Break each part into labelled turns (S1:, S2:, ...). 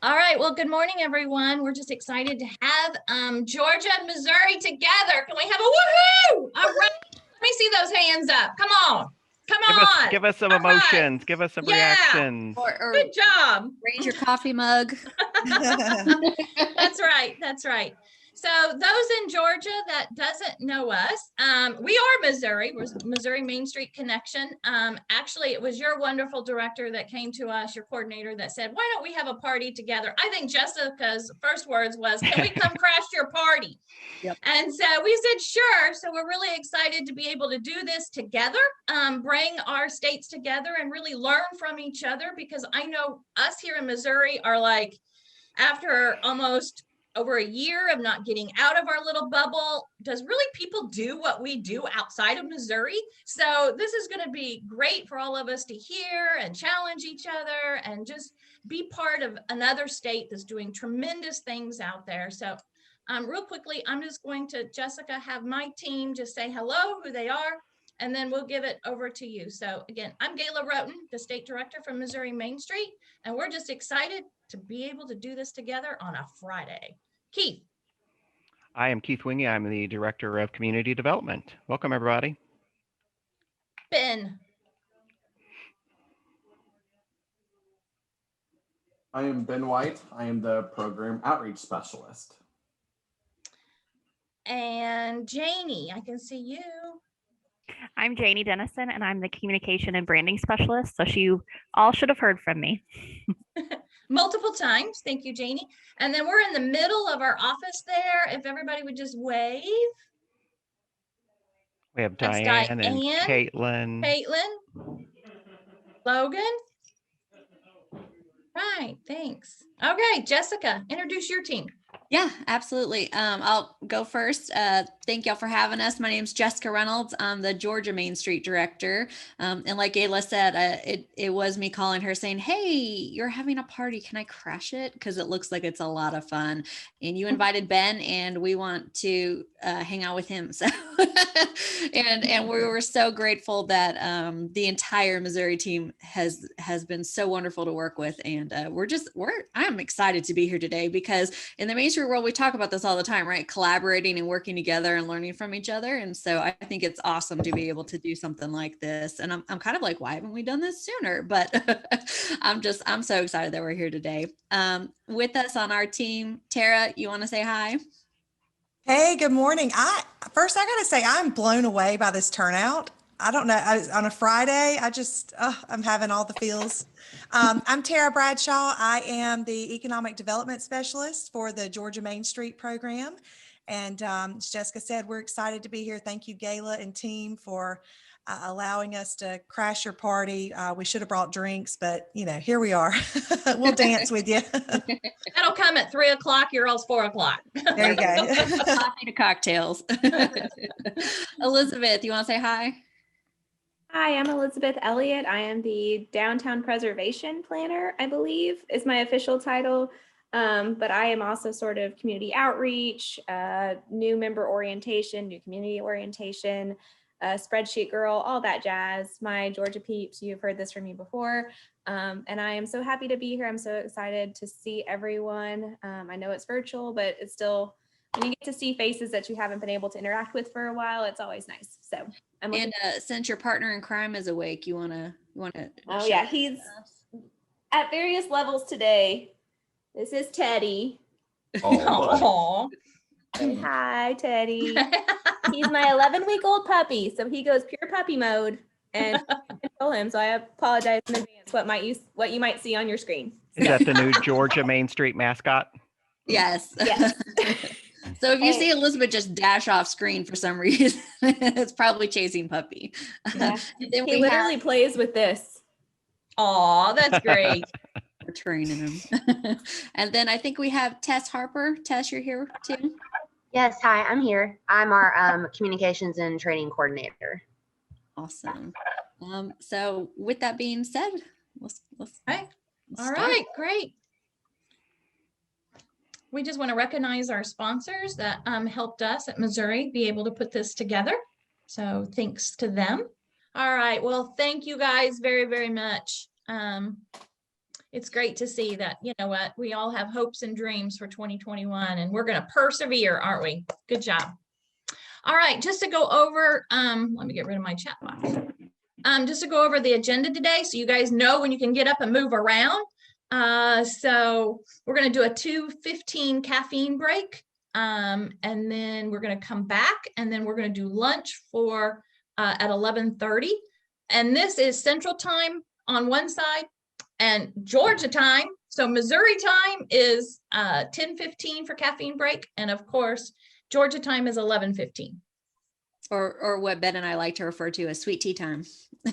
S1: All right. Well, good morning, everyone. We're just excited to have Georgia and Missouri together. Can we have a woohoo? All right. Let me see those hands up. Come on. Come on.
S2: Give us some
S1: All right.
S2: emotions. Give us some
S1: Yeah.
S2: reactions.
S3: Or
S1: Good job.
S3: raise your coffee mug.
S1: That's right. That's right. So those in Georgia that doesn't know us, we are Missouri. We're Missouri Main Street Connection. Actually, it was your wonderful director that came to us, your coordinator, that said, why don't we have a party together? I think Jessica's first words was, can we come crash your party?
S3: Yep.
S1: And so we said, sure. So we're really excited to be able to do this together, bring our states together and really learn from each other, because I know us here in Missouri are like, after almost over a year of not getting out of our little bubble, does really people do what we do outside of Missouri? So this is going to be great for all of us to hear and challenge each other and just be part of another state that's doing tremendous things out there. So real quickly, I'm just going to, Jessica, have my team just say hello, who they are, and then we'll give it over to you. So again, I'm Gayla Roten, the state director from Missouri Main Street, and we're just excited to be able to do this together on a Friday. Keith.
S2: I am Keith Wingy. I'm the Director of Community Development. Welcome, everybody.
S1: Ben.
S4: I am Ben White. I am the Program Outreach Specialist.
S1: And Janie, I can see you.
S5: I'm Janie Dennison, and I'm the Communication and Branding Specialist, so you all should have heard from me.
S1: Multiple times. Thank you, Janie. And then we're in the middle of our office there. If everybody would just wave.
S2: We have
S1: That's
S2: Diane and Caitlin.
S1: Logan. Right, thanks. Okay, Jessica, introduce your team.
S3: Yeah, absolutely. I'll go first. Thank y'all for having us. My name is Jessica Reynolds. I'm the Georgia Main Street Director. And like Gayla said, it was me calling her saying, hey, you're having a party. Can I crash it? Because it looks like it's a lot of fun. And you invited Ben, and we want to hang out with him. So, and we were so grateful that the entire Missouri team has been so wonderful to work with. And I'm excited to be here today, because in the Main Street world, we talk about this all the time, right? Collaborating and working together and learning from each other. And so I think it's awesome to be able to do something like this. And I'm kind of like, why haven't we done this sooner? But I'm so excited that we're here today. With us on our team, Tara, you want to say hi?
S6: Hey, good morning. I got to say, I'm blown away by this turnout. I don't know, on a Friday, I'm having all the feels. I'm Tara Bradshaw. I am the Economic Development Specialist for the Georgia Main Street program. And as Jessica said, we're excited to be here. Thank you, Gayla and team, for allowing us to crash your party. We should have brought drinks, but here we are. We'll dance with you.
S1: That'll come at 3 o'clock. Your all's 4 o'clock.
S6: There you go.
S3: Coffee to cocktails. Elizabeth, you want to say hi?
S7: Hi, I'm Elizabeth Elliott. I am the Downtown Preservation Planner, I believe is my official title. But I am also sort of community outreach, new member orientation, new community orientation, spreadsheet girl, all that jazz. My Georgia peeps, you've heard this from me before. And I am so happy to be here. I'm so excited to see everyone. I know it's virtual, but it's still, when you get to see faces that you haven't been able to interact with for a while, it's always nice. So
S3: since your partner in crime is awake, you want to
S7: oh yeah, he's at various levels today. This is Teddy.
S1: Oh.
S7: Say hi, Teddy. He's my 11-week-old puppy, so he goes pure puppy mode, and I control him. So I apologize in advance what you might see on your screen.
S2: Is that the new Georgia Main Street mascot?
S3: Yes.
S7: Yes.
S3: So if you see Elizabeth just dash off screen for some reason, it's probably chasing puppy.
S7: Yeah. He literally plays with this.
S1: Oh, that's great.
S3: We're training him. And then I think we have Tess Harper. Tess, you're here too?
S8: Yes, hi, I'm here. I'm our communications and training coordinator.
S3: Awesome. So with that being said, let's
S1: All
S3: start.
S1: right, great. We just want to recognize our sponsors that helped us at Missouri be able to put this together. So thanks to them. All right, well, thank you guys very, very much. It's great to see that, you know what, we all have hopes and dreams for 2021 and we're going to persevere, aren't we? Good job. All right, just to go over, let me get rid of my chat box. Just to go over the agenda today, so you guys know when you can get up and move around. So we're going to do a 2:15 caffeine break. And then we're going to come back and then we're going to do lunch for at 11:30. And this is Central Time on one side and Georgia time. So Missouri time is 10:15 for caffeine break. And of course, Georgia time is 11:15.
S3: Or what Ben and I like to refer to as sweet tea time.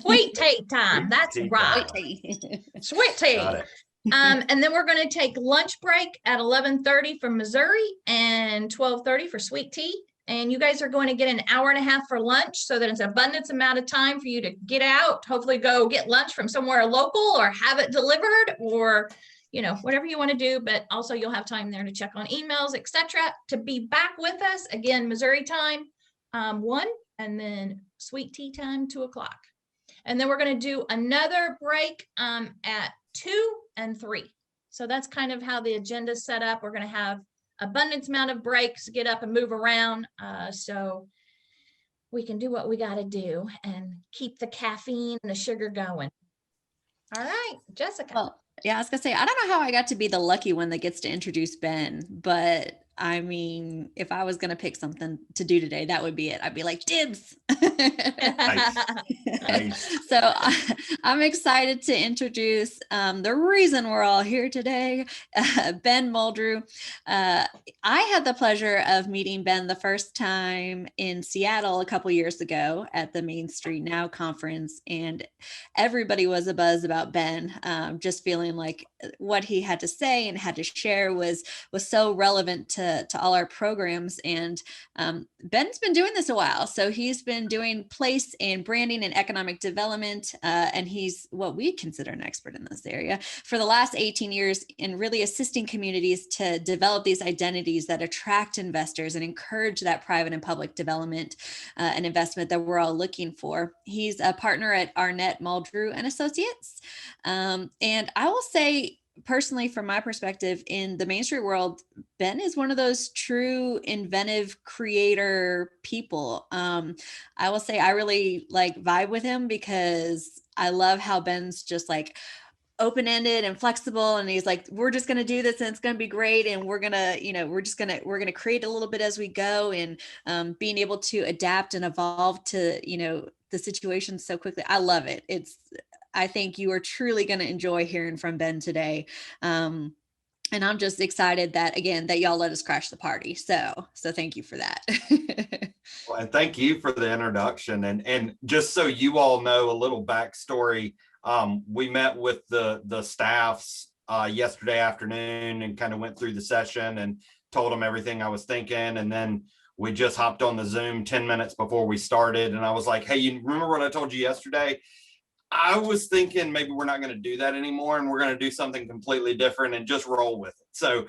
S1: Sweet tea time. That's
S9: tea
S1: right.
S3: Tea.
S1: Sweet tea.
S9: Got it.
S1: And then we're going to take lunch break at 11:30 for Missouri and 12:30 for sweet tea. And you guys are going to get an hour and a half for lunch so that it's an abundance amount of time for you to get out, hopefully go get lunch from somewhere local or have it delivered or, you know, whatever you want to do. But also you'll have time there to check on emails, etc. To be back with us again, Missouri time 1 and then sweet tea time 2 o'clock. And then we're going to do another break at 2 and 3. So that's kind of how the agenda is set up. We're going to have abundance amount of breaks, get up and move around so we can do what we got to do and keep the caffeine and the sugar going. All right, Jessica.
S3: Well, yeah, I was gonna say, I don't know how I got to be the lucky one that gets to introduce Ben, but I mean, if I was gonna pick something to do today, that would be it. I'd be like, dibs.
S9: Nice.
S3: So I'm excited to introduce the reason we're all here today, Ben Muldrew. I had the pleasure of meeting Ben the first time in Seattle a couple years ago at the Main Street Now conference, and everybody was abuzz about Ben, just feeling like what he had to say and had to share was so relevant to all our programs. And Ben's been doing this a while. So he's been doing place and branding and economic development, and he's what we consider an expert in this area for the last 18 years in really assisting communities to develop these identities that attract investors and encourage that private and public development and investment that we're all looking for. He's a partner at Arnett Muldrew and Associates. And I will say, personally, from my perspective in the Main Street world, Ben is one of those true inventive creator people. I will say I really like vibe with him because I love how Ben's just like open-ended and flexible, and he's like, we're just going to do this and it's going to be great, and we're going to create a little bit as we go, and being able to adapt and evolve to the situation so quickly. I love it. I think you are truly going to enjoy hearing from Ben today. And I'm just excited that y'all let us crash the party. So thank you for that.
S9: Well, and thank you for the introduction. And just so you all know a little backstory, we met with the staffs yesterday afternoon and kind of went through the session and told them everything I was thinking. And then we just hopped on the Zoom 10 minutes before we started. And I was like, hey, you remember what I told you yesterday? I was thinking maybe we're not going to do that anymore, and we're going to do something completely different and just roll with it. So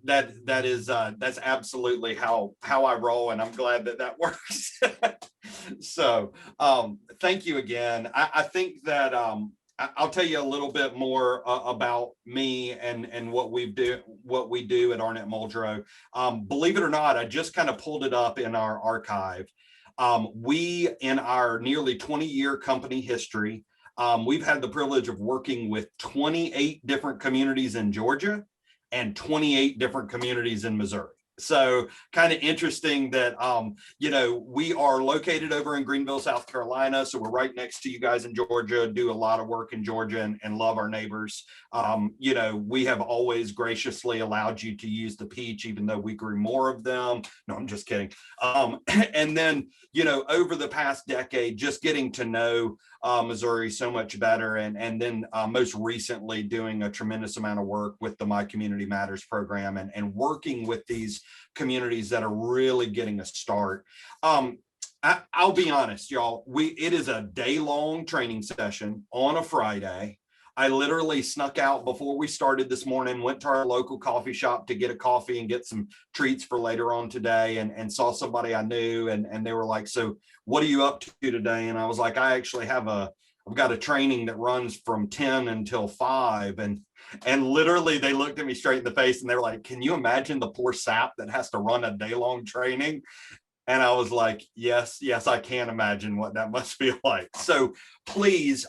S9: that's absolutely how I roll, and I'm glad that works. So thank you again. I think that I'll tell you a little bit more about me and what we do at Arnett Muldrew. Believe it or not, I just kind of pulled it up in our archive. We, in our nearly 20-year company history, we've had the privilege of working with 28 different communities in Georgia and 28 different communities in Missouri. So kind of interesting that, we are located over in Greenville, South Carolina. So we're right next to you guys in Georgia, do a lot of work in Georgia and love our neighbors. We have always graciously allowed you to use the peach, even though we grew more of them. No, I'm just kidding. And then, over the past decade, just getting to know Missouri so much better. And then most recently doing a tremendous amount of work with the My Community Matters program and working with these communities that are really getting a start. I'll be honest, y'all, it is a day-long training session on a Friday. I literally snuck out before we started this morning, went to our local coffee shop to get a coffee and get some treats for later on today, and saw somebody I knew, and they were like, so what are you up to today? And I was like, I actually have a I've got a training that runs from 10 until 5. And literally they looked at me straight in the face and they were like, can you imagine the poor sap that has to run a day-long training? And I was like, yes, I can imagine what that must feel like. So please,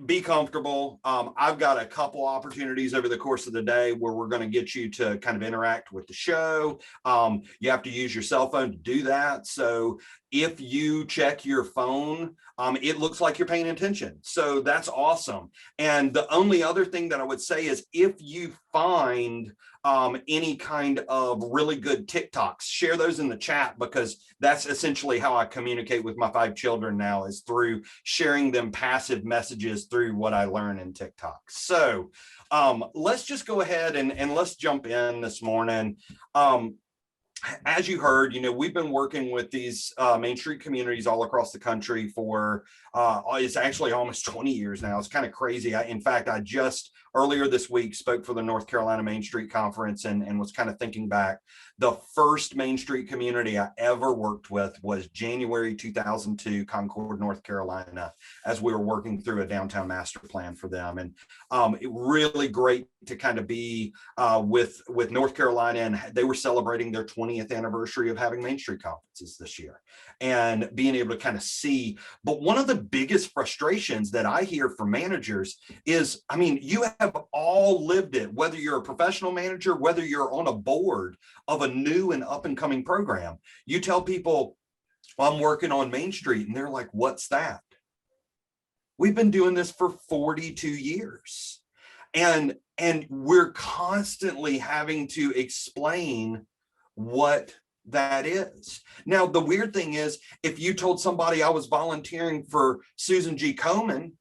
S9: be comfortable. I've got a couple opportunities over the course of the day where we're going to get you to kind of interact with the show. You have to use your cell phone to do that. So if you check your phone, it looks like you're paying attention. So that's awesome. And the only other thing that I would say is if you find any kind of really good TikToks, share those in the chat, because that's essentially how I communicate with my 5 children now, is through sharing them passive messages through what I learn in TikTok. So let's just go ahead and let's jump in this morning. As you heard, we've been working with these Main Street communities all across the country for, it's actually almost 20 years now. It's kind of crazy. In fact, I just earlier this week spoke for the North Carolina Main Street Conference and was kind of thinking back. The first Main Street community I ever worked with was January 2002, Concord, North Carolina, as we were working through a downtown master plan for them. And it really great to kind of be with North Carolina, and they were celebrating their 20th anniversary of having Main Street conferences this year, and being able to kind of see. But one of the biggest frustrations that I hear from managers is, you have all lived it, whether you're a professional manager, whether you're on a board of a new and up and coming program. You tell people, I'm working on Main Street, and they're like, what's that? We've been doing this for 42 years. And we're constantly having to explain what that is. Now, the weird thing is, if you told somebody I was volunteering for Susan G. Komen,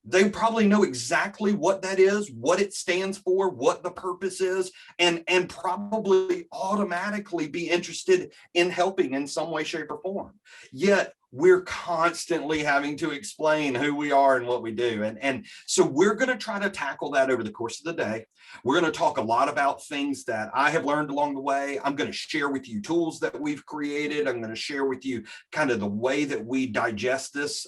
S9: they probably know exactly what that is, what it stands for, what the purpose is, and probably automatically be interested in helping in some way, shape, or form. Yet we're constantly having to explain who we are and what we do. And so we're going to try to tackle that over the course of the day. We're going to talk a lot about things that I have learned along the way. I'm going to share with you tools that we've created. I'm going to share with you kind of the way that we digest this.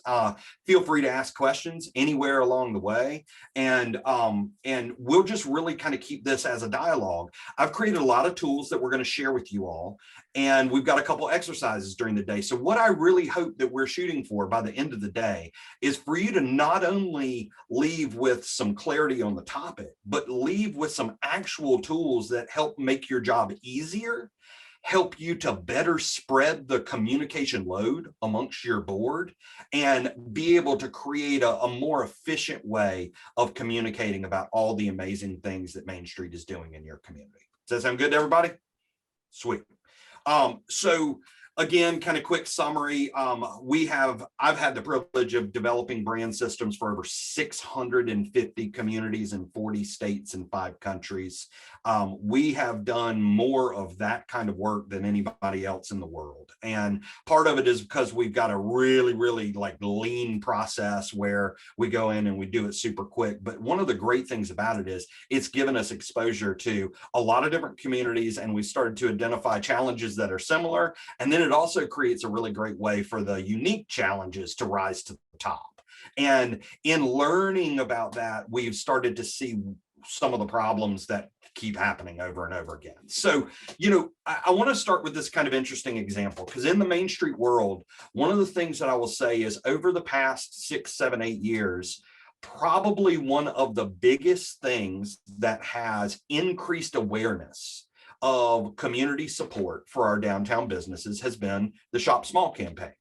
S9: Feel free to ask questions anywhere along the way. And we'll just really kind of keep this as a dialogue. I've created a lot of tools that we're going to share with you all. And we've got a couple exercises during the day. So what I really hope that we're shooting for by the end of the day is for you to not only leave with some clarity on the topic, but leave with some actual tools that help make your job easier, help you to better spread the communication load amongst your board, and be able to create a more efficient way of communicating about all the amazing things that Main Street is doing in your community. Does that sound good to everybody? Sweet. So again, kind of quick summary. I've had the privilege of developing brand systems for over 650 communities in 40 states and 5 countries. We have done more of that kind of work than anybody else in the world. And part of it is because we've got a really, really lean process where we go in and we do it super quick. But one of the great things about it is it's given us exposure to a lot of different communities, and we started to identify challenges that are similar. And then it also creates a really great way for the unique challenges to rise to the top. And in learning about that, we've started to see some of the problems that keep happening over and over again. So, I want to start with this kind of interesting example, because in the Main Street world, one of the things that I will say is over the past 6, 7, 8 years, probably one of the biggest things that has increased awareness of community support for our downtown businesses has been the Shop Small campaign.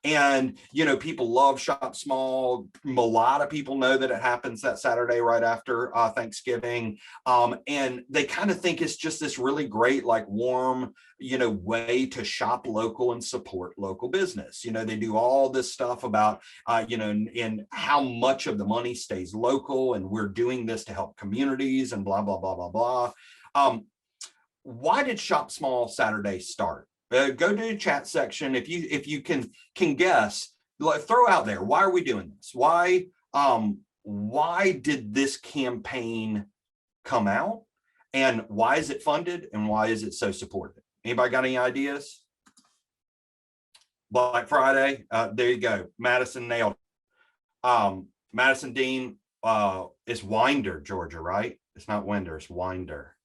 S9: And, people love Shop Small. A lot of people know that it happens that Saturday right after Thanksgiving. And they kind of think it's just this really great, warm, way to shop local and support local business. They do all this stuff about, and how much of the money stays local, and we're doing this to help communities and blah, blah, blah, blah, blah. Why did Shop Small Saturday start? Go to the chat section if you can guess. Throw out there, why are we doing this? Why did this campaign come out, and why is it funded, and why is it so supported? Anybody got any ideas? Black Friday. There you go. Madison nailed it. Madison Dean is Winder, Georgia, right? It's not Winder, it's Winder.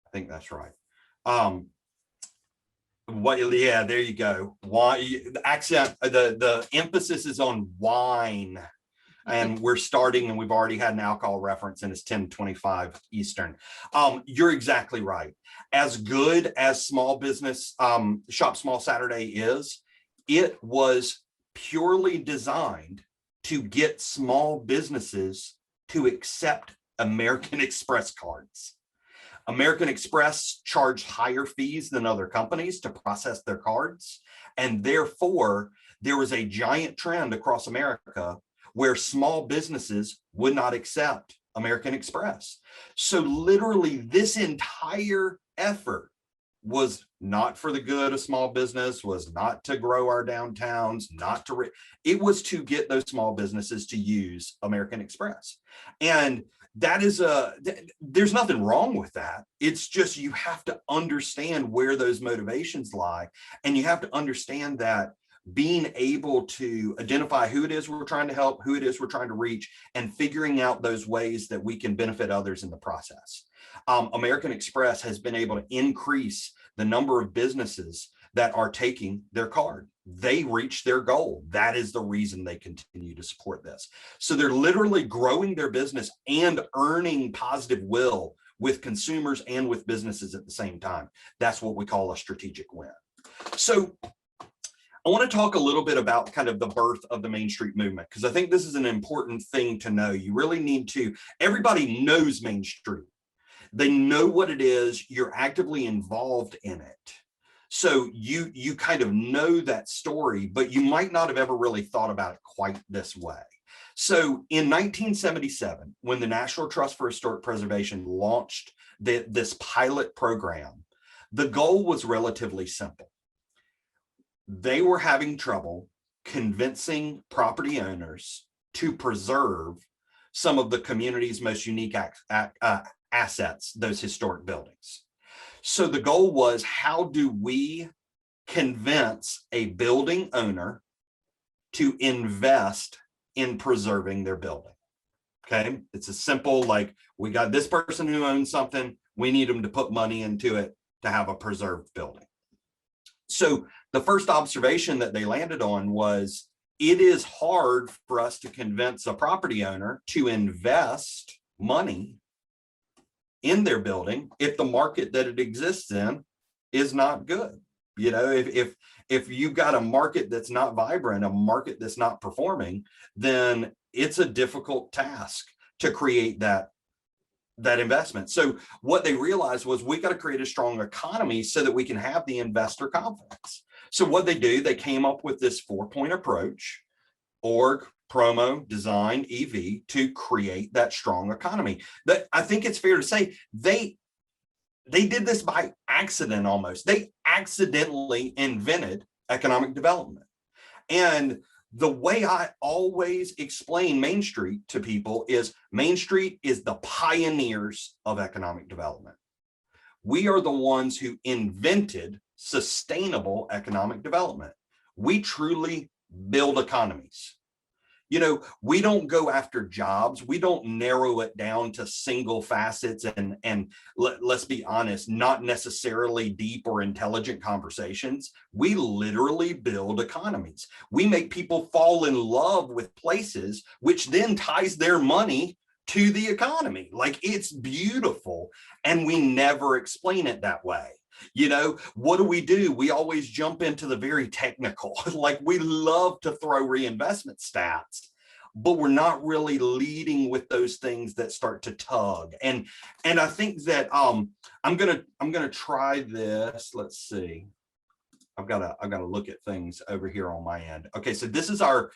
S9: I think that's right. Yeah, there you go. Why the accent, the emphasis is on wine. And we're starting, and we've already had an alcohol reference, and it's 10:25 Eastern. You're exactly right. As good as small business Shop Small Saturday is, it was purely designed to get small businesses to accept American Express cards. American Express charged higher fees than other companies to process their cards, and therefore there was a giant trend across America where small businesses would not accept American Express. So literally this entire effort was not for the good of small business, was not to grow our downtowns, not to, it was to get those small businesses to use American Express. And that is there's nothing wrong with that. It's just, you have to understand where those motivations lie. And you have to understand that being able to identify who it is we're trying to help, who it is we're trying to reach, and figuring out those ways that we can benefit others in the process. American Express has been able to increase the number of businesses that are taking their card. They reach their goal. That is the reason they continue to support this. So they're literally growing their business and earning positive will with consumers and with businesses at the same time. That's what we call a strategic win. So I want to talk a little bit about kind of the birth of the Main Street movement, because I think this is an important thing to know. You really need to, everybody knows Main Street. They know what it is. You're actively involved in it. So you kind of know that story, but you might not have ever really thought about it quite this way. So in 1977, when the National Trust for Historic Preservation launched this pilot program, the goal was relatively simple. They were having trouble convincing property owners to preserve some of the community's most unique assets, those historic buildings. So the goal was, how do we convince a building owner to invest in preserving their building? Okay, it's a simple, like, we got this person who owns something, we need them to put money into it to have a preserved building. So the first observation that they landed on was, it is hard for us to convince a property owner to invest money in their building if the market that it exists in is not good. You know, if you've got a market that's not vibrant, a market that's not performing, then it's a difficult task to create that investment. So what they realized was, we got to create a strong economy so that we can have the investor confidence. So what they do, they came up with this 4-point approach: org, promo, design, EV, to create that strong economy. That, I think it's fair to say, they did this by accident almost. They accidentally invented economic development. And the way I always explain Main Street to people is, Main Street is the pioneers of economic development. We are the ones who invented sustainable economic development. We truly build economies. You know, we don't go after jobs. We don't narrow it down to single facets and let's be honest, not necessarily deep or intelligent conversations. We literally build economies. We make people fall in love with places, which then ties their money to the economy. Like, it's beautiful, and we never explain it that way. You know, what do? We always jump into the very technical. Like, we love to throw reinvestment stats, but we're not really leading with those things that start to tug. And I think that I'm gonna try this. Let's see. I've got to look at things over here on my end. Okay, so this is our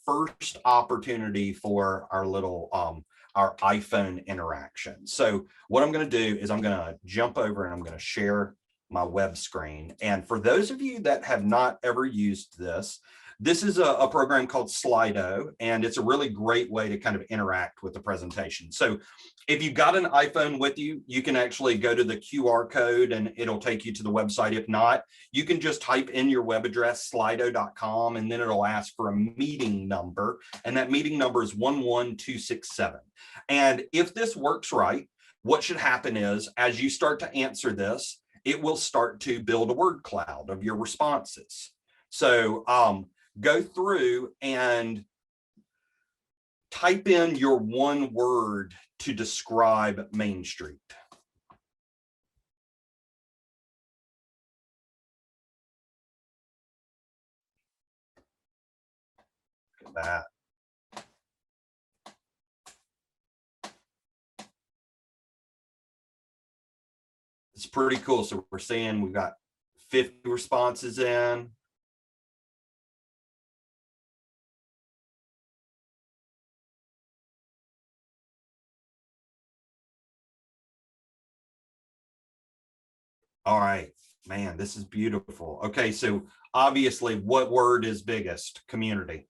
S9: first opportunity for our little our iPhone interaction. So what I'm going to do is, I'm going to jump over and I'm going to share my web screen. And for those of you that have not ever used this, this is a program called Slido, and it's a really great way to kind of interact with the presentation. So if you've got an iPhone with you, you can actually go to the QR code and it'll take you to the website. If not, you can just type in your web address, slido.com, and then it'll ask for a meeting number. And that meeting number is 11267. And if this works right, what should happen is as you start to answer this, it will start to build a word cloud of your responses. So go through and type in your one word to describe Main Street. Look at that. It's pretty cool. So we're seeing we've got 50 responses in. All right, man, this is beautiful. Okay, so obviously what word is biggest? Community.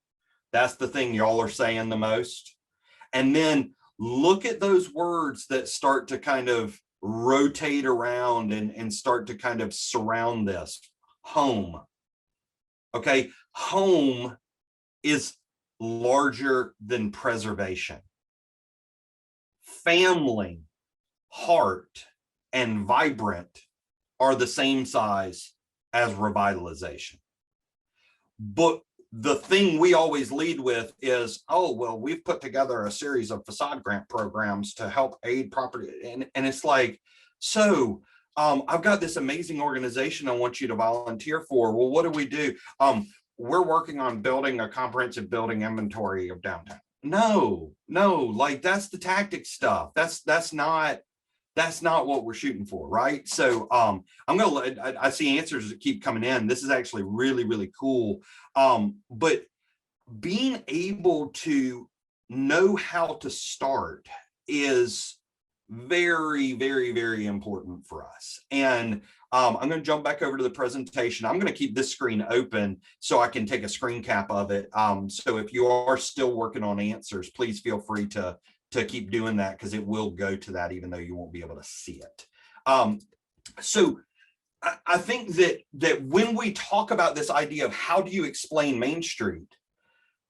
S9: That's the thing y'all are saying the most. And then look at those words that start to kind of rotate around and start to kind of surround this. Home. Okay, home is larger than preservation. Family, heart, and vibrant are the same size as revitalization. But the thing we always lead with is, oh, well, we've put together a series of facade grant programs to help aid property. And it's like, so I've got this amazing organization I want you to volunteer for. Well, what do we do? We're working on building a comprehensive building inventory of downtown. No, like that's the tactic stuff. That's not what we're shooting for, right? So I see answers that keep coming in. This is actually really, really cool. But being able to know how to start is very, very, very important for us. And I'm going to jump back over to the presentation. I'm going to keep this screen open so I can take a screen cap of it. So if you are still working on answers, please feel free to keep doing that, because it will go to that even though you won't be able to see it. So I think that when we talk about this idea of how do you explain Main Street,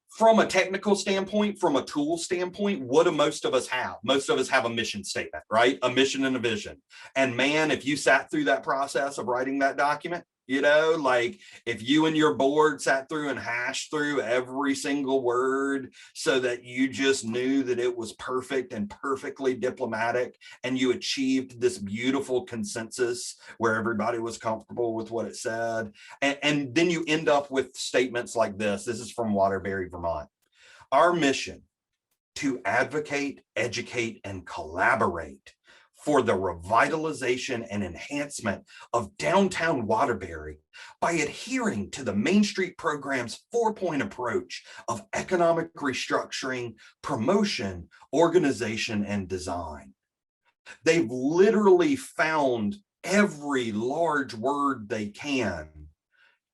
S9: from a technical standpoint, from a tool standpoint, what do most of us have? Most of us have a mission statement, right? A mission and a vision. And man, if you sat through that process of writing that document, you know, like if you and your board sat through and hashed through every single word so that you just knew that it was perfect and perfectly diplomatic, and you achieved this beautiful consensus where everybody was comfortable with what it said. And then you end up with statements like this. This is from Waterbury, Vermont. Our mission: to advocate, educate, and collaborate for the revitalization and enhancement of downtown Waterbury by adhering to the Main Street program's 4-point approach of economic restructuring, promotion, organization, and design. They've literally found every large word they can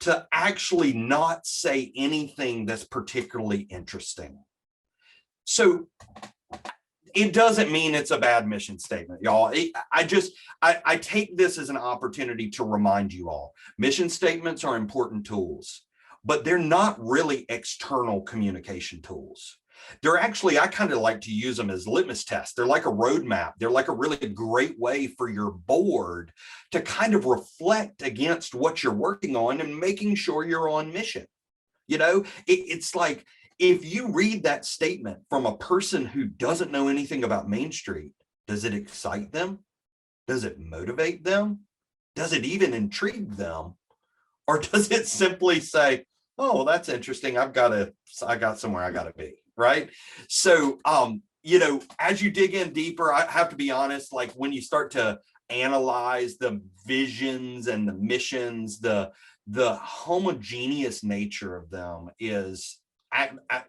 S9: to actually not say anything that's particularly interesting. So it doesn't mean it's a bad mission statement, y'all. I take this as an opportunity to remind you all, mission statements are important tools, but they're not really external communication tools. They're actually, I kind of like to use them as litmus tests. They're like a roadmap. They're like a really great way for your board to kind of reflect against what you're working on and making sure you're on mission. You know, it's like, if you read that statement from a person who doesn't know anything about Main Street, does it excite them? Does it motivate them? Does it even intrigue them? Or does it simply say, oh, well, that's interesting. I got somewhere I gotta be, right? So, you know, as you dig in deeper, I have to be honest, like when you start to analyze the visions and the missions, the homogeneous nature of them is,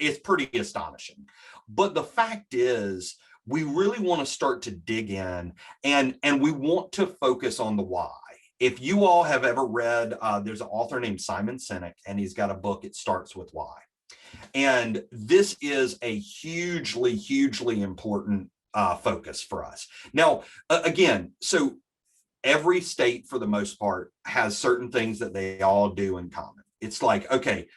S9: it's pretty astonishing. But the fact is, we really want to start to dig in and we want to focus on the why. if you all have ever read, there's an author named Simon Sinek, and he's got a book, It Starts With Why. And this is a hugely, hugely important focus for us. Now, again, so every state, for the most part, has certain things that they all do in common. It's like, okay,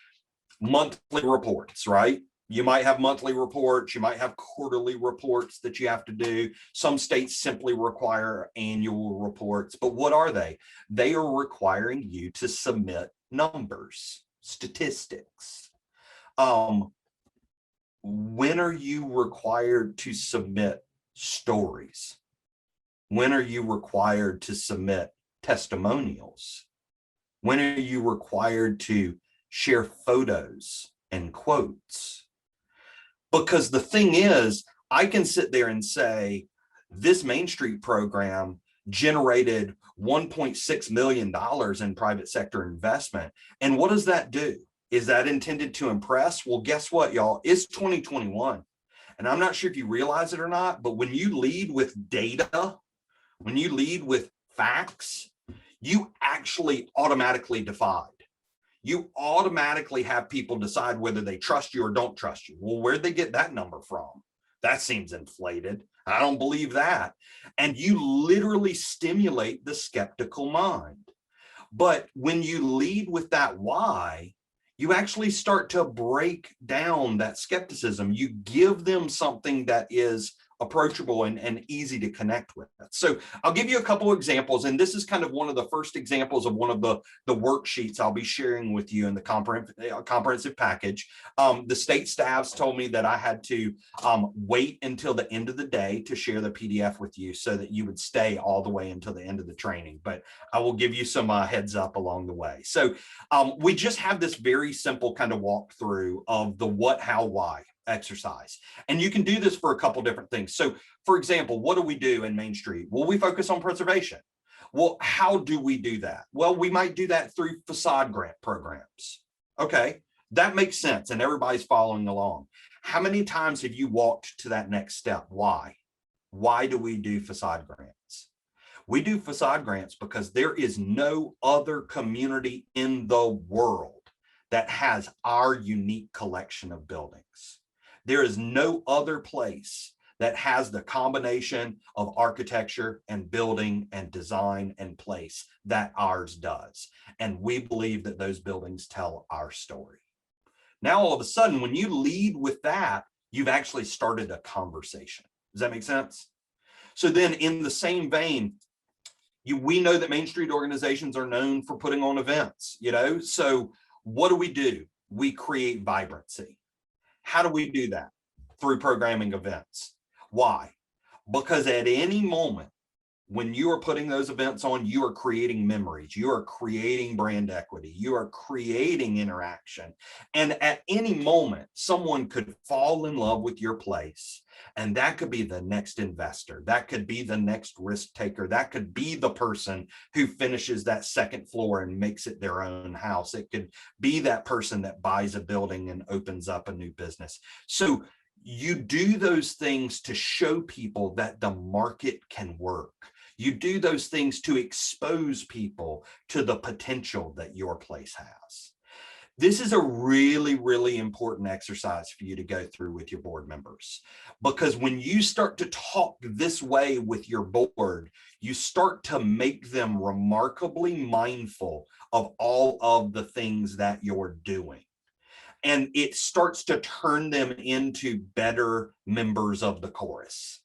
S9: monthly reports, right? You might have monthly reports, you might have quarterly reports that you have to do. Some states simply require annual reports, but what are they? They are requiring you to submit numbers, statistics. When are you required to submit stories? When are you required to submit testimonials? When are you required to share photos and quotes? Because the thing is, I can sit there and say, this Main Street program generated $1.6 million in private sector investment. And what does that do? Is that intended to impress? Well, guess what, y'all? It's 2021. And I'm not sure if you realize it or not, but when you lead with data, when you lead with facts, you actually automatically divide. You automatically have people decide whether they trust you or don't trust you. Well, where'd they get that number from? That seems inflated. I don't believe that. And you literally stimulate the skeptical mind. But when you lead with that why, you actually start to break down that skepticism. You give them something that is approachable and easy to connect with. So I'll give you a couple examples, and this is kind of one of the first examples of one of the worksheets I'll be sharing with you in the comprehensive package. The state staffs told me that I had to wait until the end of the day to share the PDF with you so that you would stay all the way until the end of the training, but I will give you some heads up along the way. So we just have this very simple kind of walkthrough of the what, how, why exercise. And you can do this for a couple different things. So for example, what do we do in Main Street? Well, we focus on preservation. Well, how do we do that? Well, we might do that through facade grant programs. Okay, that makes sense. And everybody's following along. How many times have you walked to that next step? Why? Why do we do facade grants? We do facade grants because there is no other community in the world that has our unique collection of buildings. There is no other place that has the combination of architecture and building and design and place that ours does. And we believe that those buildings tell our story. Now, all of a sudden, when you lead with that, you've actually started a conversation. Does that make sense? So then in the same vein, we know that Main Street organizations are known for putting on events, so what do? We create vibrancy. How do we do that? Through programming events. Why? Because at any moment when you are putting those events on, you are creating memories, you are creating brand equity, you are creating interaction. And at any moment, someone could fall in love with your place. And that could be the next investor. That could be the next risk taker. That could be the person who finishes that second floor and makes it their own house. It could be that person that buys a building and opens up a new business. So you do those things to show people that the market can work. You do those things to expose people to the potential that your place has. This is a really, really important exercise for you to go through with your board members, because when you start to talk this way with your board, you start to make them remarkably mindful of all of the things that you're doing. And it starts to turn them into better members of the chorus.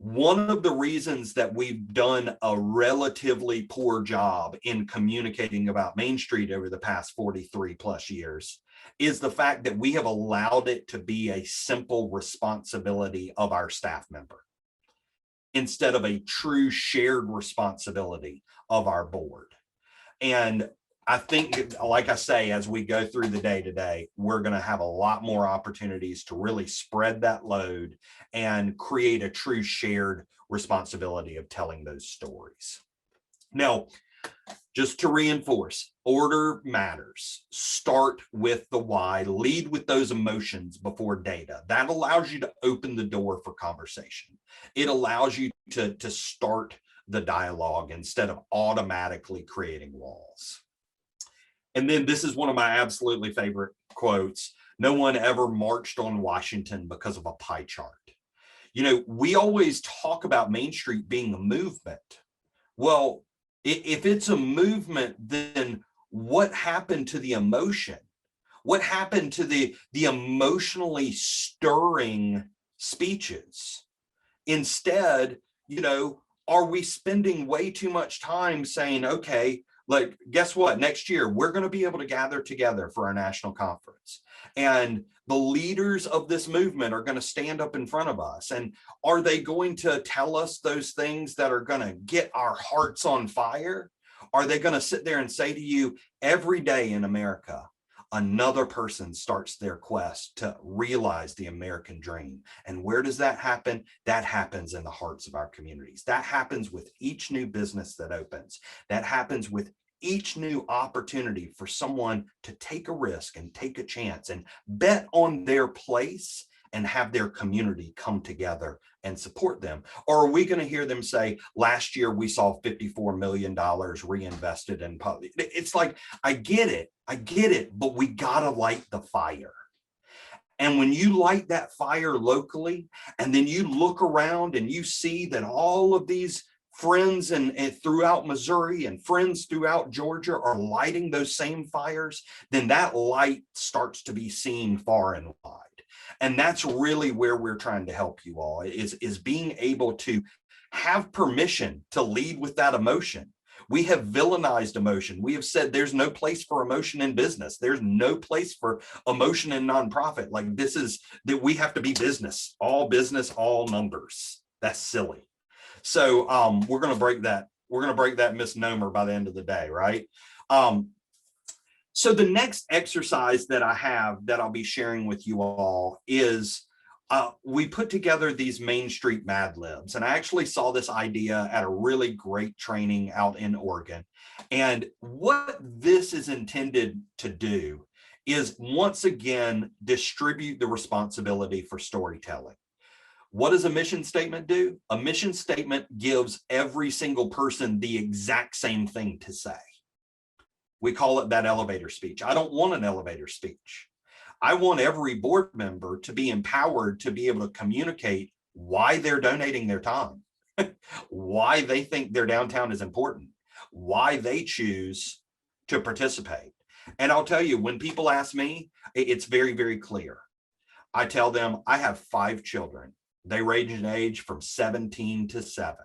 S9: One of the reasons that we've done a relatively poor job in communicating about Main Street over the past 43 plus years is the fact that we have allowed it to be a simple responsibility of our staff member instead of a true shared responsibility of our board. And I think, like I say, as we go through the day to day, we're going to have a lot more opportunities to really spread that load and create a true shared responsibility of telling those stories. Now, just to reinforce, order matters. Start with the why, lead with those emotions before data. That allows you to open the door for conversation. It allows you to start the dialogue instead of automatically creating walls. And then this is one of my absolutely favorite quotes. No one ever marched on Washington because of a pie chart. You know, we always talk about Main Street being a movement. Well, if it's a movement, then what happened to the emotion? What happened to the emotionally stirring speeches? Instead, you know, are we spending way too much time saying, okay, like, guess what? Next year, we're going to be able to gather together for our national conference. And the leaders of this movement are going to stand up in front of us. And are they going to tell us those things that are going to get our hearts on fire? Are they going to sit there and say to you, every day in America, another person starts their quest to realize the American dream? And where does that happen? That happens in the hearts of our communities. That happens with each new business that opens. That happens with each new opportunity for someone to take a risk and take a chance and bet on their place and have their community come together and support them. Or are we going to hear them say, last year we saw $54 million reinvested in public? It's like, I get it, but we got to light the fire. And when you light that fire locally, and then you look around and you see that all of these friends and throughout Missouri and friends throughout Georgia are lighting those same fires, then that light starts to be seen far and wide. And that's really where we're trying to help you all, is being able to have permission to lead with that emotion. We have villainized emotion. We have said there's no place for emotion in business. There's no place for emotion in nonprofit. Like, this is that we have to be business, all numbers. That's silly. So we're going to break that. We're going to break that misnomer by the end of the day, right? So the next exercise that I have that I'll be sharing with you all is we put together these Main Street Mad Libs. And I actually saw this idea at a really great training out in Oregon. And what this is intended to do is, once again, distribute the responsibility for storytelling. What does a mission statement do? A mission statement gives every single person the exact same thing to say. We call it that elevator speech. I don't want an elevator speech. I want every board member to be empowered to be able to communicate why they're donating their time, why they think their downtown is important, why they choose to participate. And I'll tell you, when people ask me, it's very, very clear. I tell them I have 5 children. They range in age from 17 to 7.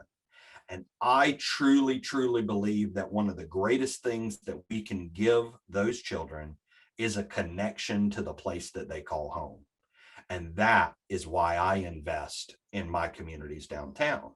S9: And I truly, truly believe that one of the greatest things that we can give those children is a connection to the place that they call home. And that is why I invest in my communities downtown.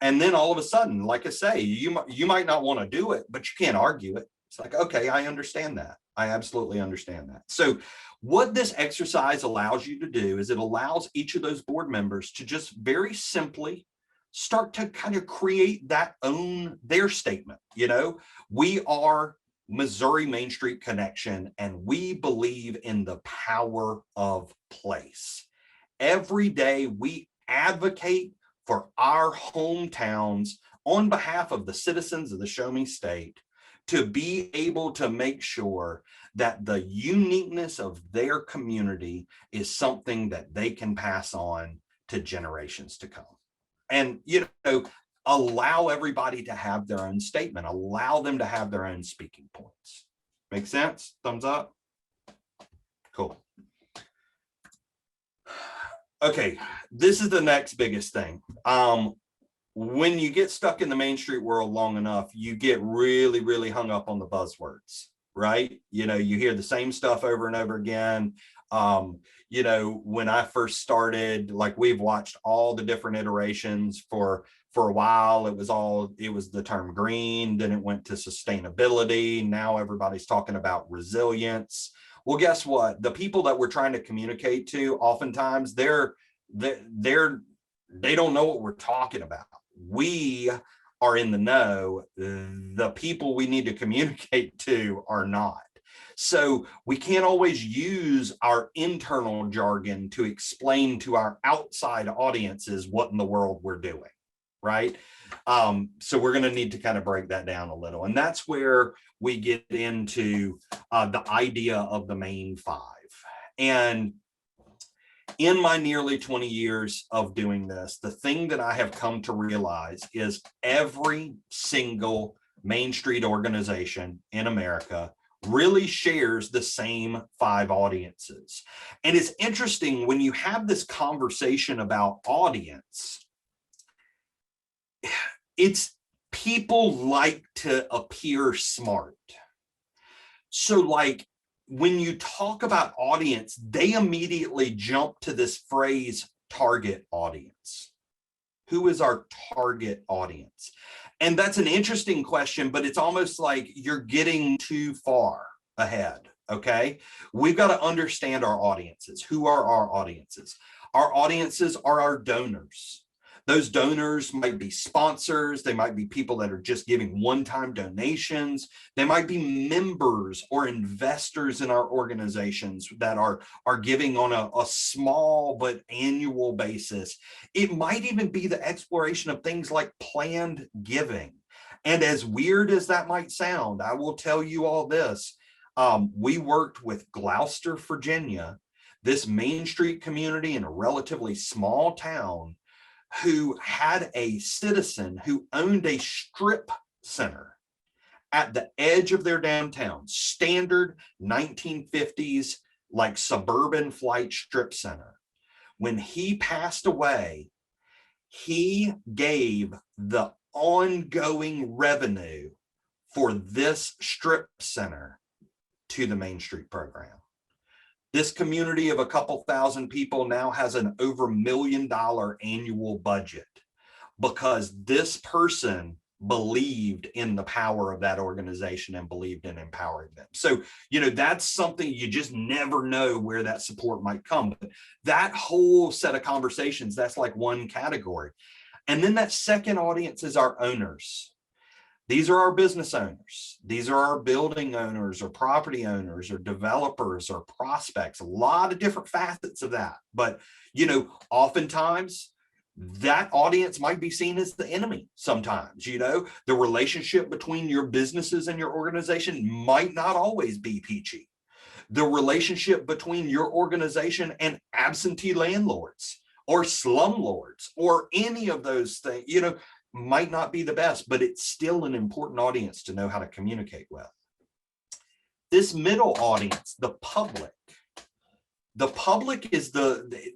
S9: And then all of a sudden, like I say, you might not want to do it, but you can't argue it. It's like, okay, I understand that. I absolutely understand that. So what this exercise allows you to do is it allows each of those board members to just very simply start to kind of create their statement. You know, we are Missouri Main Street Connection, and we believe in the power of place. Every day we advocate for our hometowns on behalf of the citizens of the Show Me State to be able to make sure that the uniqueness of their community is something that they can pass on to generations to come. And, you know, allow everybody to have their own statement, allow them to have their own speaking points. Make sense? Thumbs up? Cool. Okay, this is the next biggest thing. When you get stuck in the Main Street world long enough, you get really, really hung up on the buzzwords, right? You know, you hear the same stuff over and over again. You know, when I first started, like, we've watched all the different iterations for a while. It was the term green, then it went to sustainability. Now everybody's talking about resilience. Well, guess what? The people that we're trying to communicate to, oftentimes they don't know what we're talking about. We are in the know. The people we need to communicate to are not. So we can't always use our internal jargon to explain to our outside audiences what in the world we're doing, right? So we're going to need to kind of break that down a little. And that's where we get into the idea of the main five. And in my nearly 20 years of doing this, the thing that I have come to realize is every single Main Street organization in America really shares the same five audiences. And it's interesting when you have this conversation about audience, it's people like to appear smart. So like when you talk about audience, they immediately jump to this phrase, target audience. Who is our target audience? And that's an interesting question, but it's almost like you're getting too far ahead, okay? We've got to understand our audiences. Who are our audiences? Our audiences are our donors. Those donors might be sponsors. They might be people that are just giving one-time donations. They might be members or investors in our organizations that are giving on a small but annual basis. It might even be the exploration of things like planned giving. And as weird as that might sound, I will tell you all this. We worked with Gloucester, Virginia, this Main Street community in a relatively small town, who had a citizen who owned a strip center at the edge of their downtown, standard 1950s, like suburban flight strip center. When he passed away, he gave the ongoing revenue for this strip center to the Main Street program. This community of a couple thousand people now has an over $1 million annual budget because this person believed in the power of that organization and believed in empowering them. So, you know, that's something you just never know where that support might come. But that whole set of conversations, that's like one category. And then that second audience is our owners. These are our business owners. These are our building owners or property owners or developers or prospects, a lot of different facets of that. But, you know, oftentimes that audience might be seen as the enemy sometimes. You know, the relationship between your businesses and your organization might not always be peachy. The relationship between your organization and absentee landlords or slumlords or any of those things, you know, might not be the best, but it's still an important audience to know how to communicate with. This middle audience, the public is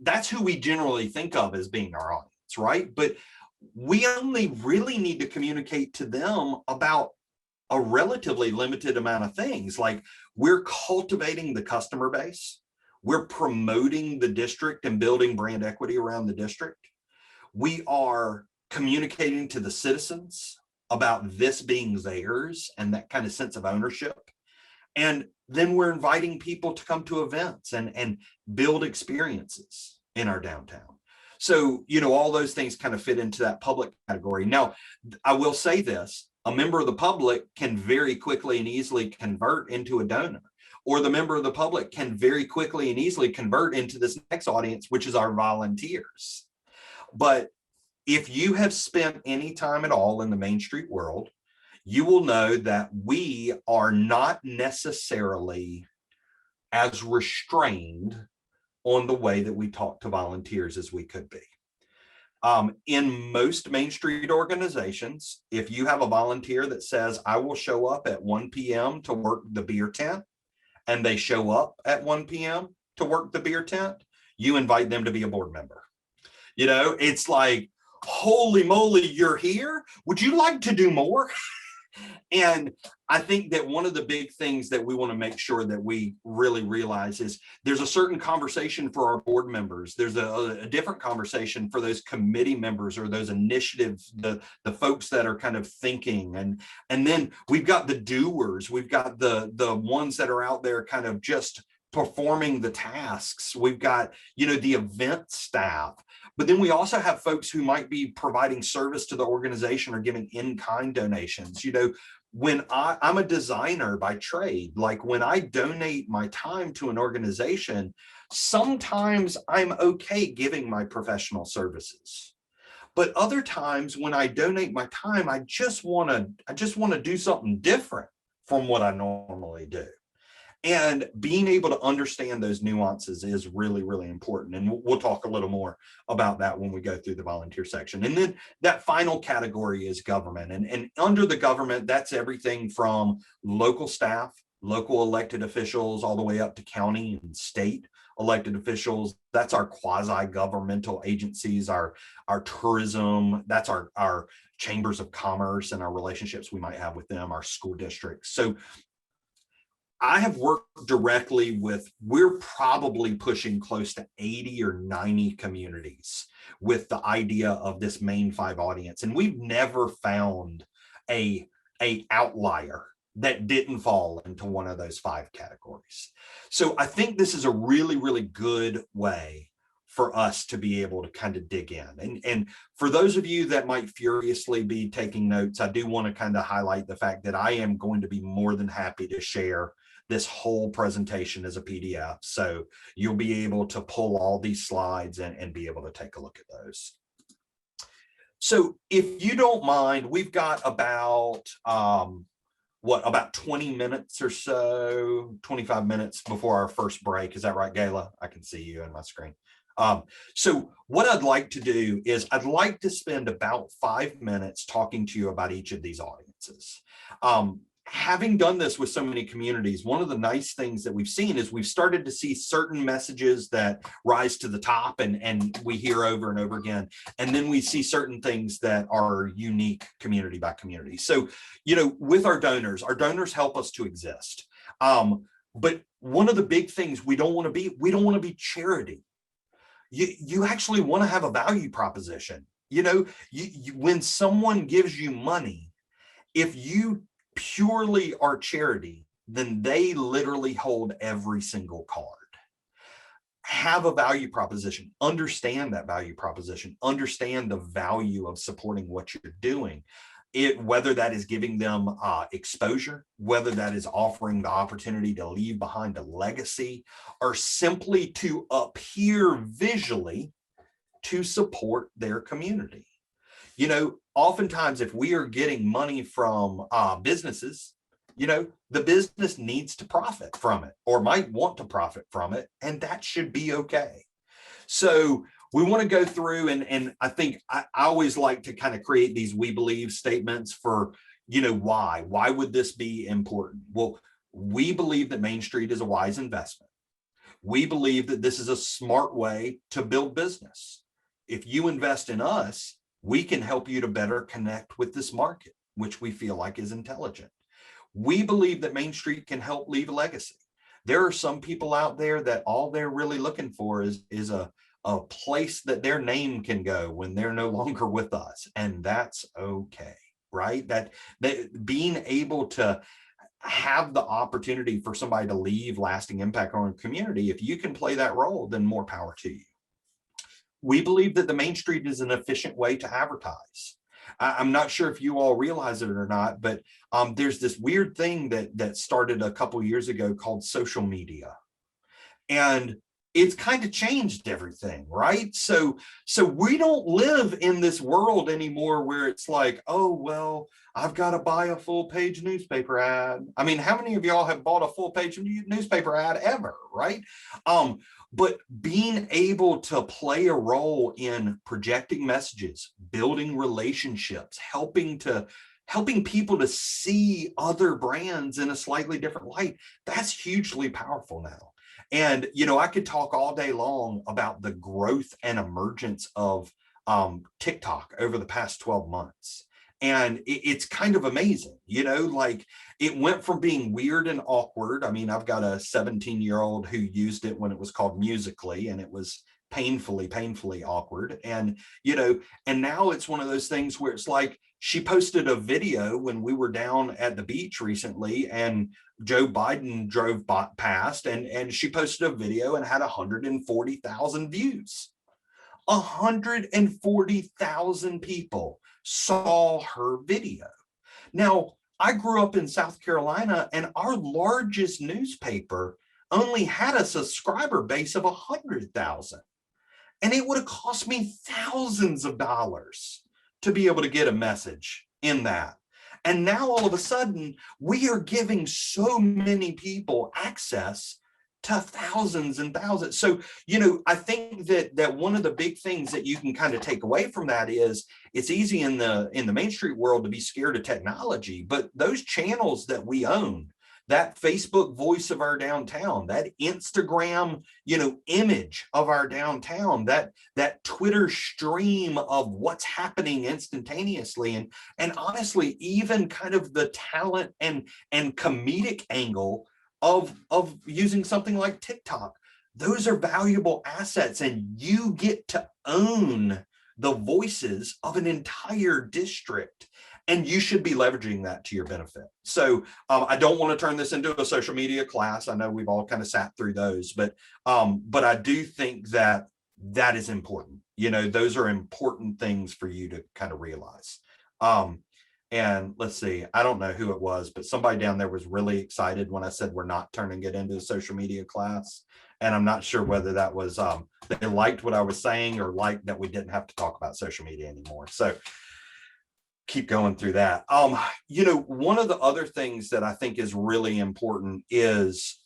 S9: that's who we generally think of as being our audience, right? But we only really need to communicate to them about a relatively limited amount of things. Like we're cultivating the customer base. We're promoting the district and building brand equity around the district. We are communicating to the citizens about this being theirs and that kind of sense of ownership. And then we're inviting people to come to events and build experiences in our downtown. So, you know, all those things kind of fit into that public category. Now, I will say this, a member of the public can very quickly and easily convert into a donor, or the member of the public can very quickly and easily convert into this next audience, which is our volunteers. But if you have spent any time at all in the Main Street world, you will know that we are not necessarily as restrained on the way that we talk to volunteers as we could be. In most Main Street organizations, if you have a volunteer that says, I will show up at 1 p.m. to work the beer tent, and they show up at 1 p.m. to work the beer tent, you invite them to be a board member. You know, it's like, holy moly, you're here. Would you like to do more? And I think that one of the big things that we want to make sure that we really realize is there's a certain conversation for our board members. There's a different conversation for those committee members or those initiatives, the folks that are kind of thinking. And then we've got the doers. We've got the ones that are out there kind of just performing the tasks. We've got, you know, the event staff. But then we also have folks who might be providing service to the organization or giving in-kind donations. You know, when I'm a designer by trade, like when I donate my time to an organization, sometimes I'm okay giving my professional services. But other times when I donate my time, I just want to do something different from what I normally do. And being able to understand those nuances is really, really important. And we'll talk a little more about that when we go through the volunteer section. And then that final category is government. And under the government, that's everything from local staff, local elected officials, all the way up to county and state elected officials. That's our quasi-governmental agencies, our tourism, that's our chambers of commerce and our relationships we might have with them, our school districts. So I have worked directly with, we're probably pushing close to 80 or 90 communities with the idea of this main 5 audience. And we've never found a outlier that didn't fall into one of those 5 categories. So I think this is a really, really good way for us to be able to kind of dig in. And for those of you that might furiously be taking notes, I do want to kind of highlight the fact that I am going to be more than happy to share this whole presentation as a PDF. So you'll be able to pull all these slides and be able to take a look at those. So if you don't mind, we've got about, about 20 minutes or so, 25 minutes before our first break. Is that right, Gayla? I can see you on my screen. So what I'd like to do is I'd like to spend about 5 minutes talking to you about each of these audiences. Having done this with so many communities, one of the nice things that we've seen is we've started to see certain messages that rise to the top and we hear over and over again. And then we see certain things that are unique community by community. So, you know, with our donors help us to exist. But one of the big things we don't want to be charity. You actually want to have a value proposition. You know, when someone gives you money, if you purely are charity, then they literally hold every single card. Have a value proposition, understand that value proposition, understand the value of supporting what you're doing. Whether that is giving them exposure, whether that is offering the opportunity to leave behind a legacy, or simply to appear visually to support their community. You know, oftentimes if we are getting money from businesses, you know, the business needs to profit from it or might want to profit from it, and that should be okay. So we want to go through and I think I always like to kind of create these we believe statements for, you know, why would this be important? Well, we believe that Main Street is a wise investment. We believe that this is a smart way to build business. If you invest in us, we can help you to better connect with this market, which we feel like is intelligent. We believe that Main Street can help leave a legacy. There are some people out there that all they're really looking for is a place that their name can go when they're no longer with us. And that's okay, right? That being able to have the opportunity for somebody to leave lasting impact on a community, if you can play that role, then more power to you. We believe that the Main Street is an efficient way to advertise. I'm not sure if you all realize it or not, but there's this weird thing that started a couple years ago called social media. And it's kind of changed everything, right? So we don't live in this world anymore where it's like, oh, well, I've got to buy a full page newspaper ad. I mean, how many of y'all have bought a full page newspaper ad ever, right? But being able to play a role in projecting messages, building relationships, helping people to see other brands in a slightly different light, that's hugely powerful now. And, you know, I could talk all day long about the growth and emergence of TikTok over the past 12 months. And it's kind of amazing, you know, like it went from being weird and awkward. I mean, I've got a 17-year-old who used it when it was called Musical.ly, and it was painfully awkward. And, you know, and now it's one of those things where it's like she posted a video when we were down at the beach recently and Joe Biden drove past and she posted a video and had 140,000 views. 140,000 people saw her video. Now, I grew up in South Carolina and our largest newspaper only had a subscriber base of 100,000. And it would have cost me thousands of dollars to be able to get a message in that. And now all of a sudden, we are giving so many people access to thousands and thousands. So, I think that one of the big things that you can kind of take away from that is it's easy in the Main Street world to be scared of technology, but those channels that we own, that Facebook voice of our downtown, that Instagram, image of our downtown, that Twitter stream of what's happening instantaneously. And honestly, even kind of the talent and comedic angle of using something like TikTok, those are valuable assets, and you get to own the voices of an entire district. And you should be leveraging that to your benefit. So I don't want to turn this into a social media class. I know we've all kind of sat through those, but I do think that is important. Those are important things for you to kind of realize. And let's see, I don't know who it was, but somebody down there was really excited when I said we're not turning it into a social media class. And I'm not sure whether that was they liked what I was saying or liked that we didn't have to talk about social media anymore. So keep going through that. One of the other things that I think is really important is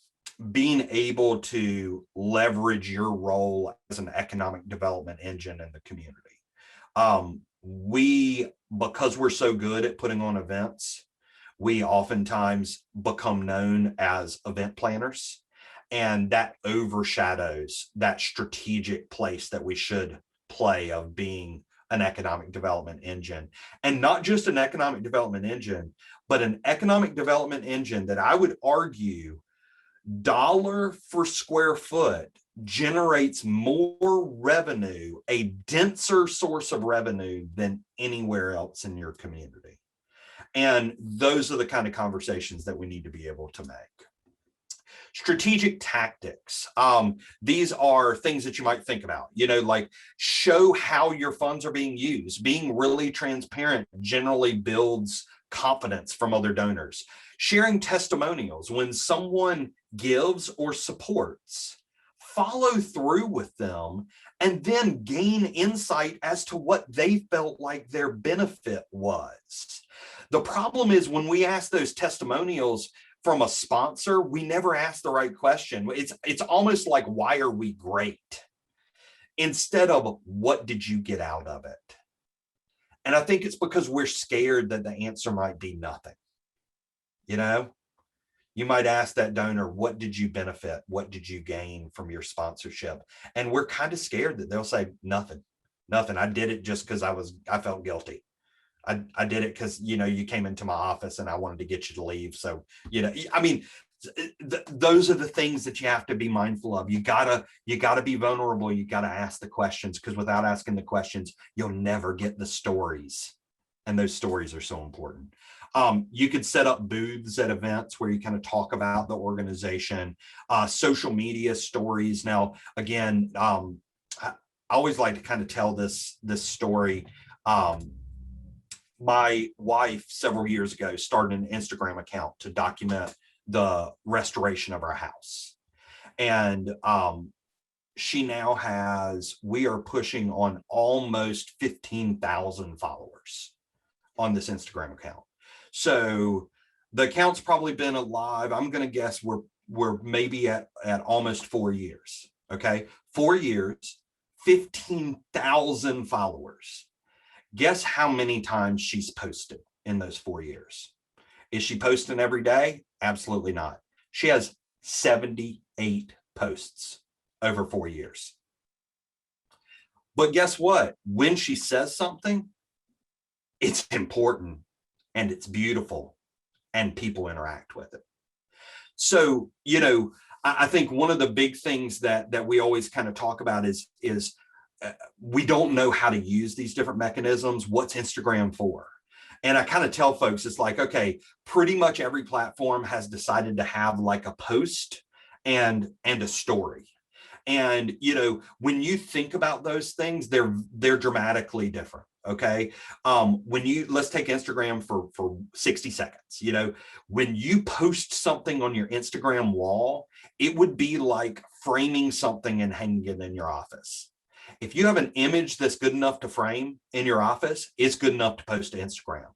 S9: being able to leverage your role as an economic development engine in the community. Because we're so good at putting on events, we oftentimes become known as event planners, and that overshadows that strategic place that we should play of being an economic development engine. And not just an economic development engine, but an economic development engine that I would argue dollar for square foot generates more revenue, a denser source of revenue than anywhere else in your community. And those are the kind of conversations that we need to be able to make. Strategic tactics. These are things that you might think about, like show how your funds are being used. Being really transparent generally builds confidence from other donors. Sharing testimonials when someone gives or supports, follow through with them, and then gain insight as to what they felt like their benefit was. The problem is when we ask those testimonials from a sponsor, we never ask the right question. It's almost like, why are we great? Instead of, what did you get out of it? And I think it's because we're scared that the answer might be nothing. You might ask that donor, what did you benefit? What did you gain from your sponsorship? And we're kind of scared that they'll say nothing. I did it just because I felt guilty. I did it because, you came into my office and I wanted to get you to leave. So, those are the things that you have to be mindful of. You gotta be vulnerable. You gotta ask the questions, because without asking the questions, you'll never get the stories. And those stories are so important. You could set up booths at events where you kind of talk about the organization, social media stories. Now, again, I always like to kind of tell this story. My wife several years ago started an Instagram account to document the restoration of our house. And she now we are pushing on almost 15,000 followers on this Instagram account. So the account's probably been alive. I'm going to guess we're maybe at almost 4 years. Okay. 4 years, 15,000 followers. Guess how many times she's posted in those 4 years? Is she posting every day? Absolutely not. She has 78 posts over 4 years. But guess what? When she says something, it's important and it's beautiful and people interact with it. So, I think one of the big things that we always kind of talk about is we don't know how to use these different mechanisms. What's Instagram for? And I kind of tell folks, it's like, okay, pretty much every platform has decided to have like a post and a story. And, when you think about those things, they're dramatically different. Okay. Let's take Instagram for 60 seconds. When you post something on your Instagram wall, it would be like framing something and hanging it in your office. If you have an image that's good enough to frame in your office, it's good enough to post to Instagram.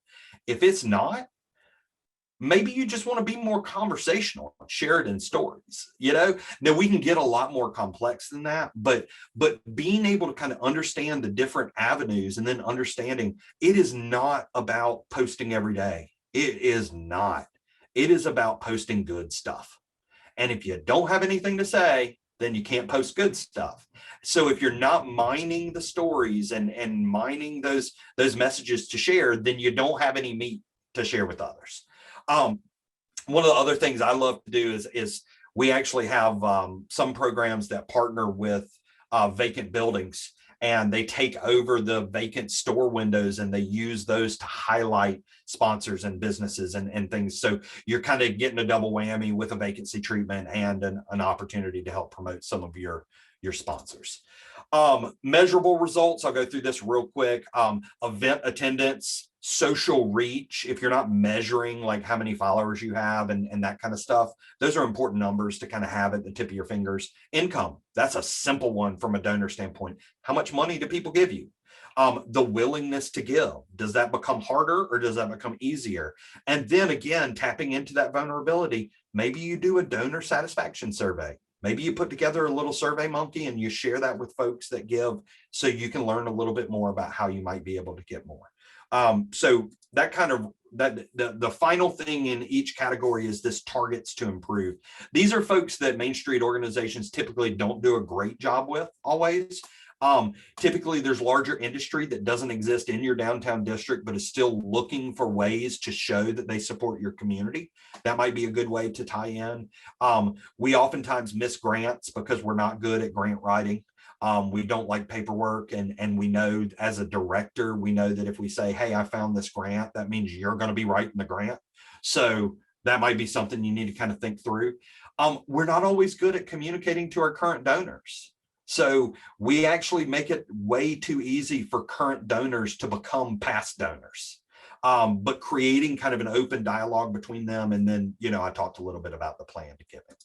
S9: If it's not, maybe you just want to be more conversational, share it in stories. Now we can get a lot more complex than that, but being able to kind of understand the different avenues, and then understanding it is not about posting every day. It is not. It is about posting good stuff. And if you don't have anything to say, then you can't post good stuff. So if you're not mining the stories and mining those messages to share, then you don't have any meat to share with others. One of the other things I love to do is we actually have some programs that partner with vacant buildings, and they take over the vacant store windows and they use those to highlight sponsors and businesses and things. So you're kind of getting a double whammy with a vacancy treatment and an opportunity to help promote some of your sponsors. Measurable results, I'll go through this real quick. Event attendance, social reach. If you're not measuring like how many followers you have and that kind of stuff, those are important numbers to kind of have at the tip of your fingers. Income, that's a simple one from a donor standpoint. How much money do people give you? The willingness to give, does that become harder or does that become easier? And then again, tapping into that vulnerability, maybe you do a donor satisfaction survey. Maybe you put together a little Survey Monkey and you share that with folks that give, so you can learn a little bit more about how you might be able to get more. So that kind of the final thing in each category is this targets to improve. These are folks that Main Street organizations typically don't do a great job with always. Typically there's larger industry that doesn't exist in your downtown district, but is still looking for ways to show that they support your community. That might be a good way to tie in. We oftentimes miss grants because we're not good at grant writing. We don't like paperwork, and we know as a director, we know that if we say, hey, I found this grant, that means you're going to be writing the grant. So that might be something you need to kind of think through. We're not always good at communicating to our current donors. So we actually make it way too easy for current donors to become past donors. But creating kind of an open dialogue between them. And then, I talked a little bit about the plan to giving.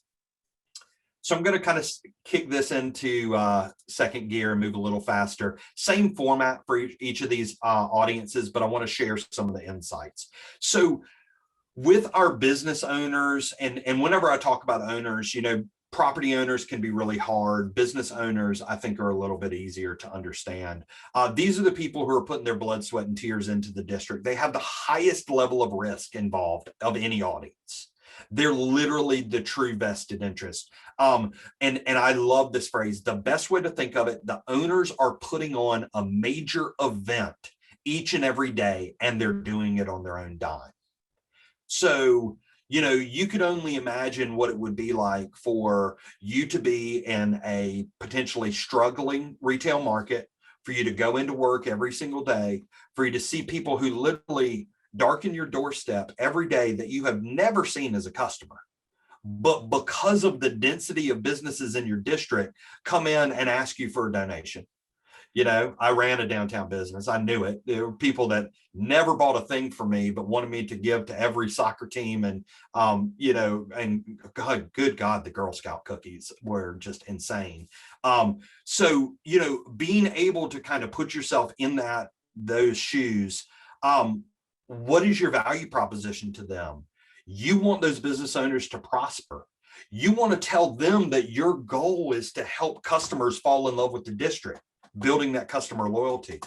S9: So I'm going to kind of kick this into second gear and move a little faster. Same format for each of these audiences, but I want to share some of the insights. So with our business owners, and whenever I talk about owners, property owners can be really hard. Business owners, I think, are a little bit easier to understand. These are the people who are putting their blood, sweat, and tears into the district. They have the highest level of risk involved of any audience. They're literally the true vested interest. And I love this phrase. The best way to think of it, the owners are putting on a major event each and every day, and they're doing it on their own dime. So, you could only imagine what it would be like for you to be in a potentially struggling retail market, for you to go into work every single day, for you to see people who literally darken your doorstep every day that you have never seen as a customer. But because of the density of businesses in your district, come in and ask you for a donation. I ran a downtown business. I knew it. There were people that never bought a thing for me, but wanted me to give to every soccer team. And, and good God, the Girl Scout cookies were just insane. So, being able to kind of put yourself in those shoes, what is your value proposition to them? You want those business owners to prosper. You want to tell them that your goal is to help customers fall in love with the district, building that customer loyalty.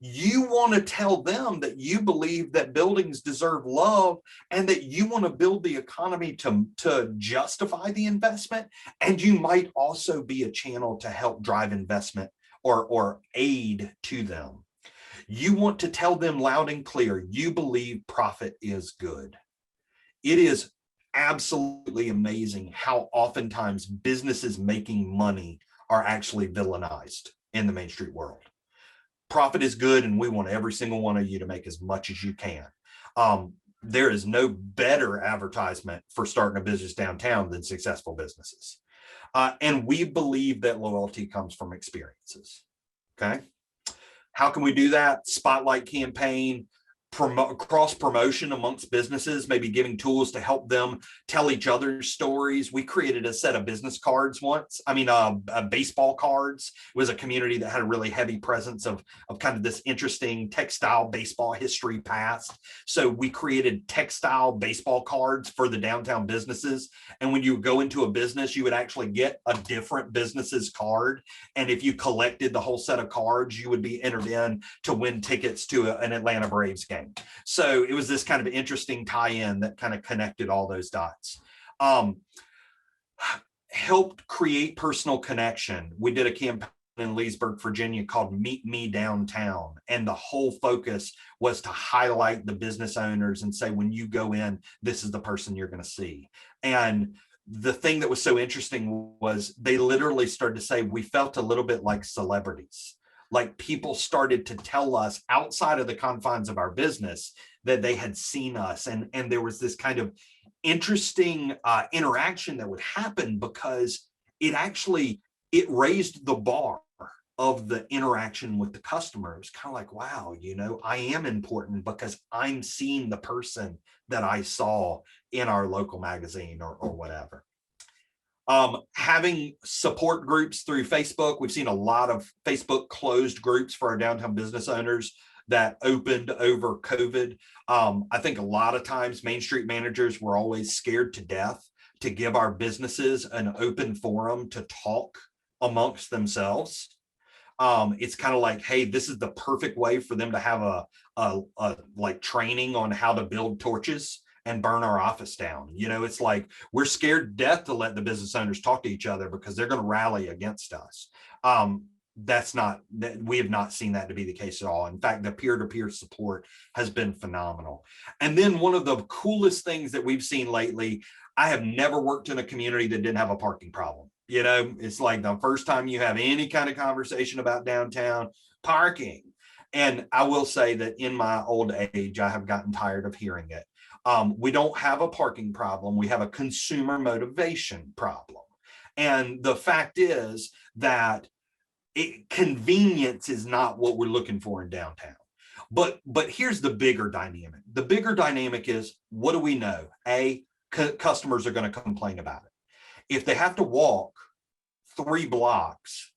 S9: You want to tell them that you believe that buildings deserve love and that you want to build the economy to justify the investment. And you might also be a channel to help drive investment or aid to them. You want to tell them loud and clear, you believe profit is good. It is absolutely amazing how oftentimes businesses making money are actually villainized in the Main Street world. Profit is good, and we want every single one of you to make as much as you can. There is no better advertisement for starting a business downtown than successful businesses. And we believe that loyalty comes from experiences. Okay. How can we do that? Spotlight campaign, cross promotion amongst businesses, maybe giving tools to help them tell each other's stories. We created a set of business cards once. Baseball cards. It was a community that had a really heavy presence of kind of this interesting textile baseball history past. So we created textile baseball cards for the downtown businesses. And when you go into a business, you would actually get a different business's card. And if you collected the whole set of cards, you would be entered in to win tickets to an Atlanta Braves game. So it was this kind of interesting tie-in that kind of connected all those dots. Helped create personal connection. We did a campaign in Leesburg, Virginia called Meet Me Downtown. And the whole focus was to highlight the business owners and say, when you go in, this is the person you're going to see. And the thing that was so interesting was they literally started to say, we felt a little bit like celebrities. Like people started to tell us outside of the confines of our business that they had seen us. And there was this kind of interesting interaction that would happen because it raised the bar of the interaction with the customer. It was kind of like, wow, I am important because I'm seeing the person that I saw in our local magazine or whatever. Having support groups through Facebook. We've seen a lot of Facebook closed groups for our downtown business owners that opened over COVID. I think a lot of times Main Street managers were always scared to death to give our businesses an open forum to talk amongst themselves. It's kind of like, hey, this is the perfect way for them to have a training on how to build torches and burn our office down. It's like we're scared to death to let the business owners talk to each other because they're going to rally against us. We have not seen that to be the case at all. In fact, the peer-to-peer support has been phenomenal. And then one of the coolest things that we've seen lately, I have never worked in a community that didn't have a parking problem. It's like the first time you have any kind of conversation about downtown parking. And I will say that in my old age, I have gotten tired of hearing it. We don't have a parking problem. We have a consumer motivation problem. And the fact is that convenience is not what we're looking for in downtown. But here's the bigger dynamic. The bigger dynamic is, what do we know? Customers are going to complain about it. If they have to walk 3 blocks,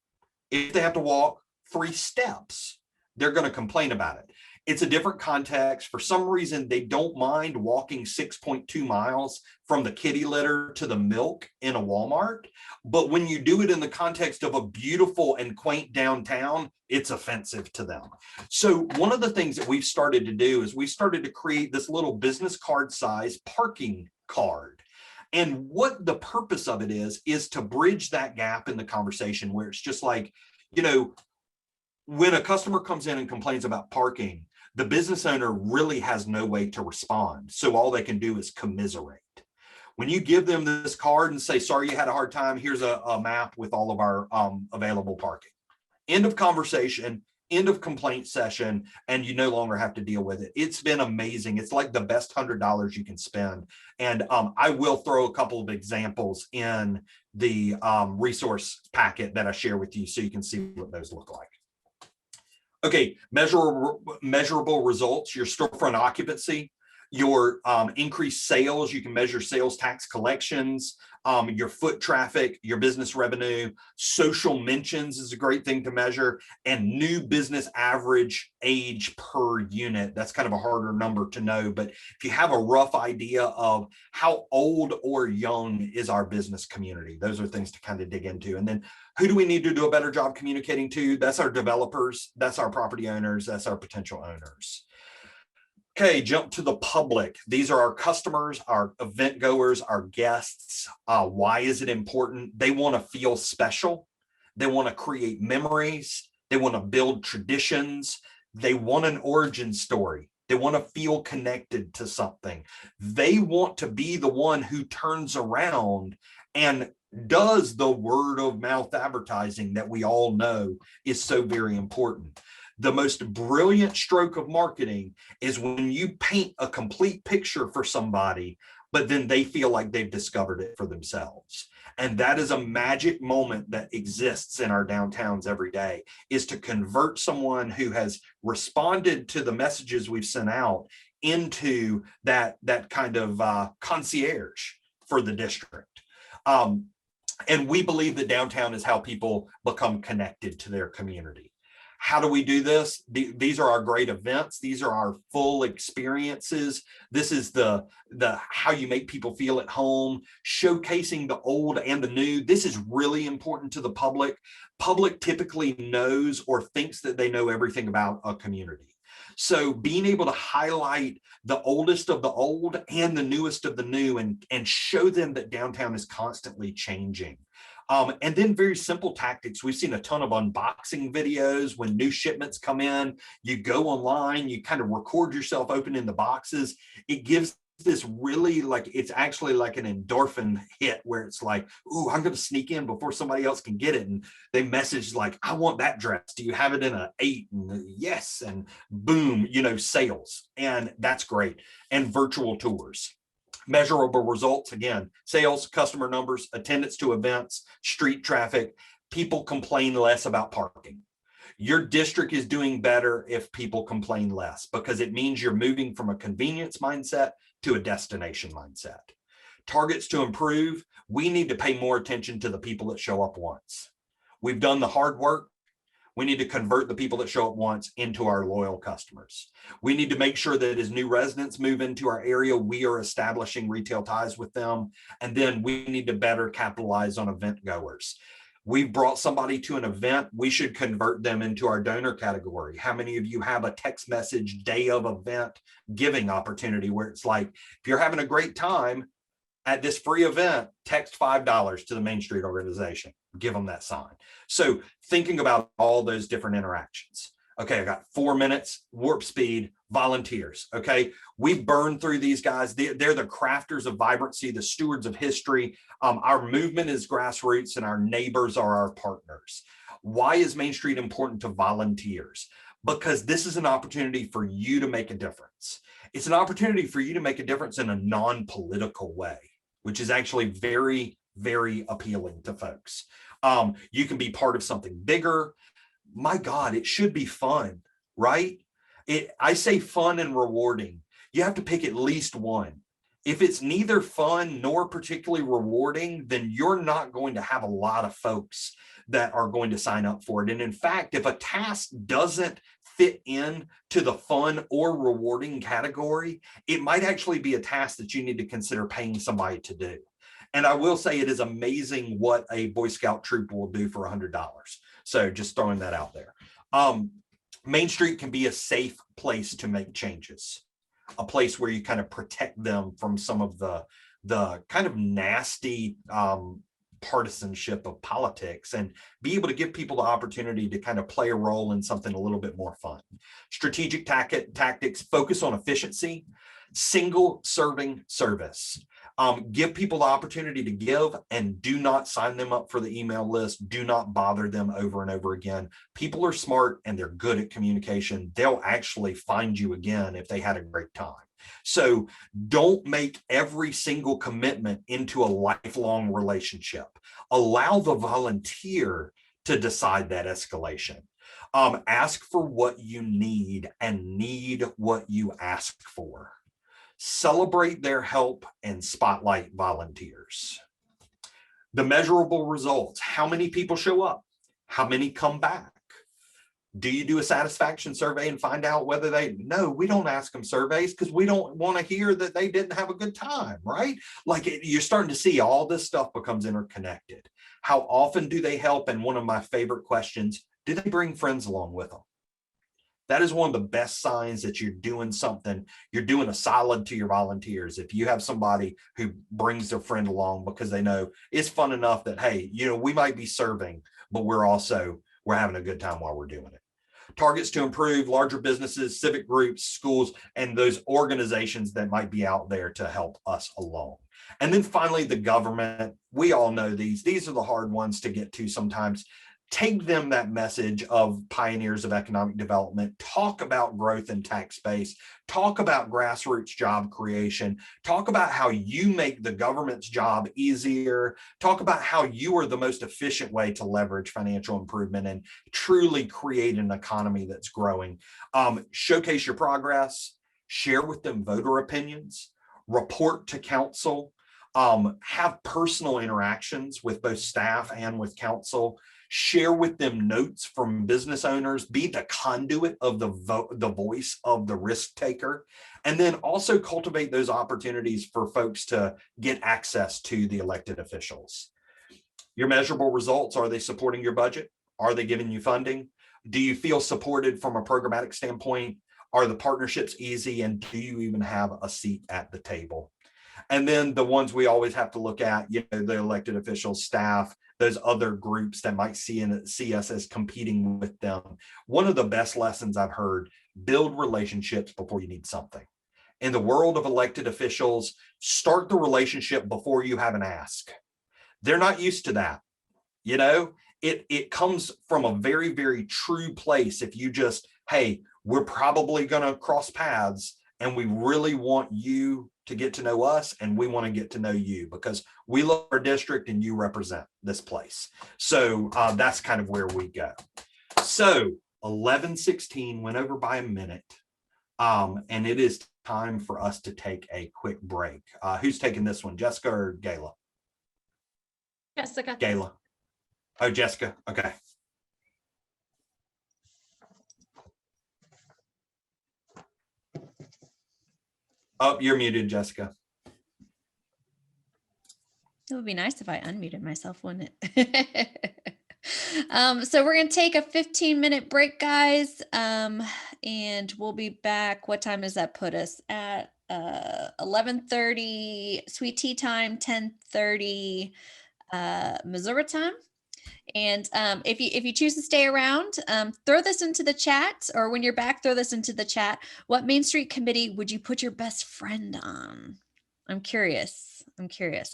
S9: if they have to walk 3 steps, they're going to complain about it. It's a different context. For some reason, they don't mind walking 6.2 miles from the kitty litter to the milk in a Walmart. But when you do it in the context of a beautiful and quaint downtown, it's offensive to them. So one of the things that we've started to do is we started to create this little business card size parking card. And what the purpose of it is to bridge that gap in the conversation where it's just like, when a customer comes in and complains about parking, the business owner really has no way to respond. So all they can do is commiserate. When you give them this card and say, sorry, you had a hard time, here's a map with all of our available parking. End of conversation, end of complaint session, and you no longer have to deal with it. It's been amazing. It's like the best $100 you can spend. And I will throw a couple of examples in the resource packet that I share with you so you can see what those look like. Okay, measurable results, your storefront occupancy, your increased sales. You can measure sales tax collections, your foot traffic, your business revenue. Social mentions is a great thing to measure, and new business average age per unit. That's kind of a harder number to know, but if you have a rough idea of how old or young is our business community, those are things to kind of dig into. And then who do we need to do a better job communicating to? That's our developers, that's our property owners, that's our potential owners. Okay, jump to the public. These are our customers, our event goers, our guests. Why is it important? They want to feel special. They want to create memories. They want to build traditions. They want an origin story. They want to feel connected to something. They want to be the one who turns around and does the word of mouth advertising that we all know is so very important. The most brilliant stroke of marketing is when you paint a complete picture for somebody, but then they feel like they've discovered it for themselves. And that is a magic moment that exists in our downtowns every day, is to convert someone who has responded to the messages we've sent out into that kind of concierge for the district. And we believe that downtown is how people become connected to their community. How do we do this? These are our great events. These are our full experiences. This is the how you make people feel at home, showcasing the old and the new. This is really important to the public. Public typically knows or thinks that they know everything about a community. So being able to highlight the oldest of the old and the newest of the new, and show them that downtown is constantly changing. And then very simple tactics. We've seen a ton of unboxing videos. When new shipments come in, you go online, you kind of record yourself opening the boxes. It gives this really, like, it's actually like an endorphin hit where it's like, ooh, I'm going to sneak in before somebody else can get it. And they message like, I want that dress. Do you have it in an 8? And yes. And boom, sales. And that's great. And virtual tours. Measurable results, again, sales, customer numbers, attendance to events, street traffic. People complain less about parking. Your district is doing better if people complain less, because it means you're moving from a convenience mindset to a destination mindset. Targets to improve. We need to pay more attention to the people that show up once. We've done the hard work. We need to convert the people that show up once into our loyal customers. We need to make sure that as new residents move into our area, we are establishing retail ties with them. And then we need to better capitalize on event goers. We've brought somebody to an event, we should convert them into our donor category. How many of you have a text message day of event giving opportunity where it's like, if you're having a great time at this free event, text $5 to the Main Street organization, give them that sign. So thinking about all those different interactions. Okay, I got 4 minutes, warp speed, volunteers. Okay, we burn through these guys. They're the crafters of vibrancy, the stewards of history. Our movement is grassroots and our neighbors are our partners. Why is Main Street important to volunteers? Because this is an opportunity for you to make a difference. It's an opportunity for you to make a difference in a non-political way, which is actually very, very appealing to folks. You can be part of something bigger. My God, it should be fun, right? I say fun and rewarding. You have to pick at least one. If it's neither fun nor particularly rewarding, then you're not going to have a lot of folks that are going to sign up for it. And in fact, if a task doesn't fit in to the fun or rewarding category, it might actually be a task that you need to consider paying somebody to do. And I will say it is amazing what a Boy Scout troop will do for $100. So just throwing that out there. Main Street can be a safe place to make changes, a place where you kind of protect them from some of the kind of nasty partisanship of politics, and be able to give people the opportunity to kind of play a role in something a little bit more fun. Strategic tactics, focus on efficiency, single serving service. Give people the opportunity to give, and do not sign them up for the email list. Do not bother them over and over again. People are smart and they're good at communication. They'll actually find you again if they had a great time. So don't make every single commitment into a lifelong relationship. Allow the volunteer to decide that escalation. Ask for what you need and need what you ask for. Celebrate their help and spotlight volunteers. The measurable results. How many people show up? How many come back? Do you do a satisfaction survey and find out whether no, we don't ask them surveys because we don't want to hear that they didn't have a good time, right? Like you're starting to see all this stuff becomes interconnected. How often do they help? And one of my favorite questions, do they bring friends along with them? That is one of the best signs that you're doing something. You're doing a solid to your volunteers. If you have somebody who brings their friend along because they know it's fun enough that, hey, we might be serving, but we're having a good time while we're doing it. Targets to improve, larger businesses, civic groups, schools, and those organizations that might be out there to help us along. And then finally, the government. We all know these are the hard ones to get to sometimes. take them that message of pioneers of economic development, talk about growth and tax base, talk about grassroots job creation, talk about how you make the government's job easier, talk about how you are the most efficient way to leverage financial improvement and truly create an economy that's growing. Showcase your progress, share with them voter opinions, report to council, have personal interactions with both staff and with council, share with them notes from business owners, be the conduit of the voice of the risk taker, and then also cultivate those opportunities for folks to get access to the elected officials. Your measurable results, are they supporting your budget? Are they giving you funding? Do you feel supported from a programmatic standpoint? Are the partnerships easy? And do you even have a seat at the table? And then the ones we always have to look at, the elected officials, staff, those other groups that might see us as competing with them. One of the best lessons I've heard, build relationships before you need something. In the world of elected officials, start the relationship before you have an ask. They're not used to that. It comes from a very, very true place. If you just, hey, we're probably going to cross paths and we really want you to get to know us and we want to get to know you because we love our district and you represent this place. So that's kind of where we go. So 11:16 went over by a minute, and it is time for us to take a quick break. Who's taking this one, Jessica or Gayla?
S1: Jessica.
S9: Gayla. Oh, Jessica. Okay. Oh, you're muted, Jessica.
S3: It would be nice if I unmuted myself, wouldn't it? So we're going to take a 15-minute break, guys. And we'll be back. What time does that put us at? 11:30 sweet tea time, 10:30 Missouri time. And if you choose to stay around, throw this into the chat, or when you're back, throw this into the chat. What Main Street committee would you put your best friend on? I'm curious.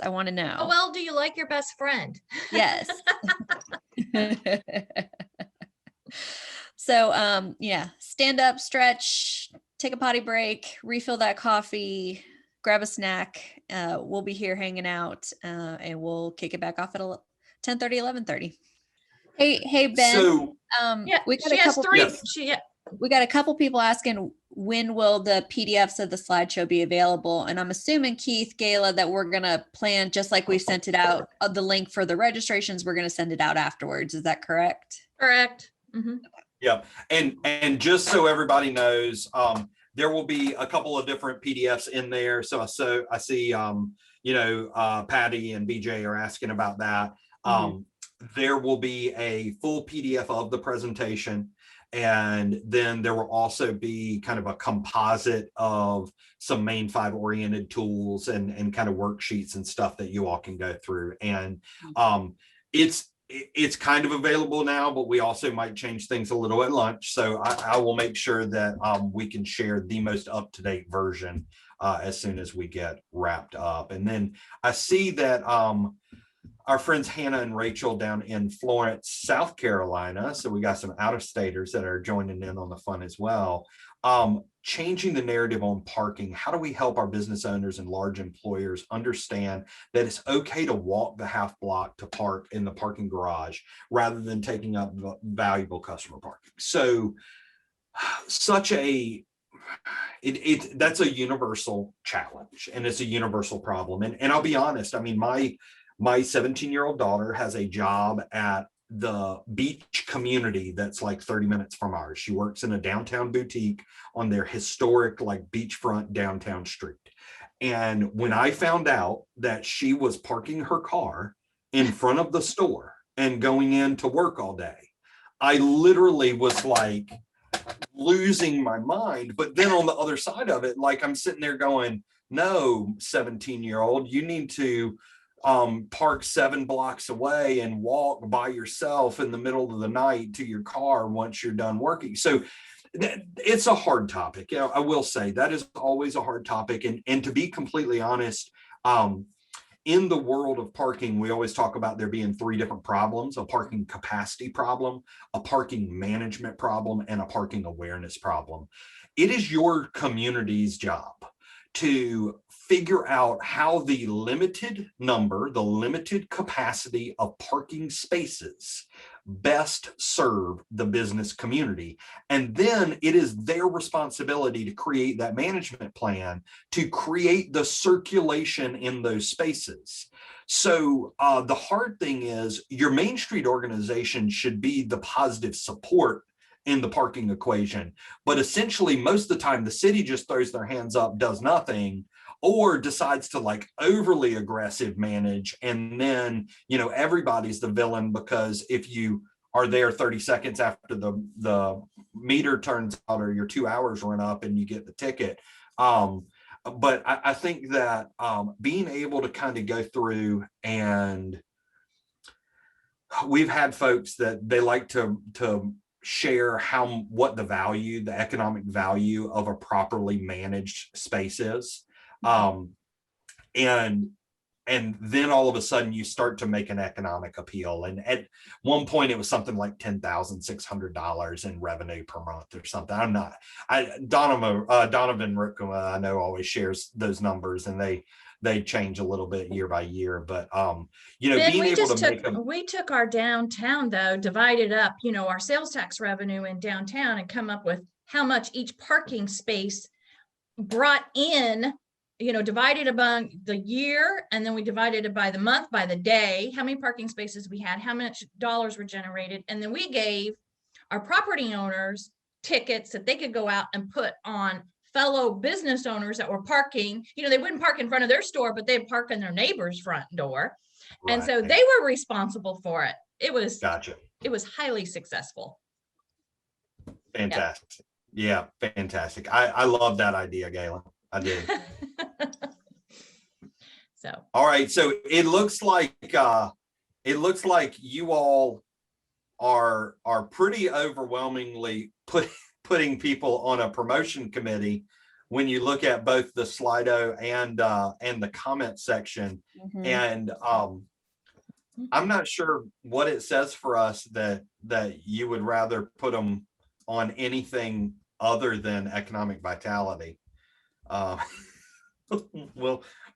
S3: I want to know.
S1: How well do you like your best friend?
S3: Yes. So, stand up, stretch, take a potty break, refill that coffee, grab a snack. We'll be here hanging out, and we'll kick it back off at 10:30, 11:30. Hey, Ben.
S9: So,
S3: we got a couple people asking, when will the PDFs of the slideshow be available? And I'm assuming, Keith, Gayla, that we're going to plan, just like we sent it out, the link for the registrations, we're going to send it out afterwards. Is that correct?
S1: Correct. Mm-hmm.
S9: Yeah. And just so everybody knows, there will be a couple of different PDFs in there. So I see, Patty and BJ are asking about that. There will be a full PDF of the presentation. And then there will also be kind of a composite of some Main 5 oriented tools and kind of worksheets and stuff that you all can go through. And it's kind of available now, but we also might change things a little at lunch. So I will make sure that we can share the most up-to-date version as soon as we get wrapped up. And then I see that our friends Hannah and Rachel down in Florence, South Carolina. So we got some out-of-staters that are joining in on the fun as well. Changing the narrative on parking. How do we help our business owners and large employers understand that it's okay to walk the half block to park in the parking garage rather than taking up valuable customer parking? So that's a universal challenge and it's a universal problem. And I'll be honest, I mean, my 17-year-old daughter has a job at the beach community that's like 30 minutes from ours. She works in a downtown boutique on their historic beachfront downtown street. And when I found out that she was parking her car in front of the store and going in to work all day, I literally was like losing my mind. But then on the other side of it, I'm sitting there going, no, 17-year-old, you need to park 7 blocks away and walk by yourself in the middle of the night to your car once you're done working. So it's a hard topic. I will say that is always a hard topic. And to be completely honest, in the world of parking, we always talk about there being three different problems: a parking capacity problem, a parking management problem, and a parking awareness problem. It is your community's job to figure out how the limited number, the limited capacity of parking spaces best serve the business community. And then it is their responsibility to create that management plan to create the circulation in those spaces. So the hard thing is your Main Street organization should be the positive support in the parking equation. But essentially, most of the time, the city just throws their hands up, does nothing, or decides to like overly aggressive manage. And then, you know, everybody's the villain, because if you are there 30 seconds after the meter turns out or your 2 hours run up and you get the ticket. But I think that being able to kind of go through, and we've had folks that they like to share what the economic value of a properly managed space is. And then all of a sudden you start to make an economic appeal. And at one point it was something like $10,600 in revenue per month or something. Donovan Ripkema, I know, always shares those numbers, and they change a little bit year by year. But you know,
S1: Ben,
S9: being able to make them.
S1: We took our downtown though, divided up, you know, our sales tax revenue in downtown, and come up with how much each parking space brought in, you know, divided among the year, and then we divided it by the month, by the day, how many parking spaces we had, how much dollars were generated. And then we gave our property owners tickets that they could go out and put on fellow business owners that were parking. You know, they wouldn't park in front of their store, but they'd park in their neighbor's front door. Right. And so they were responsible for it. It was, gotcha. It was highly successful.
S9: Fantastic. Yeah, fantastic. I love that idea, Galen. I did.
S1: So
S9: all right, so it looks like you all are pretty overwhelmingly putting people on a promotion committee when you look at both the Slido and the comment section. Mm-hmm. And I'm not sure what it says for us that you would rather put them on anything other than economic vitality.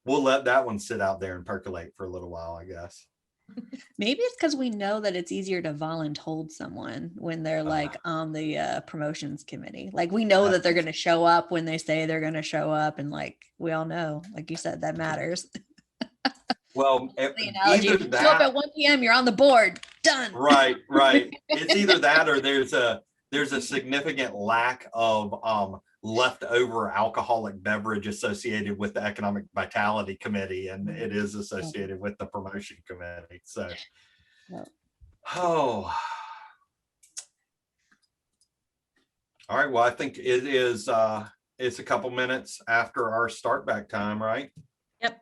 S9: We'll let that one sit out there and percolate for a little while, I guess.
S3: Maybe it's because we know that it's easier to voluntold someone when they're like on the promotions committee. Like we know that they're going to show up when they say they're going to show up, and like we all know, like you said, that matters.
S9: Well,
S3: either that, show up at 1 p.m. You're on the board. Done.
S9: Right. It's either that or there's a significant lack of leftover alcoholic beverage associated with the economic vitality committee, and it is associated with the promotion committee. So, all right. Well, I think it is. It's a couple minutes after our start back time, right?
S1: Yep.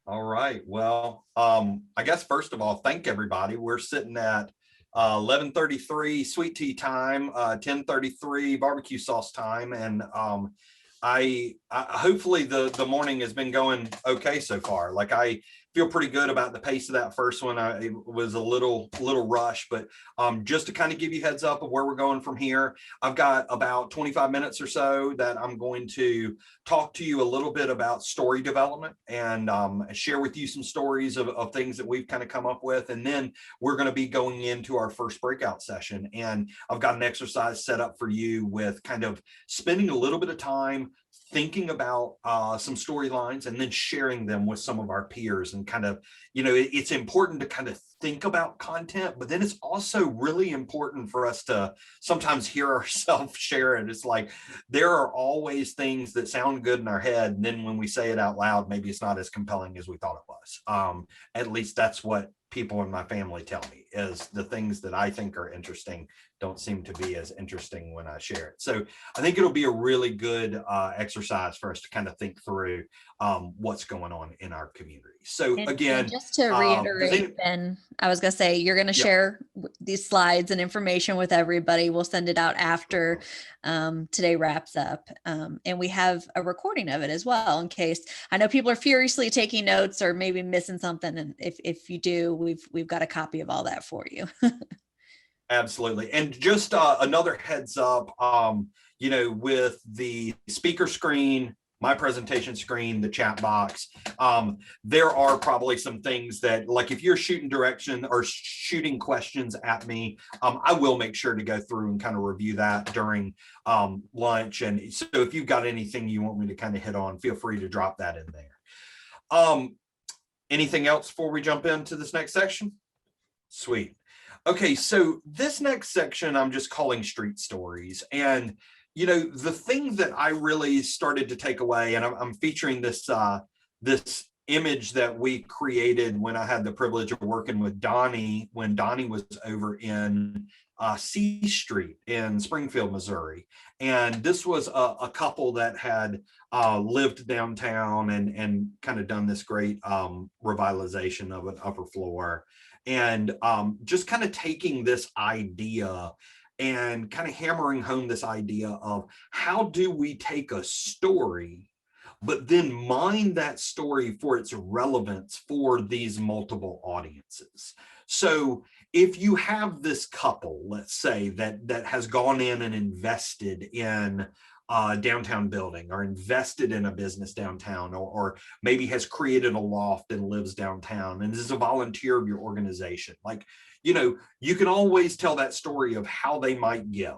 S9: All right. Well, I guess first of all, thank everybody. We're sitting at 11:33 sweet tea time, 10:33 barbecue sauce time, and I hopefully the morning has been going okay so far. Like I feel pretty good about the pace of that first one. It was a little rush, but just to kind of give you heads up of where we're going from here, I've got about 25 minutes or so that I'm going to talk to you a little bit about story development and share with you some stories of things that we've kind of come up with. And then we're going to be going into our first breakout session. And I've got an exercise set up for you with kind of spending a little bit of time thinking about some storylines and then sharing them with some of our peers. And kind of, you know, it's important to kind of think about content, but then it's also really important for us to sometimes hear ourselves share it. It's like there are always things that sound good in our head, and then when we say it out loud, maybe it's not as compelling as we thought it was. At least that's what people in my family tell me. is the things that I think are interesting don't seem to be as interesting when I share it. So I think it'll be a really good exercise for us to kind of think through what's going on in our community. So
S3: And
S9: again,
S3: just to
S9: does
S3: reiterate,
S9: any-
S3: Ben, I was going to say, you're going to
S9: Yep.
S3: share these slides and information with everybody. We'll send it out after today wraps up. And we have a recording of it as well, in case, I know people are furiously taking notes or maybe missing something. And if you do, we've got a copy of all that for you.
S9: Absolutely. And just another heads up, with the speaker screen, my presentation screen, the chat box, there are probably some things that, like, if you're shooting direction or shooting questions at me, I will make sure to go through and kind of review that during lunch. And so if you've got anything you want me to kind of hit on, feel free to drop that in there. Anything else before we jump into this next section? Sweet. Okay, so this next section I'm just calling Street Stories. And the thing that I really started to take away, and I'm featuring this this image that we created when I had the privilege of working with Donnie, when Donnie was over in C Street in Springfield, Missouri. And this was a couple that had lived downtown and kind of done this great revitalization of an upper floor. And just kind of taking this idea and kind of hammering home this idea of how do we take a story, but then mine that story for its relevance for these multiple audiences. So if you have this couple, let's say, that has gone in and invested in a downtown building or invested in a business downtown, or maybe has created a loft and lives downtown and is a volunteer of your organization, like, you can always tell that story of how they might give,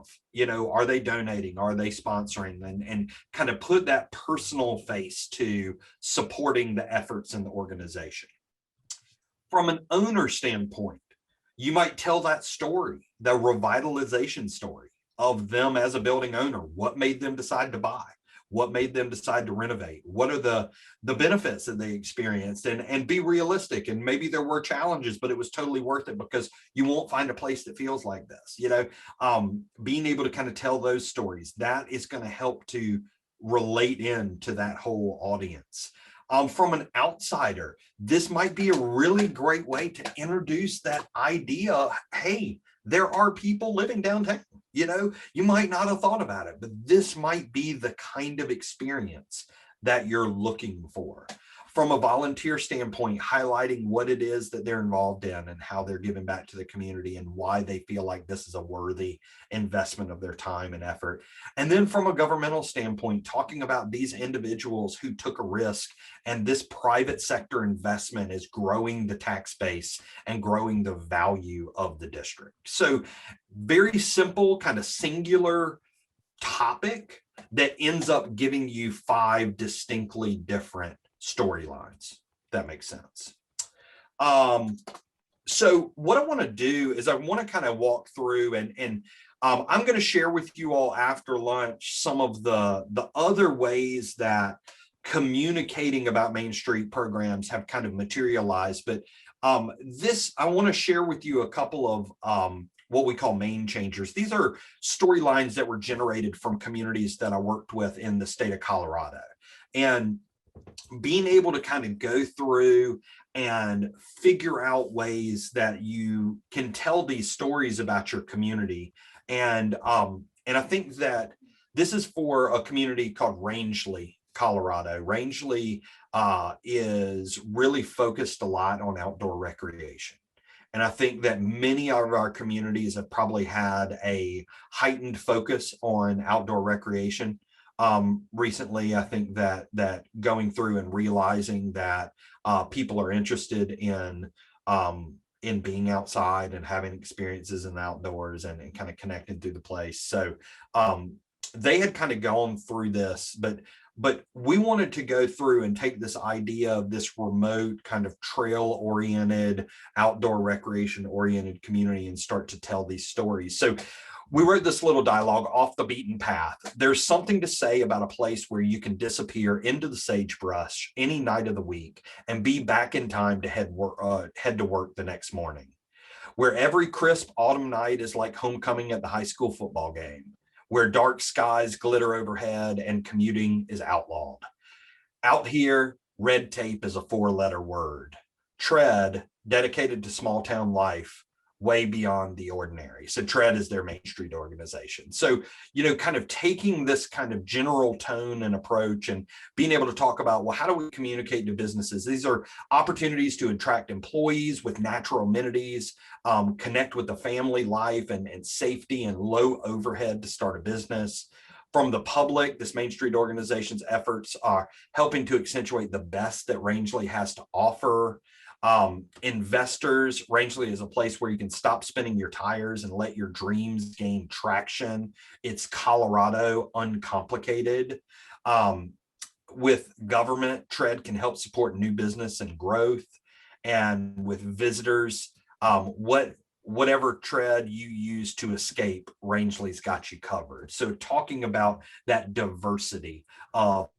S9: are they donating, are they sponsoring, and kind of put that personal face to supporting the efforts in the organization. From an owner standpoint, you might tell that story, the revitalization story of them as a building owner. What made them decide to buy? What made them decide to renovate? What are the benefits that they experienced? And be realistic. And maybe there were challenges, but it was totally worth it, because you won't find a place that feels like this. Being able to kind of tell those stories, that is going to help to relate into that whole audience. From an outsider, this might be a really great way to introduce that idea. Hey, there are people living downtown. You might not have thought about it, but this might be the kind of experience that you're looking for. From a volunteer standpoint, highlighting what it is that they're involved in and how they're giving back to the community and why they feel like this is a worthy investment of their time and effort. And then from a governmental standpoint, talking about these individuals who took a risk, and this private sector investment is growing the tax base and growing the value of the district. So very simple, kind of singular topic that ends up giving you 5 distinctly different storylines. That makes sense. So what I want to do is I want to kind of walk through and I'm going to share with you all after lunch some of the other ways that communicating about Main Street programs have kind of materialized. But I want to share with you a couple of what we call main changers. These are storylines that were generated from communities that I worked with in the state of Colorado. And being able to kind of go through and figure out ways that you can tell these stories about your community. And I think that this is for a community called Rangeley, Colorado. Rangeley is really focused a lot on outdoor recreation. And I think that many of our communities have probably had a heightened focus on outdoor recreation. Recently, I think that going through and realizing that people are interested in being outside and having experiences in the outdoors and kind of connected through the place. So they had kind of gone through this, but we wanted to go through and take this idea of this remote kind of trail oriented, outdoor recreation oriented community and start to tell these stories. So we wrote this little dialogue, Off the Beaten Path. There's something to say about a place where you can disappear into the sagebrush any night of the week and be back in time to head to work the next morning. where every crisp autumn night is like homecoming at the high school football game, where dark skies glitter overhead and commuting is outlawed. Out here, red tape is a 4-letter word. TREAD, dedicated to small town life, way beyond the ordinary. So TREAD is their Main Street organization. So, kind of taking this kind of general tone and approach and being able to talk about, well, how do we communicate to businesses? These are opportunities to attract employees with natural amenities, connect with the family life and safety and low overhead to start a business. From the public, this Main Street organization's efforts are helping to accentuate the best that Rangeley has to offer. Investors, Rangeley is a place where you can stop spinning your tires and let your dreams gain traction. It's Colorado uncomplicated. With government, TREAD can help support new business and growth. And with visitors, whatever TREAD you use to escape, Rangeley's got you covered. So talking about that diversity of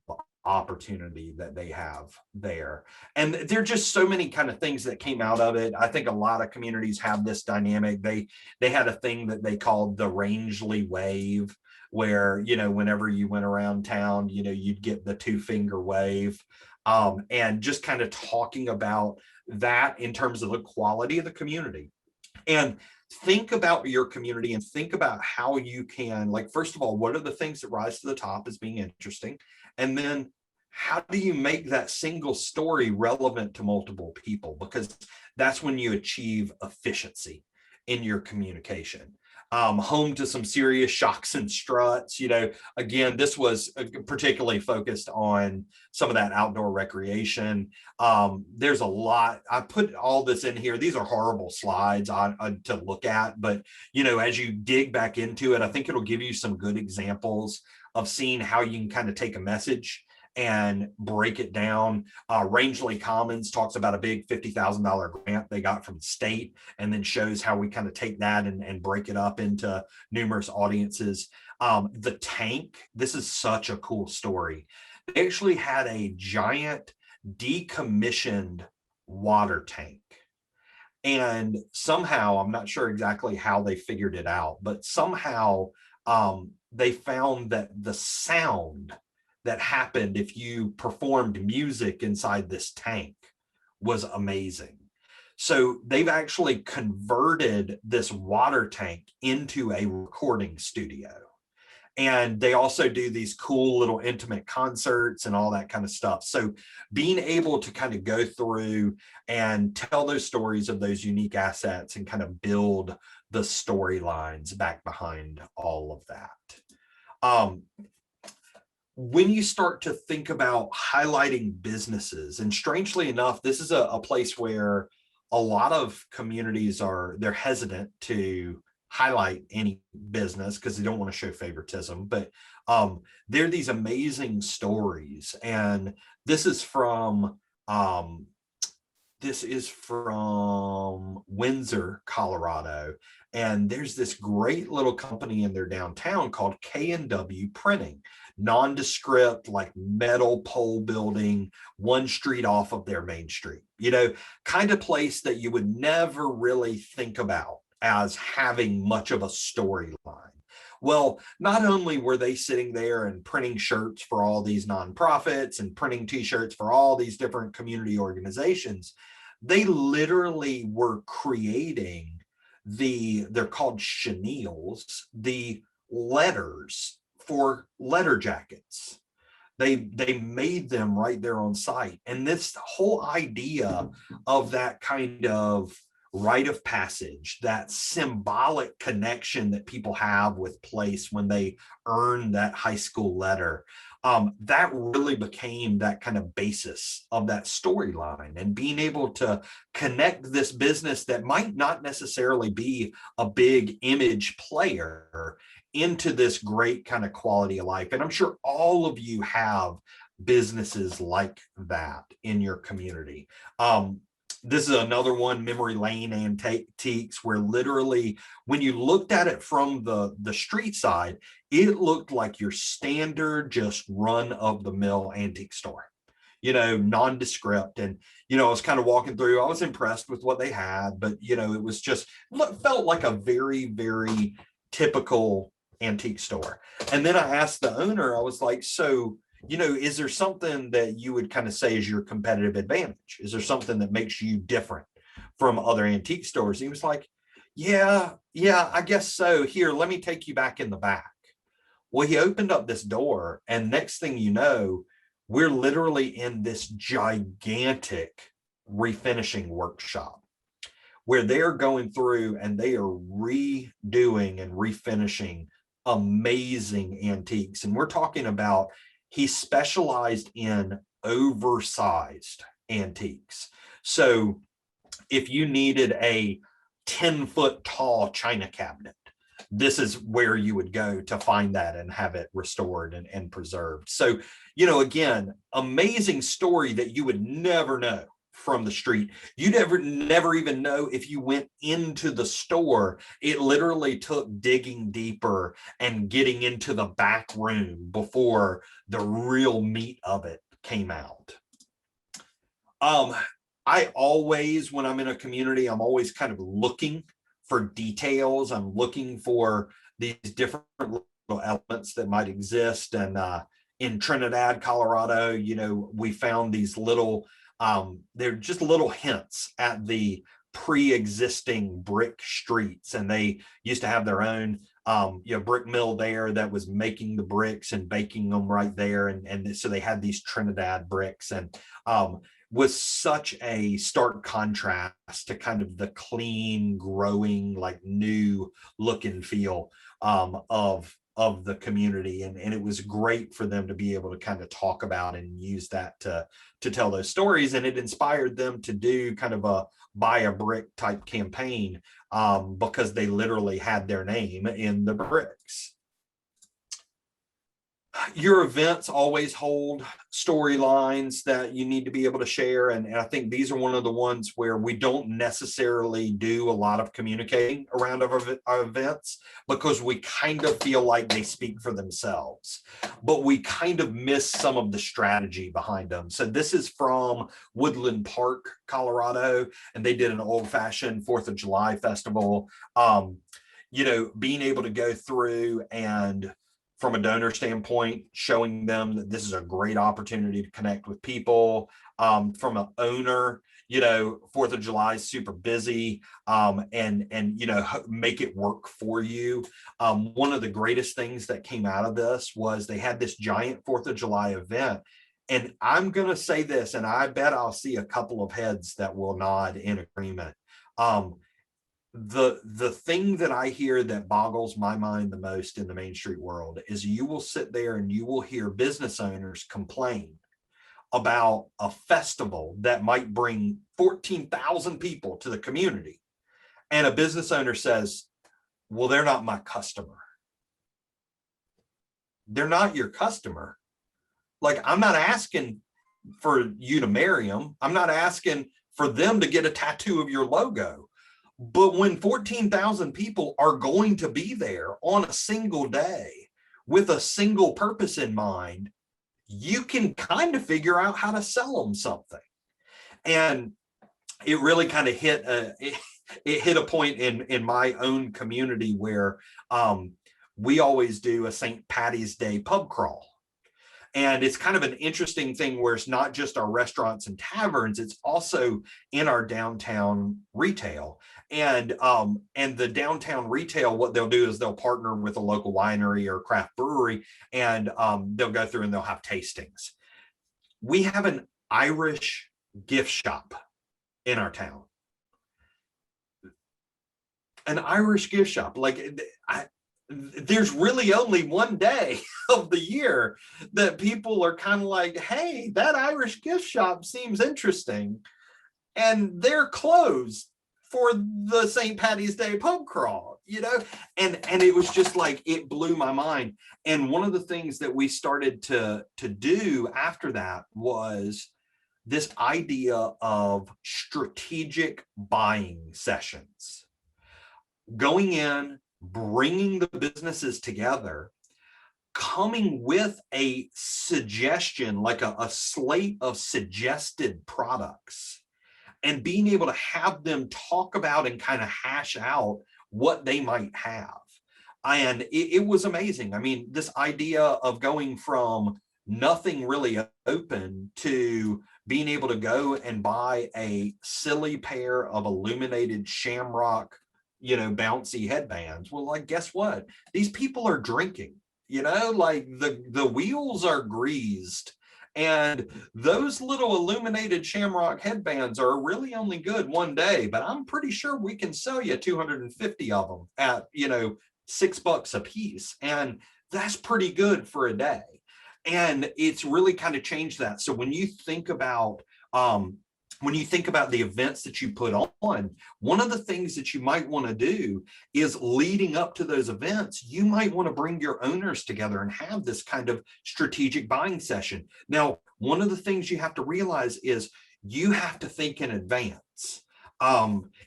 S9: opportunity that they have there. And there are just so many kind of things that came out of it. I think a lot of communities have this dynamic. They had a thing that they called the Rangeley wave, where, whenever you went around town, you'd get the 2-finger wave. And just kind of talking about that in terms of the quality of the community. And think about your community and think about how you can, first of all, what are the things that rise to the top as being interesting? And then how do you make that single story relevant to multiple people? Because that's when you achieve efficiency in your communication. Home to some serious shocks and struts. Again, this was particularly focused on some of that outdoor recreation. There's a lot. I put all this in here. These are horrible slides to look at, but as you dig back into it, I think it'll give you some good examples of seeing how you can kind of take a message and break it down. Rangeley Commons talks about a big $50,000 grant they got from the state, and then shows how we kind of take that and break it up into numerous audiences. The tank, this is such a cool story. They actually had a giant decommissioned water tank. And somehow, I'm not sure exactly how they figured it out, but somehow they found that the sound that happened if you performed music inside this tank was amazing. So they've actually converted this water tank into a recording studio. And they also do these cool little intimate concerts and all that kind of stuff. So being able to kind of go through and tell those stories of those unique assets and kind of build the storylines back behind all of that. When you start to think about highlighting businesses, and strangely enough, this is a place where a lot of communities they're hesitant to highlight any business because they don't want to show favoritism, but there are these amazing stories. And this is from Windsor, Colorado. And there's this great little company in their downtown called K&W Printing, nondescript, like metal pole building, one street off of their main street, kind of place that you would never really think about as having much of a storyline. Well, not only were they sitting there and printing shirts for all these nonprofits and printing t-shirts for all these different community organizations, they literally were creating they're called chenilles, the letters for letter jackets. They made them right there on site. And this whole idea of that kind of rite of passage, that symbolic connection that people have with place when they earn that high school letter, that really became that kind of basis of that storyline, and being able to connect this business that might not necessarily be a big image player into this great kind of quality of life. And I'm sure all of you have businesses like that in your community. This is another one, Memory Lane Antiques, where literally when you looked at it from the street side, it looked like your standard just run of the mill antique store. nondescript. And, I was kind of walking through, I was impressed with what they had, but, it was just, felt like a very, very typical antique store. And then I asked the owner, I was like, so, is there something that you would kind of say is your competitive advantage? Is there something that makes you different from other antique stores? He was like, yeah, I guess so. Here, let me take you back in the back. Well, he opened up this door, and next thing you know, we're literally in this gigantic refinishing workshop where they're going through and they are redoing and refinishing amazing antiques. And we're talking about, he specialized in oversized antiques. So if you needed a 10-foot tall china cabinet, this is where you would go to find that and have it restored and preserved. So, again, amazing story that you would never know from the street. You'd never even know if you went into the store. It literally took digging deeper and getting into the back room before the real meat of it came out. I always, when I'm in a community, I'm always kind of looking for details. I'm looking for these different little elements that might exist. And in Trinidad, Colorado, we found these little, they're just little hints at the pre-existing brick streets. And they used to have their own brick mill there that was making the bricks and baking them right there. And so they had these Trinidad bricks, and was such a stark contrast to kind of the clean, growing, like new look and feel of the community. And it was great for them to be able to kind of talk about and use that to tell those stories. And it inspired them to do kind of a buy a brick type campaign because they literally had their name in the bricks. Your events always hold storylines that you need to be able to share. And I think these are one of the ones where we don't necessarily do a lot of communicating around our events because we kind of feel like they speak for themselves, but we kind of miss some of the strategy behind them. So this is from Woodland Park, Colorado, and they did an old-fashioned 4th of July festival. Being able to go through and, from a donor standpoint, showing them that this is a great opportunity to connect with people. From an owner, 4th of July is super busy, and make it work for you. One of the greatest things that came out of this was they had this giant 4th of July event. And I'm going to say this, and I bet I'll see a couple of heads that will nod in agreement. The thing that I hear that boggles my mind the most in the Main Street world is you will sit there and you will hear business owners complain about a festival that might bring 14,000 people to the community. And a business owner says, well, they're not my customer. They're not your customer. Like, I'm not asking for you to marry them. I'm not asking for them to get a tattoo of your logo. But when 14,000 people are going to be there on a single day with a single purpose in mind, you can kind of figure out how to sell them something. And it really kind of hit a point in my own community where we always do a St. Patty's Day pub crawl. And it's kind of an interesting thing where it's not just our restaurants and taverns, it's also in our downtown retail. And the downtown retail, what they'll do is they'll partner with a local winery or craft brewery, and they'll go through and they'll have tastings. We have an Irish gift shop in our town. An Irish gift shop. Like, there's really only one day of the year that people are kind of like, hey, that Irish gift shop seems interesting. And they're closed for the St. Patty's Day pub crawl, and it was just like, it blew my mind. And one of the things that we started to do after that was this idea of strategic buying sessions. Going in, bringing the businesses together, coming with a suggestion, like a slate of suggested products, and being able to have them talk about and kind of hash out what they might have. And it was amazing. I mean, this idea of going from nothing really open to being able to go and buy a silly pair of illuminated shamrock, bouncy headbands. Well, like, guess what? These people are drinking, like the wheels are greased. And those little illuminated shamrock headbands are really only good one day, but I'm pretty sure we can sell you 250 of them at, $6 a piece. And that's pretty good for a day. And it's really kind of changed that. So when you think about the events that you put on, one of the things that you might want to do is, leading up to those events, you might want to bring your owners together and have this kind of strategic buying session. Now, one of the things you have to realize is you have to think in advance.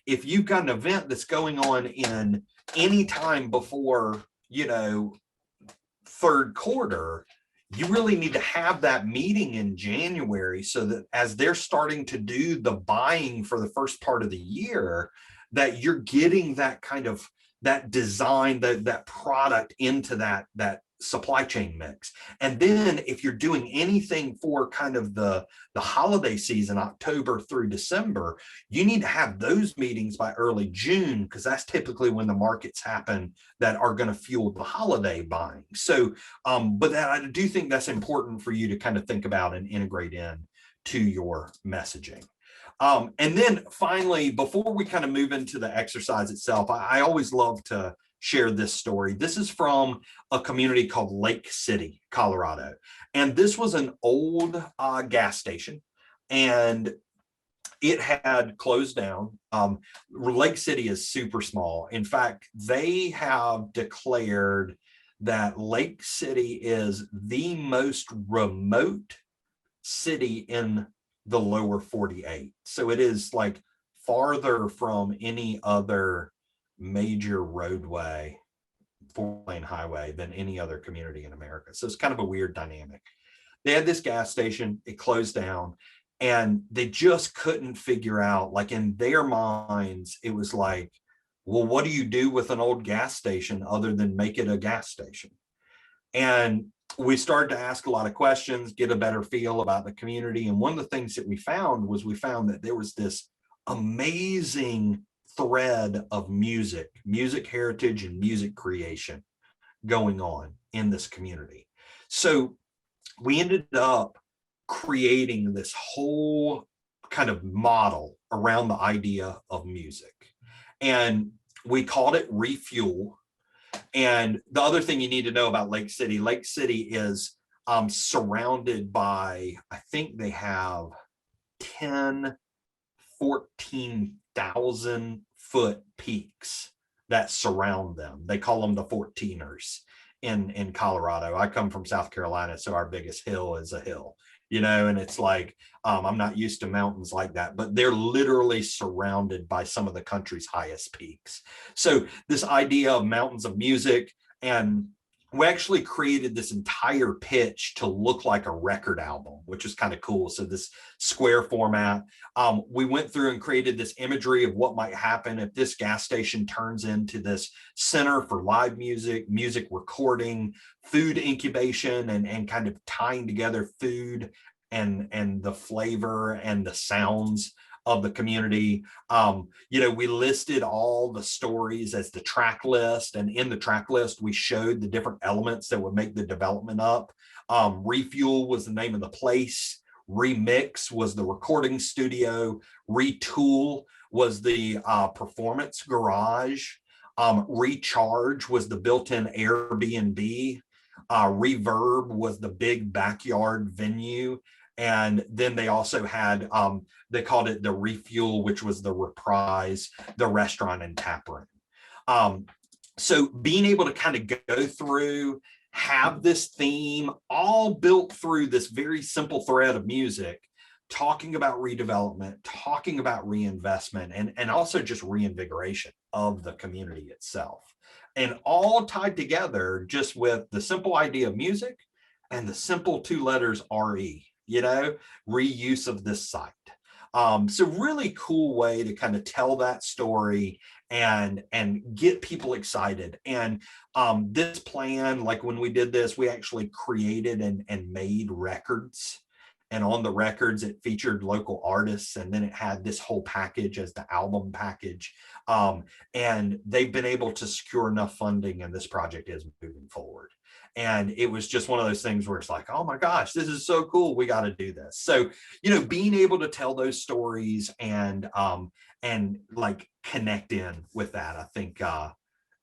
S9: If you've got an event that's going on in any time before, third quarter, you really need to have that meeting in January, so that as they're starting to do the buying for the first part of the year, that you're getting that kind of that design, that product into that supply chain mix. And then if you're doing anything for kind of the holiday season, October through December, you need to have those meetings by early June, because that's typically when the markets happen that are going to fuel the holiday buying. So, but I do think that's important for you to kind of think about and integrate in to your messaging. And then finally, before we kind of move into the exercise itself, I always love to share this story. This is from a community called Lake City, Colorado. And this was an old gas station, and it had closed down. Lake City is super small. In fact, they have declared that Lake City is the most remote city in the lower 48. So it is like farther from any other major roadway, 4-lane highway, than any other community in America. So it's kind of a weird dynamic. They had this gas station, it closed down, and they just couldn't figure out, like, in their minds, it was like, well, what do you do with an old gas station other than make it a gas station? And we started to ask a lot of questions, get a better feel about the community. And one of the things that we found that there was this amazing thread of music heritage and music creation going on in this community. So we ended up creating this whole kind of model around the idea of music, and we called it Refuel. And the other thing you need to know about Lake City is surrounded by, I think they have 14,000 foot peaks that surround them. They call them the 14ers in Colorado. I come from South Carolina, so our biggest hill is a hill, and it's like, I'm not used to mountains like that, but they're literally surrounded by some of the country's highest peaks. So this idea of mountains of music, and we actually created this entire pitch to look like a record album, which is kind of cool. So this square format, we went through and created this imagery of what might happen if this gas station turns into this center for live music, music recording, food incubation, and kind of tying together food and the flavor and the sounds of the community. We listed all the stories as the track list, and in the track list, we showed the different elements that would make the development up. Refuel was the name of the place. Remix was the recording studio. Retool was the performance garage. Recharge was the built-in Airbnb. Reverb was the big backyard venue. And then they also had, they called it the Refuel, which was the Reprise, the restaurant and tap room. So being able to kind of go through, have this theme all built through this very simple thread of music, talking about redevelopment, talking about reinvestment, and also just reinvigoration of the community itself. and all tied together just with the simple idea of music and the simple 2 letters RE, reuse of this site. So really cool way to kind of tell that story and get people excited. And this plan, like when we did this, we actually created and made records. And on the records, it featured local artists, and then it had this whole package as the album package. And they've been able to secure enough funding, and this project is moving forward. And it was just one of those things where it's like, oh my gosh, this is so cool. We got to do this. So, being able to tell those stories and like connect in with that, I think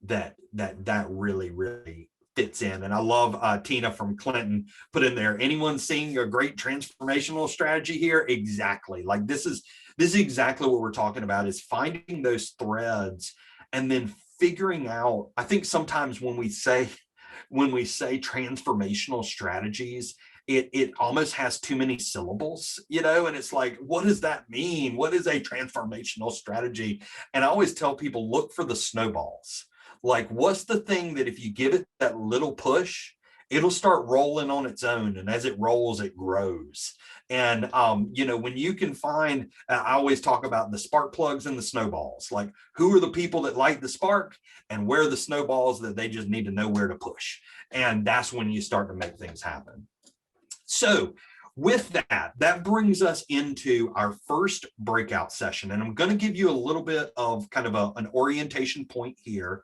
S9: that really, really fits in. And I love Tina from Clinton put in there, anyone seeing a great transformational strategy here? Exactly. Like this is exactly what we're talking about, is finding those threads and then figuring out. I think sometimes when we say transformational strategies, it almost has too many syllables, and it's like, what does that mean? What is a transformational strategy? And I always tell people, look for the snowballs. Like, what's the thing that if you give it that little push, it'll start rolling on its own. And as it rolls, it grows. And, when you can find, I always talk about the spark plugs and the snowballs, like who are the people that light the spark and where are the snowballs that they just need to know where to push. And that's when you start to make things happen. So with that brings us into our first breakout session. And I'm going to give you a little bit of kind of an orientation point here.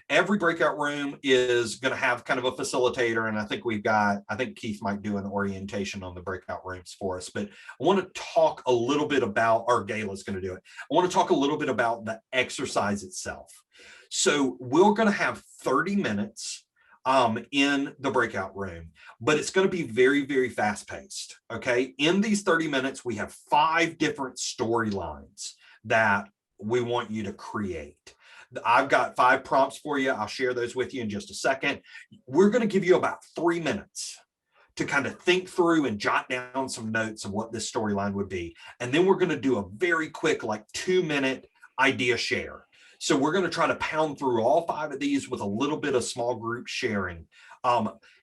S9: Every breakout room is going to have kind of a facilitator. And I think Keith might do an orientation on the breakout rooms for us. But I want to talk a little bit about, or Gayla's going to do it. I want to talk a little bit about the exercise itself. So we're going to have 30 minutes in the breakout room, but it's going to be very, very fast paced. Okay. In these 30 minutes, we have 5 different storylines that we want you to create. I've got 5 prompts for you. I'll share those with you in just a second. We're going to give you about 3 minutes to kind of think through and jot down some notes of what this storyline would be. And then we're going to do a very quick, like 2-minute idea share. So we're going to try to pound through all 5 of these with a little bit of small group sharing.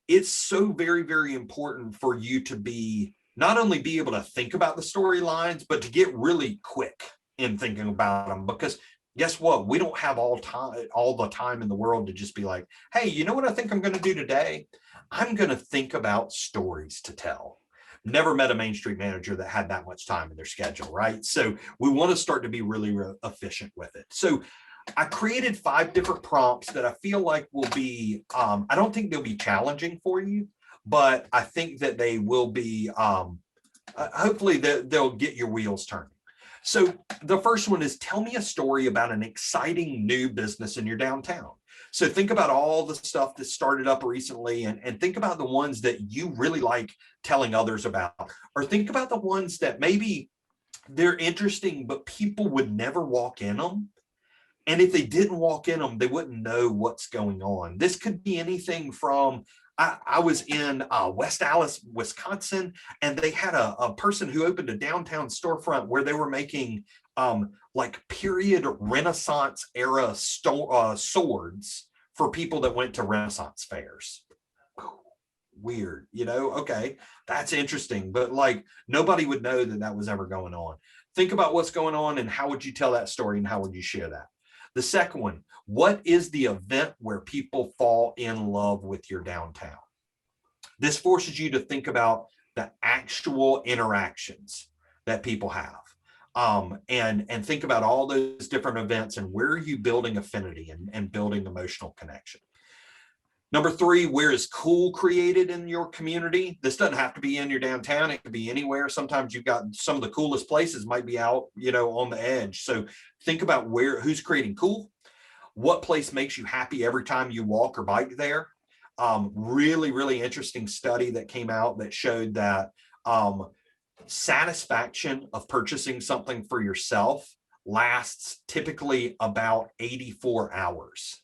S9: It's so very, very important for you to not only be able to think about the storylines, but to get really quick in thinking about them. Because guess what? We don't have all the time in the world to just be like, hey, you know what I think I'm going to do today? I'm going to think about stories to tell. Never met a Main Street manager that had that much time in their schedule, right? So we want to start to be really efficient with it. So I created 5 different prompts that I feel like will be, I don't think they'll be challenging for you, but I think that they will be, hopefully they'll get your wheels turning. So the first one is, tell me a story about an exciting new business in your downtown. So think about all the stuff that started up recently and think about the ones that you really like telling others about, or think about the ones that maybe they're interesting, but people would never walk in them. And if they didn't walk in them, they wouldn't know what's going on. This could be anything from, I was in West Allis, Wisconsin, and they had a person who opened a downtown storefront where they were making like period Renaissance era swords for people that went to Renaissance fairs. Weird, okay, that's interesting, but like nobody would know that was ever going on. Think about what's going on and how would you tell that story and how would you share that? The second one, what is the event where people fall in love with your downtown? This forces you to think about the actual interactions that people have. And think about all those different events and where are you building affinity and building emotional connection. Number 3, where is cool created in your community? This doesn't have to be in your downtown. It could be anywhere. Sometimes you've got some of the coolest places might be out, on the edge. So think about who's creating cool. What place makes you happy every time you walk or bike there? Really, really interesting study that came out that showed that satisfaction of purchasing something for yourself lasts typically about 84 hours.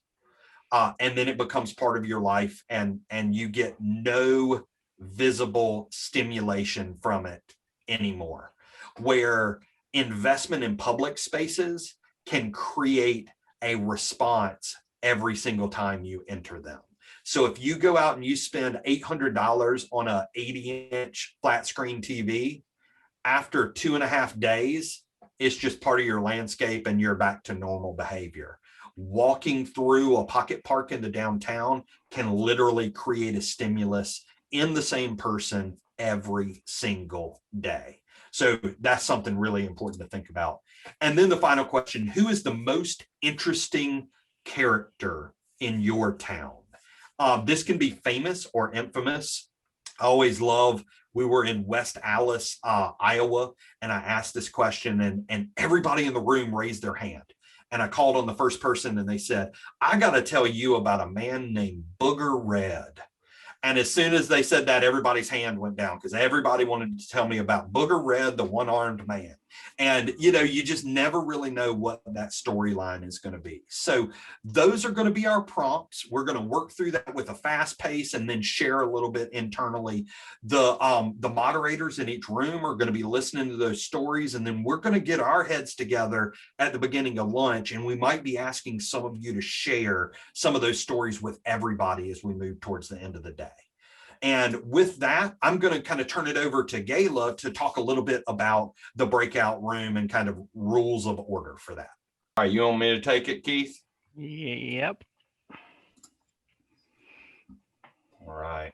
S9: And then it becomes part of your life and you get no visible stimulation from it anymore. Where investment in public spaces can create a response every single time you enter them. So if you go out and you spend $800 on a 80-inch flat screen TV, after 2.5 days, it's just part of your landscape and you're back to normal behavior. Walking through a pocket park in the downtown can literally create a stimulus in the same person every single day. So that's something really important to think about. And then the final question, who is the most interesting character in your town? This can be famous or infamous. I always love, we were in West Allis, Iowa, and I asked this question and everybody in the room raised their hand. And I called on the first person and they said, I got to tell you about a man named Booger Red. And as soon as they said that, everybody's hand went down because everybody wanted to tell me about Booger Red, the one-armed man. And, you know, you just never really know what that storyline is going to be. So those are going to be our prompts. We're going to work through that with a fast pace and then share a little bit internally. The moderators in each room are going to be listening to those stories. And then we're going to get our heads together at the beginning of lunch. And we might be asking some of you to share some of those stories with everybody as we move towards the end of the day. And with that, I'm going to kind of turn it over to Gayla to talk a little bit about the breakout room and kind of rules of order for that. All right, you want me to take it, Keith?
S2: Yep.
S9: All right.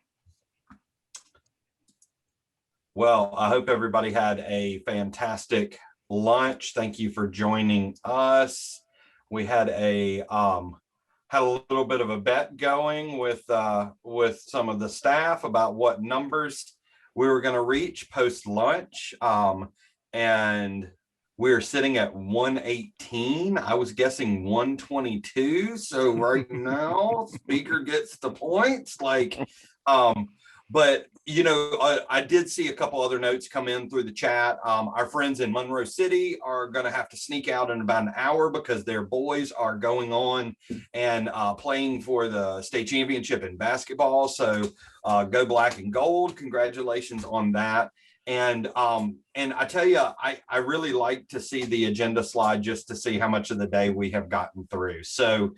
S9: Well, I hope everybody had a fantastic lunch. Thank you for joining us. We had a little bit of a bet going with some of the staff about what numbers we were going to reach post lunch, and we're sitting at 118. I was guessing 122. So right now, speaker gets the points. But you know, I did see a couple other notes come in through the chat. Our friends in Monroe City are going to have to sneak out in about an hour because their boys are going on and playing for the state championship in basketball. So go black and gold. Congratulations on that. And I tell you, I really like to see the agenda slide just to see how much of the day we have gotten through. So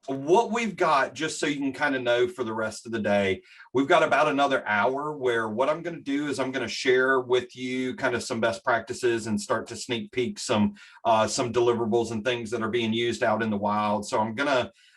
S9: what we've got, just so you can kind of know for the rest of the day, we've got about another hour where what I'm going to do is I'm going to share with you kind of some best practices and start to sneak peek some deliverables and things that are being used out in the wild. So I'm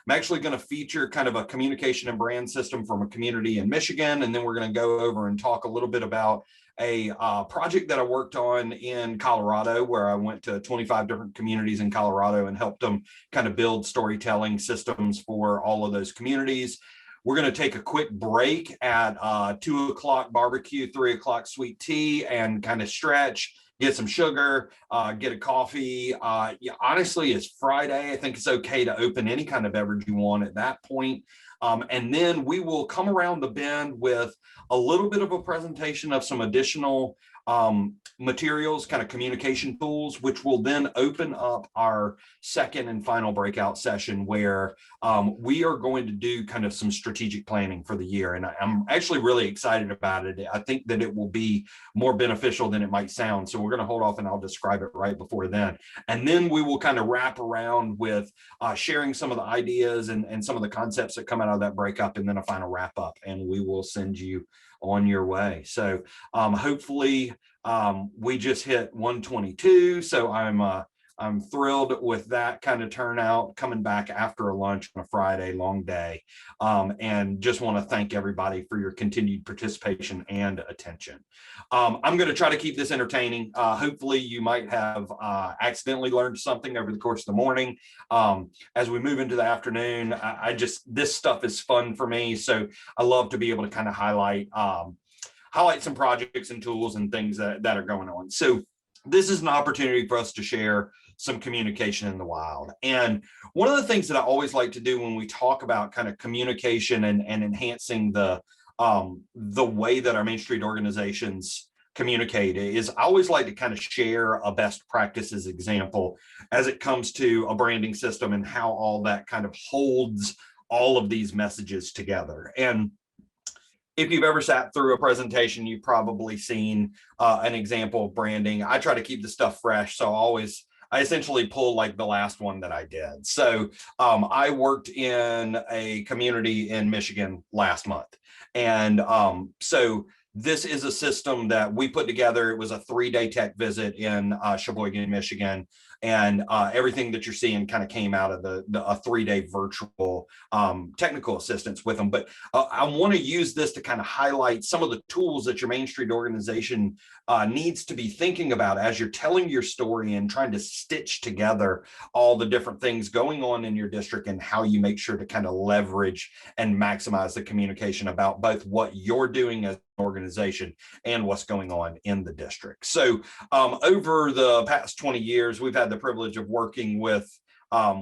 S9: actually going to feature kind of a communication and brand system from a community in Michigan. And then we're going to go over and talk a little bit about a project that I worked on in Colorado, where I went to 25 different communities in Colorado and helped them kind of build storytelling systems for all of those communities. We're going to take a quick break at 2 o'clock barbecue, 3 o'clock sweet tea, and kind of stretch, get some sugar, get a coffee. Yeah, honestly, it's Friday. I think it's okay to open any kind of beverage you want at that point. And then we will come around the bend with a little bit of a presentation of some additional materials, kind of communication tools, which will then open up our second and final breakout session where we are going to do kind of some strategic planning for the year. And I'm actually really excited about it. I think that it will be more beneficial than it might sound. So we're going to hold off and I'll describe it right before then. And then we will kind of wrap around with sharing some of the ideas and some of the concepts that come out of that breakup, and then a final wrap up, and we will send you on your way. So hopefully we just hit 122. So I'm thrilled with that kind of turnout coming back after a lunch on a Friday, long day. And just want to thank everybody for your continued participation and attention. I'm going to try to keep this entertaining. Hopefully you might have accidentally learned something over the course of the morning. As we move into the afternoon, this stuff is fun for me. So I love to be able to kind of highlight some projects and tools and things that are going on. So this is an opportunity for us to share some communication in the wild. And one of the things that I always like to do when we talk about kind of communication and enhancing the way that our Main Street organizations communicate is I always like to kind of share a best practices example as it comes to a branding system and how all that kind of holds all of these messages together. And if you've ever sat through a presentation, you've probably seen an example of branding. I try to keep the stuff fresh, so I I essentially pulled like the last one that I did. So I worked in a community in Michigan last month. And so this is a system that we put together. It was a 3-day tech visit in Sheboygan, Michigan. And everything that you're seeing kind of came out of a 3-day virtual technical assistance with them. But I want to use this to kind of highlight some of the tools that your Main Street organization needs to be thinking about as you're telling your story and trying to stitch together all the different things going on in your district and how you make sure to kind of leverage and maximize the communication about both what you're doing as an organization and what's going on in the district. So over the past 20 years, we've had the privilege of working with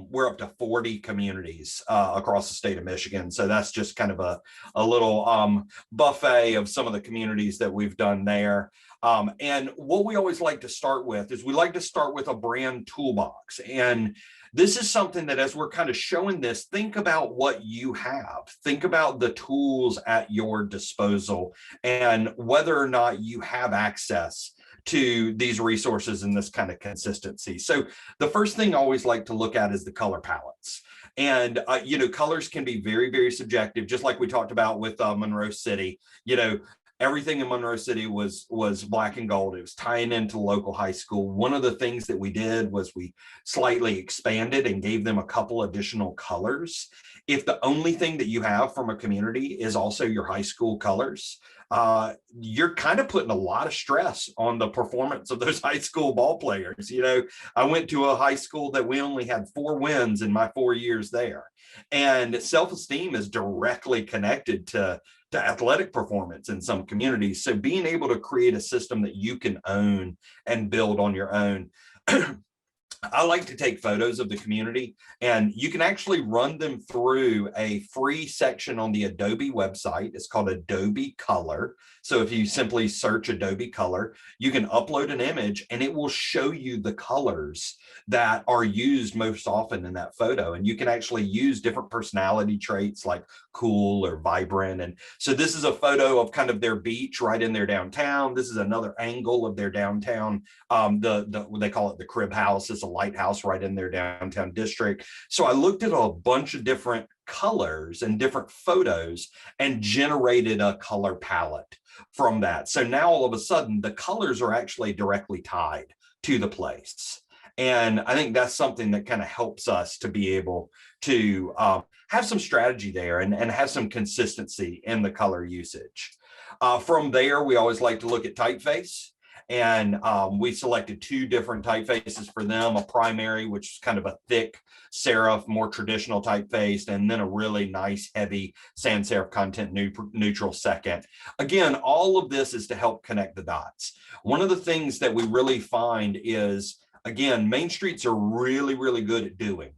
S9: we're up to 40 communities across the state of Michigan. So that's just kind of a little buffet of some of the communities that we've done there. And what we always like to start with is we like to start with a brand toolbox. And this is something that as we're kind of showing this, think about what you have. Think about the tools at your disposal and whether or not you have access to these resources and this kind of consistency. So the first thing I always like to look at is the color palettes. And, colors can be very, very subjective, just like we talked about with Monroe City. Everything in Monroe City was black and gold. It was tying into local high school. One of the things that we did was we slightly expanded and gave them a couple additional colors. If the only thing that you have from a community is also your high school colors, you're kind of putting a lot of stress on the performance of those high school ball players. I went to a high school that we only had 4 wins in my 4 years there. And self-esteem is directly connected to athletic performance in some communities. So being able to create a system that you can own and build on your own. I like to take photos of the community, and you can actually run them through a free section on the Adobe website. It's called Adobe Color. So if you simply search Adobe Color, you can upload an image and it will show you the colors that are used most often in that photo. And you can actually use different personality traits like cool or vibrant. And so this is a photo of kind of their beach right in their downtown. This is another angle of their downtown. They call it the crib house. It's a lighthouse right in their downtown district. So I looked at a bunch of different colors and different photos and generated a color palette from that. So now all of a sudden the colors are actually directly tied to the place. And I think that's something that kind of helps us to be able to have some strategy there and have some consistency in the color usage. From there, we always like to look at typeface. And we selected 2 different typefaces for them, a primary, which is kind of a thick serif, more traditional typeface, and then a really nice, heavy sans serif content neutral second. Again, all of this is to help connect the dots. One of the things that we really find is, again, Main Streets are really, really good at doing.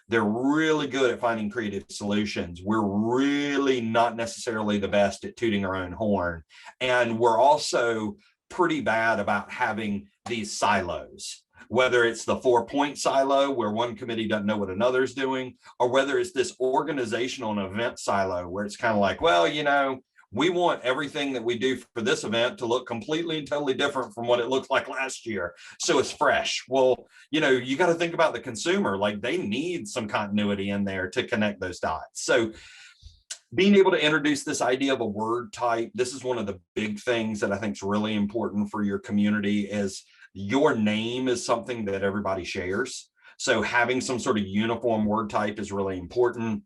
S9: They're really good at finding creative solutions. We're really not necessarily the best at tooting our own horn. And we're also pretty bad about having these silos, whether it's the 4-point silo where one committee doesn't know what another's doing, or whether it's this organizational and event silo where it's kind of like, well, we want everything that we do for this event to look completely and totally different from what it looked like last year. So it's fresh. Well, you got to think about the consumer, like they need some continuity in there to connect those dots. So being able to introduce this idea of a word type, this is one of the big things that I think is really important for your community is your name is something that everybody shares. So having some sort of uniform word type is really important.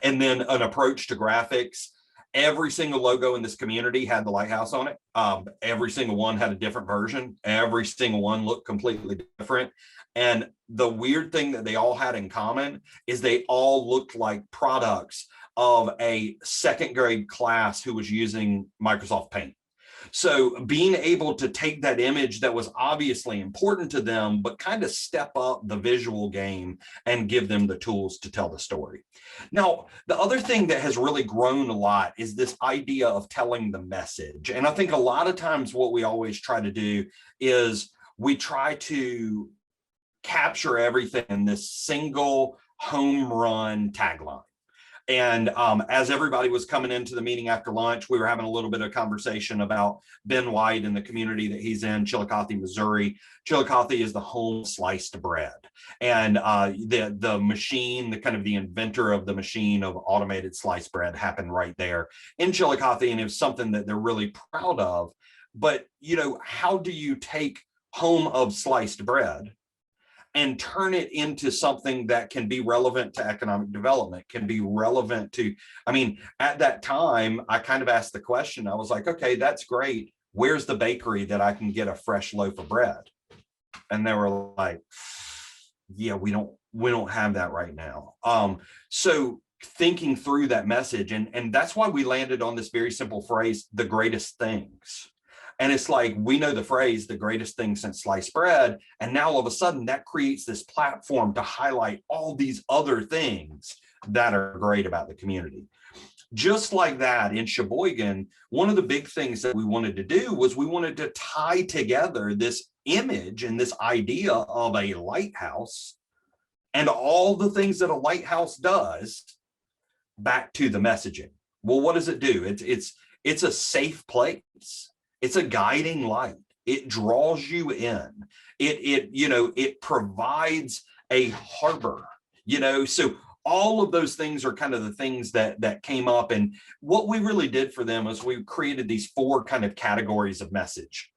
S9: And then an approach to graphics. Every single logo in this community had the lighthouse on it. Every single one had a different version. Every single one looked completely different. And the weird thing that they all had in common is they all looked like products of a 2nd grade class who was using Microsoft Paint. So being able to take that image that was obviously important to them, but kind of step up the visual game and give them the tools to tell the story. Now, the other thing that has really grown a lot is this idea of telling the message. And I think a lot of times what we always try to do is we try to capture everything in this single home run tagline. And as everybody was coming into the meeting after lunch, we were having a little bit of conversation about Ben White and the community that he's in, Chillicothe, Missouri. Chillicothe is the home of sliced bread. And the machine, the kind of the inventor of the machine of automated sliced bread happened right there in Chillicothe. And it was something that they're really proud of. But, you know, how do you take home of sliced bread and turn it into something that can be relevant to economic development, can be relevant to, I mean, at that time, I kind of asked the question, I was like, okay, that's great. Where's the bakery that I can get a fresh loaf of bread? And they were like, yeah, we don't have that right now. So thinking through that message, and that's why we landed on this very simple phrase, the greatest things. And it's like, we know the phrase, the greatest thing since sliced bread. And now all of a sudden that creates this platform to highlight all these other things that are great about the community. Just like that in Sheboygan, one of the big things that we wanted to do was we wanted to tie together this image and this idea of a lighthouse and all the things that a lighthouse does back to the messaging. Well, what does it do? It's a safe place. It's a guiding light. It draws you in. It provides a harbor, so all of those things are kind of the things that came up. And what we really did for them is we created these 4 kind of categories of message.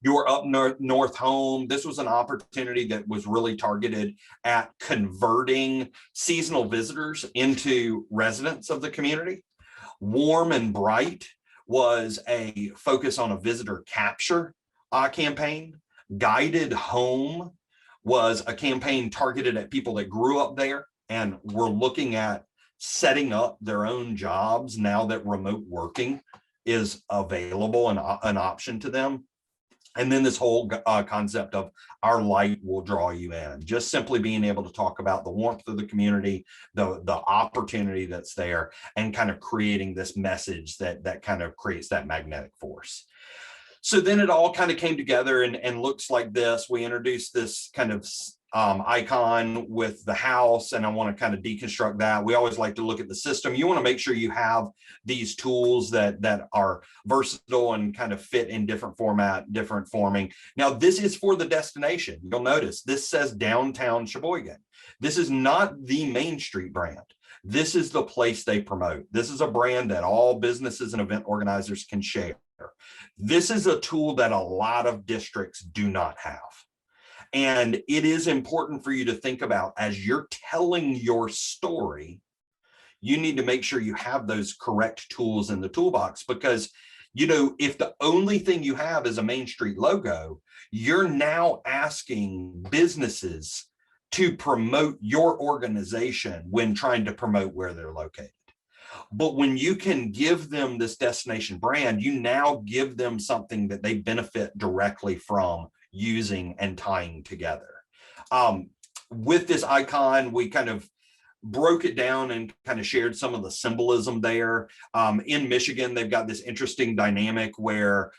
S9: Your up north home. This was an opportunity that was really targeted at converting seasonal visitors into residents of the community. Warm and bright was a focus on a visitor capture campaign. Guided home was a campaign targeted at people that grew up there and were looking at setting up their own jobs now that remote working is available and an option to them. And then this whole concept of our light will draw you in, just simply being able to talk about the warmth of the community, the opportunity that's there, and kind of creating this message that kind of creates that magnetic force. So then it all kind of came together and looks like this. We introduced this kind of icon with the house, and I want to kind of deconstruct that. We always like to look at the system. You want to make sure you have these tools that are versatile and kind of fit in different format, different forming. Now, this is for the destination. You'll notice this says downtown Sheboygan. This is not the Main Street brand. This is the place they promote. This is a brand that all businesses and event organizers can share. This is a tool that a lot of districts do not have. And it is important for you to think about as you're telling your story, you need to make sure you have those correct tools in the toolbox, because, if the only thing you have is a Main Street logo, you're now asking businesses to promote your organization when trying to promote where they're located. But when you can give them this destination brand, you now give them something that they benefit directly from using and tying together. With this icon, we kind of broke it down and kind of shared some of the symbolism there. In Michigan, they've got this interesting dynamic where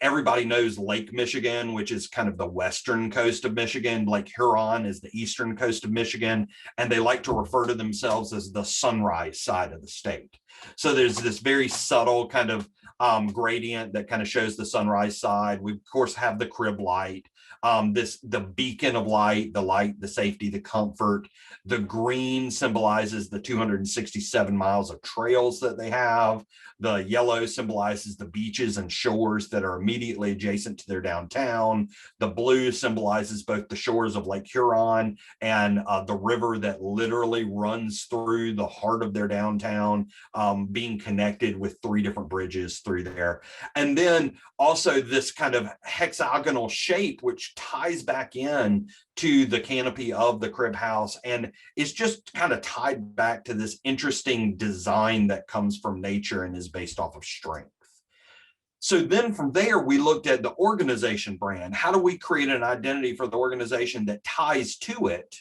S9: everybody knows Lake Michigan, which is kind of the western coast of Michigan. Lake Huron is the eastern coast of Michigan, and they like to refer to themselves as the sunrise side of the state. So there's this very subtle kind of gradient that kind of shows the sunrise side. We of course have the crib light, the beacon of light, the safety, the comfort. The green symbolizes the 267 miles of trails that they have. The yellow symbolizes the beaches and shores that are immediately adjacent to their downtown. The blue symbolizes both the shores of Lake Huron and the river that literally runs through the heart of their downtown, being connected with 3 different bridges through there. And then also this kind of hexagonal shape, which ties back in to the canopy of the crib house and is just kind of tied back to this interesting design that comes from nature and is based off of strength. So then from there, we looked at the organization brand. How do we create an identity for the organization that ties to it,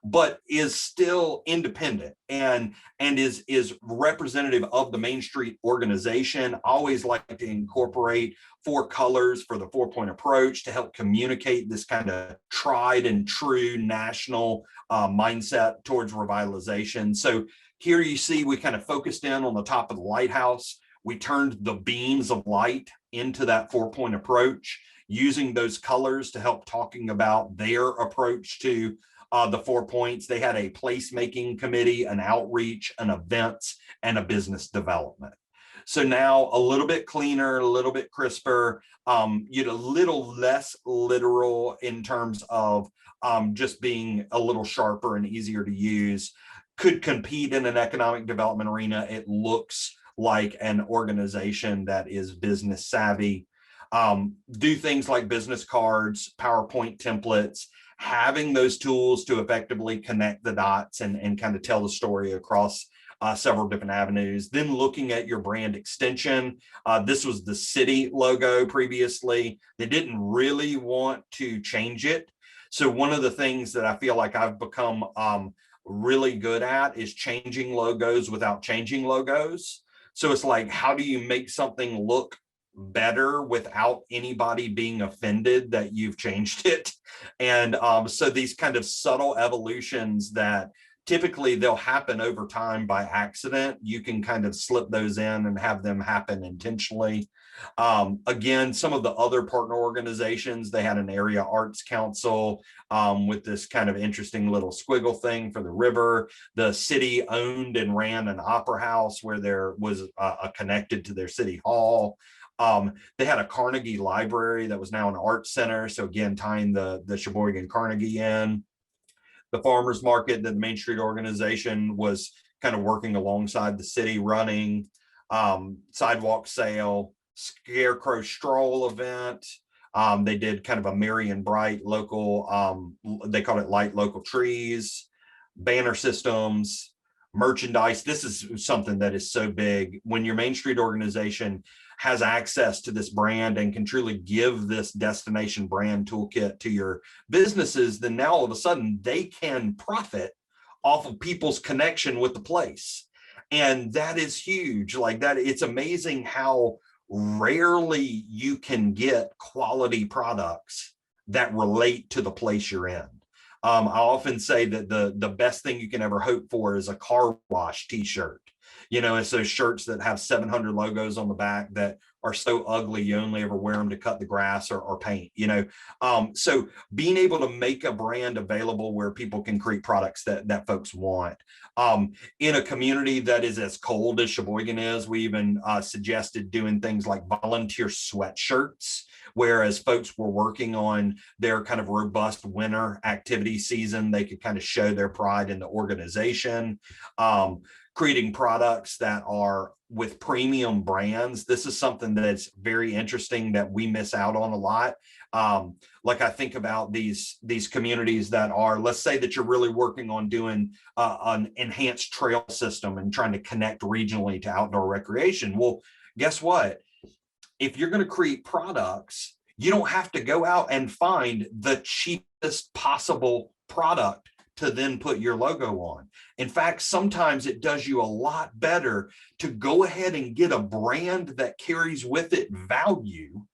S9: but is still independent and is representative of the Main Street organization? I always like to incorporate 4 colors for the 4-point approach to help communicate this kind of tried and true national mindset towards revitalization. So Here you see we kind of focused in on the top of the lighthouse. We turned the beams of light into that 4-point approach, using those colors to help talking about their approach to the 4 points. They had a placemaking committee, an outreach, an events, and a business development. So now a little bit cleaner, a little bit crisper, a little less literal in terms of just being a little sharper and easier to use. Could compete in an economic development arena. It looks like an organization that is business savvy. Do things like business cards, PowerPoint templates, having those tools to effectively connect the dots and kind of tell the story across several different avenues. Then looking at your brand extension. This was the city logo previously. They didn't really want to change it. So one of the things that I feel like I've become really good at is changing logos without changing logos. So it's like, how do you make something look better without anybody being offended that you've changed it? And so these kind of subtle evolutions that typically they'll happen over time by accident, you can kind of slip those in and have them happen intentionally. Again, some of the other partner organizations, they had an area arts council with this kind of interesting little squiggle thing for the river. The city owned and ran an opera house where there was a connected to their city hall. They had a Carnegie library that was now an art center. So again, tying the Sheboygan Carnegie in. The farmers market that the Main Street organization was kind of working alongside the city running, sidewalk sale, scarecrow stroll event. They did kind of a merry and bright local, they called it light local trees, banner systems, merchandise. This is something that is so big. When your Main Street organization has access to this brand and can truly give this destination brand toolkit to your businesses, then now all of a sudden they can profit off of people's connection with the place. And that is huge. Like that, it's amazing how rarely you can get quality products that relate to the place you're in. I often say that the best thing you can ever hope for is a car wash t-shirt. It's those shirts that have 700 logos on the back that are so ugly you only ever wear them to cut the grass or paint. So being able to make a brand available where people can create products that folks want. In a community that is as cold as Sheboygan is, we even suggested doing things like volunteer sweatshirts, whereas folks were working on their kind of robust winter activity season, they could kind of show their pride in the organization. Creating products that are with premium brands. This is something that's very interesting that we miss out on a lot. Like I think about these communities that are, let's say that you're really working on doing an enhanced trail system and trying to connect regionally to outdoor recreation. Well, guess what? If you're going to create products, you don't have to go out and find the cheapest possible product to then put your logo on. In fact, sometimes it does you a lot better to go ahead and get a brand that carries with it value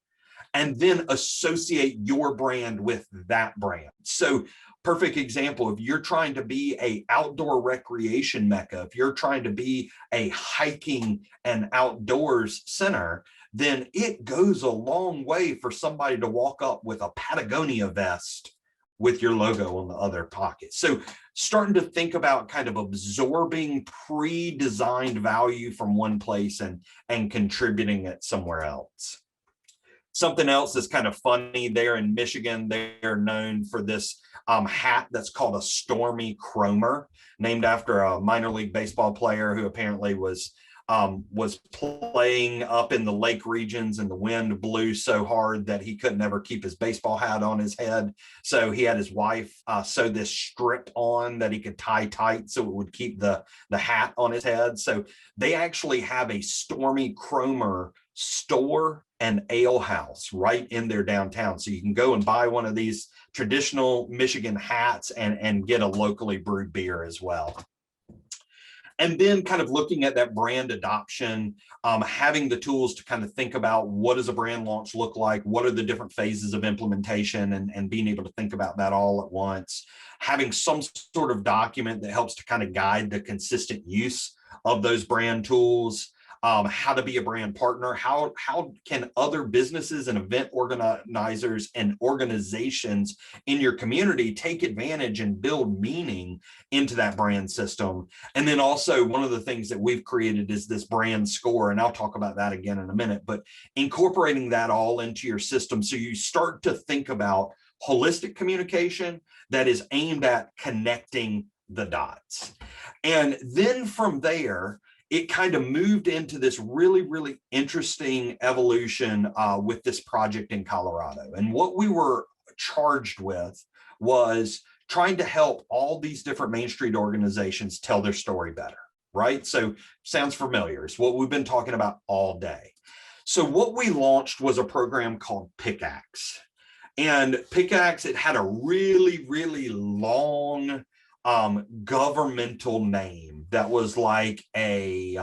S9: and then associate your brand with that brand. So perfect example, if you're trying to be an outdoor recreation mecca, if you're trying to be a hiking and outdoors center, then it goes a long way for somebody to walk up with a Patagonia vest with your logo on the other pocket. So starting to think about kind of absorbing pre-designed value from one place and contributing it somewhere else. Something else that's kind of funny there in Michigan, they're known for this hat that's called a Stormy Cromer, named after a minor league baseball player who apparently was playing up in the lake regions and the wind blew so hard that he couldn't ever keep his baseball hat on his head. So he had his wife sew this strip on that he could tie tight so it would keep the hat on his head. So they actually have a Stormy Cromer store and ale house right in their downtown. So you can go and buy one of these traditional Michigan hats and get a locally brewed beer as well. And then kind of looking at that brand adoption, having the tools to kind of think about what does a brand launch look like, what are the different phases of implementation, and being able to think about that all at once, having some sort of document that helps to kind of guide the consistent use of those brand tools, how to be a brand partner, how can other businesses and event organizers and organizations in your community take advantage and build meaning into that brand system. And then also one of the things that we've created is this brand score, and I'll talk about that again in a minute, but incorporating that all into your system so you start to think about holistic communication that is aimed at connecting the dots. And then from there, it kind of moved into this really, really interesting evolution with this project in Colorado. And what we were charged with was trying to help all these different Main Street organizations tell their story better, right? So sounds familiar. It's what we've been talking about all day. So what we launched was a program called Pickaxe. And Pickaxe, it had a really, really long governmental name that was like a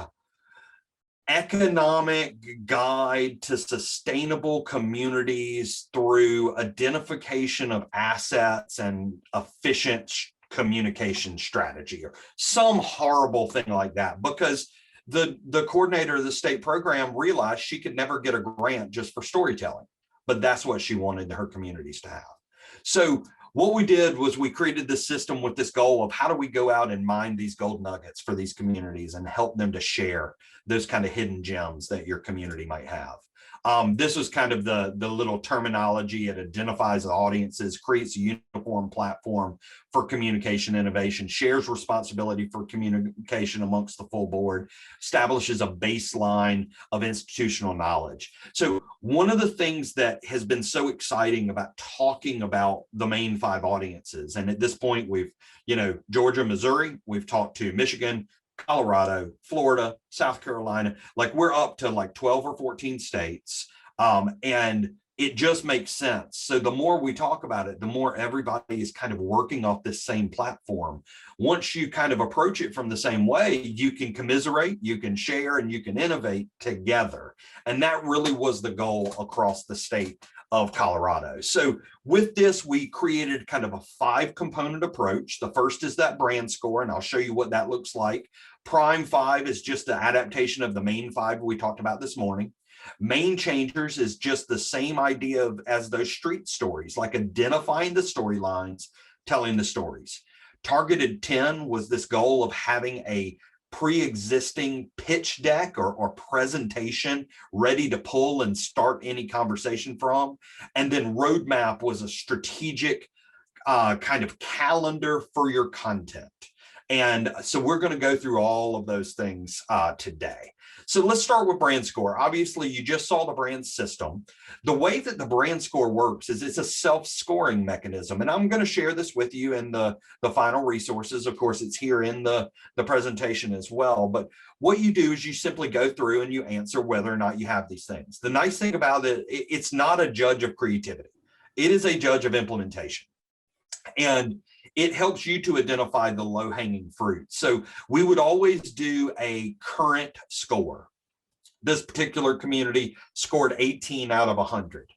S9: economic guide to sustainable communities through identification of assets and efficient communication strategy, or some horrible thing like that, because the coordinator of the state program realized she could never get a grant just for storytelling, but that's what she wanted her communities to have. So what we did was we created this system with this goal of how do we go out and mine these gold nuggets for these communities and help them to share those kind of hidden gems that your community might have. This was kind of the little terminology. It identifies the audiences, creates a uniform platform for communication innovation, shares responsibility for communication amongst the full board, establishes a baseline of institutional knowledge. So one of the things that has been so exciting about talking about the main 5 audiences, and at this point we've, Georgia, Missouri, we've talked to Michigan, Colorado, Florida, South Carolina, like we're up to like 12 or 14 states. And it just makes sense. So the more we talk about it, the more everybody is kind of working off this same platform. Once you kind of approach it from the same way, you can commiserate, you can share, and you can innovate together. And that really was the goal across the state of Colorado. So with this, we created kind of a 5-component approach. The first is that brand score, and I'll show you what that looks like. Prime 5 is just the adaptation of the main 5 we talked about this morning. Main changers is just the same idea as those street stories, like identifying the storylines, telling the stories. Targeted 10 was this goal of having a pre-existing pitch deck or presentation ready to pull and start any conversation from. And then roadmap was a strategic kind of calendar for your content. And so we're going to go through all of those things today. So let's start with brand score. Obviously, you just saw the brand system. The way that the brand score works is it's a self-scoring mechanism. And I'm going to share this with you in the final resources. Of course, it's here in the presentation as well. But what you do is you simply go through and you answer whether or not you have these things. The nice thing about it, it's not a judge of creativity. It is a judge of implementation. And it helps you to identify the low-hanging fruit. So we would always do a current score. This particular community scored 18 out of 100.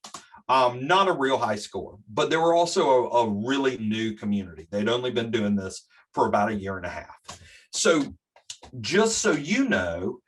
S9: Not a real high score, but they were also a really new community. They'd only been doing this for about 1.5 years. So just so you know,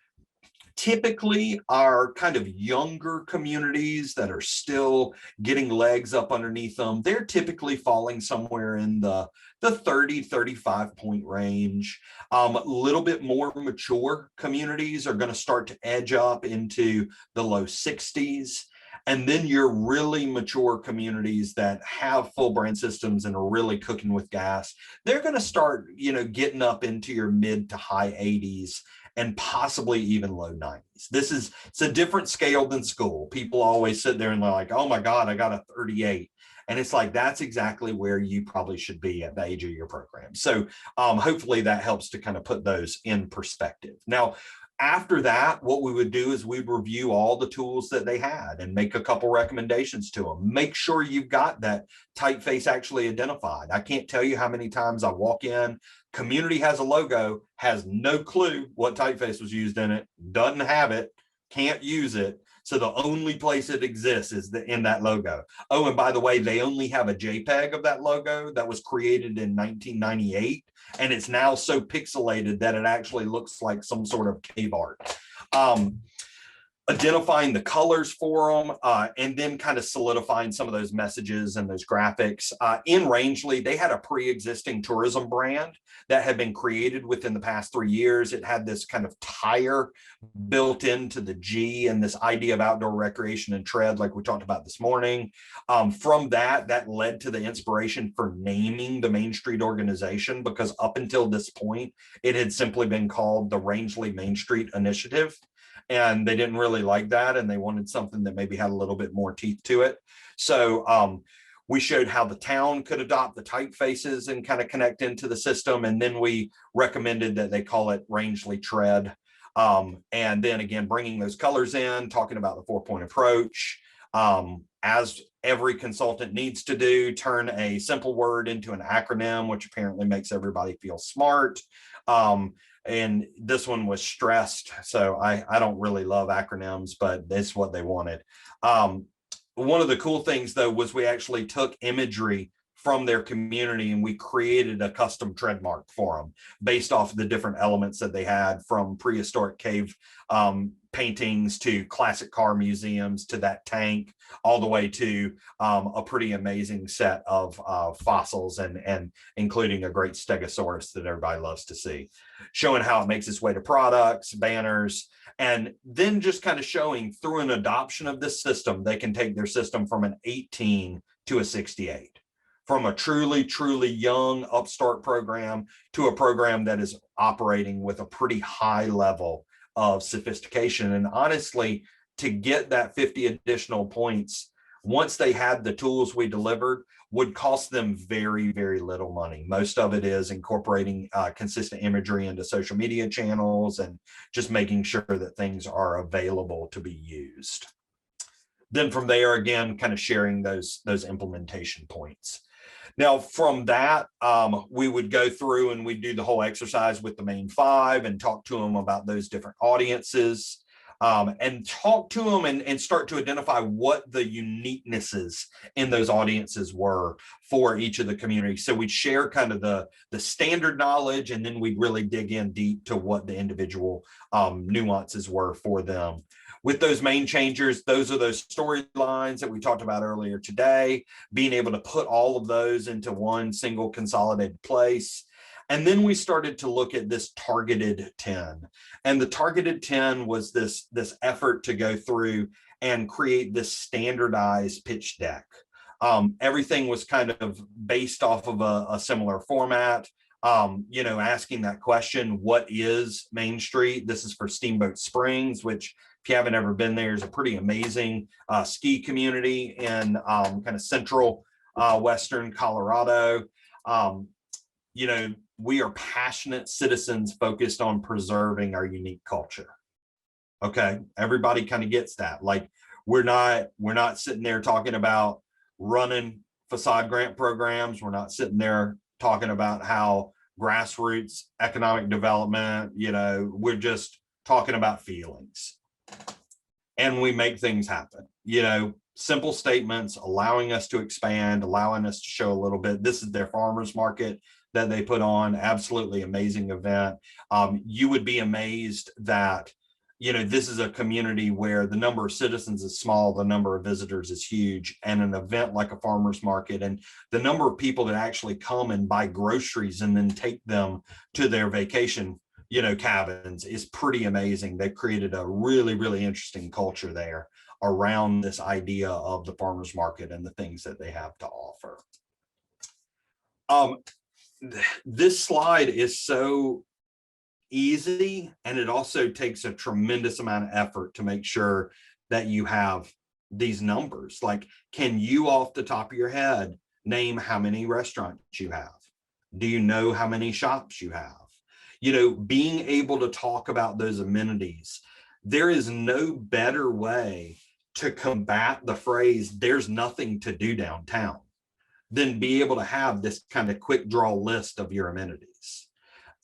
S9: typically our kind of younger communities that are still getting legs up underneath them, they're typically falling somewhere in the 30-35 point range. A little bit more mature communities are going to start to edge up into the low 60s. And then your really mature communities that have full brand systems and are really cooking with gas, they're going to start, getting up into your mid to high 80s and possibly even low 90s. It's a different scale than school. People always sit there and they're like, oh my God, I got a 38. And it's like, that's exactly where you probably should be at the age of your program. So hopefully that helps to kind of put those in perspective. Now, after that, what we would do is we'd review all the tools that they had and make a couple recommendations to them. Make sure you've got that typeface actually identified. I can't tell you how many times I walk in Community has a logo, has no clue what typeface was used in it, doesn't have it, can't use it. So the only place it exists is in that logo. Oh, and by the way, they only have a JPEG of that logo that was created in 1998. And it's now so pixelated that it actually looks like some sort of cave art. Identifying the colors for them, and then kind of solidifying some of those messages and those graphics. In Rangeley, they had a pre-existing tourism brand that had been created within the past 3 years. It had this kind of tire built into the G and this idea of outdoor recreation and tread, like we talked about this morning. From that led to the inspiration for naming the Main Street organization, because up until this point, it had simply been called the Rangeley Main Street Initiative. And they didn't really like that, and they wanted something that maybe had a little bit more teeth to it. So we showed how the town could adopt the typefaces and kind of connect into the system. And then we recommended that they call it Rangeley Tread. And then again, bringing those colors in, talking about the 4-point approach, as every consultant needs to do, turn a simple word into an acronym, which apparently makes everybody feel smart. And this one was stressed. So I don't really love acronyms, but it's what they wanted. One of the cool things, though, was we actually took imagery from their community and we created a custom trademark for them based off of the different elements that they had, from prehistoric cave paintings to classic car museums to that tank, all the way to a pretty amazing set of fossils and including a great stegosaurus that everybody loves to see, showing how it makes its way to products, banners, and then just kind of showing through an adoption of this system, they can take their system from an 18 to a 68. From a truly, truly young upstart program to a program that is operating with a pretty high level of sophistication. And honestly, to get that 50 additional points, once they had the tools we delivered, would cost them very, very little money. Most of it is incorporating consistent imagery into social media channels and just making sure that things are available to be used. Then from there, again, kind of sharing those implementation points. Now, from that, we would go through and we'd do the whole exercise with the main 5 and talk to them about those different audiences, and talk to them and start to identify what the uniquenesses in those audiences were for each of the communities. So we'd share kind of the standard knowledge, and then we'd really dig in deep to what the individual nuances were for them. With those main changers, those are those storylines that we talked about earlier today, being able to put all of those into one single consolidated place. And then we started to look at this targeted 10. And the targeted 10 was this effort to go through and create this standardized pitch deck. Everything was kind of based off of a similar format. Asking that question, what is Main Street? This is for Steamboat Springs, which, if you haven't ever been there, is a pretty amazing ski community in kind of central western Colorado. We are passionate citizens focused on preserving our unique culture. Okay, everybody kind of gets that. Like, we're not sitting there talking about running facade grant programs. We're not sitting there talking about how grassroots economic development, we're just talking about feelings. And we make things happen, simple statements, allowing us to expand, allowing us to show a little bit. This is their farmers market that they put on. Absolutely amazing event. You would be amazed that, this is a community where the number of citizens is small, the number of visitors is huge, and an event like a farmers market and the number of people that actually come and buy groceries and then take them to their vacation cabins is pretty amazing. They've created a really, really interesting culture there around this idea of the farmers market and the things that they have to offer. This slide is so easy, and it also takes a tremendous amount of effort to make sure that you have these numbers. Like, can you off the top of your head name how many restaurants you have? Do you know how many shops you have? Being able to talk about those amenities. There is no better way to combat the phrase, there's nothing to do downtown, than be able to have this kind of quick draw list of your amenities.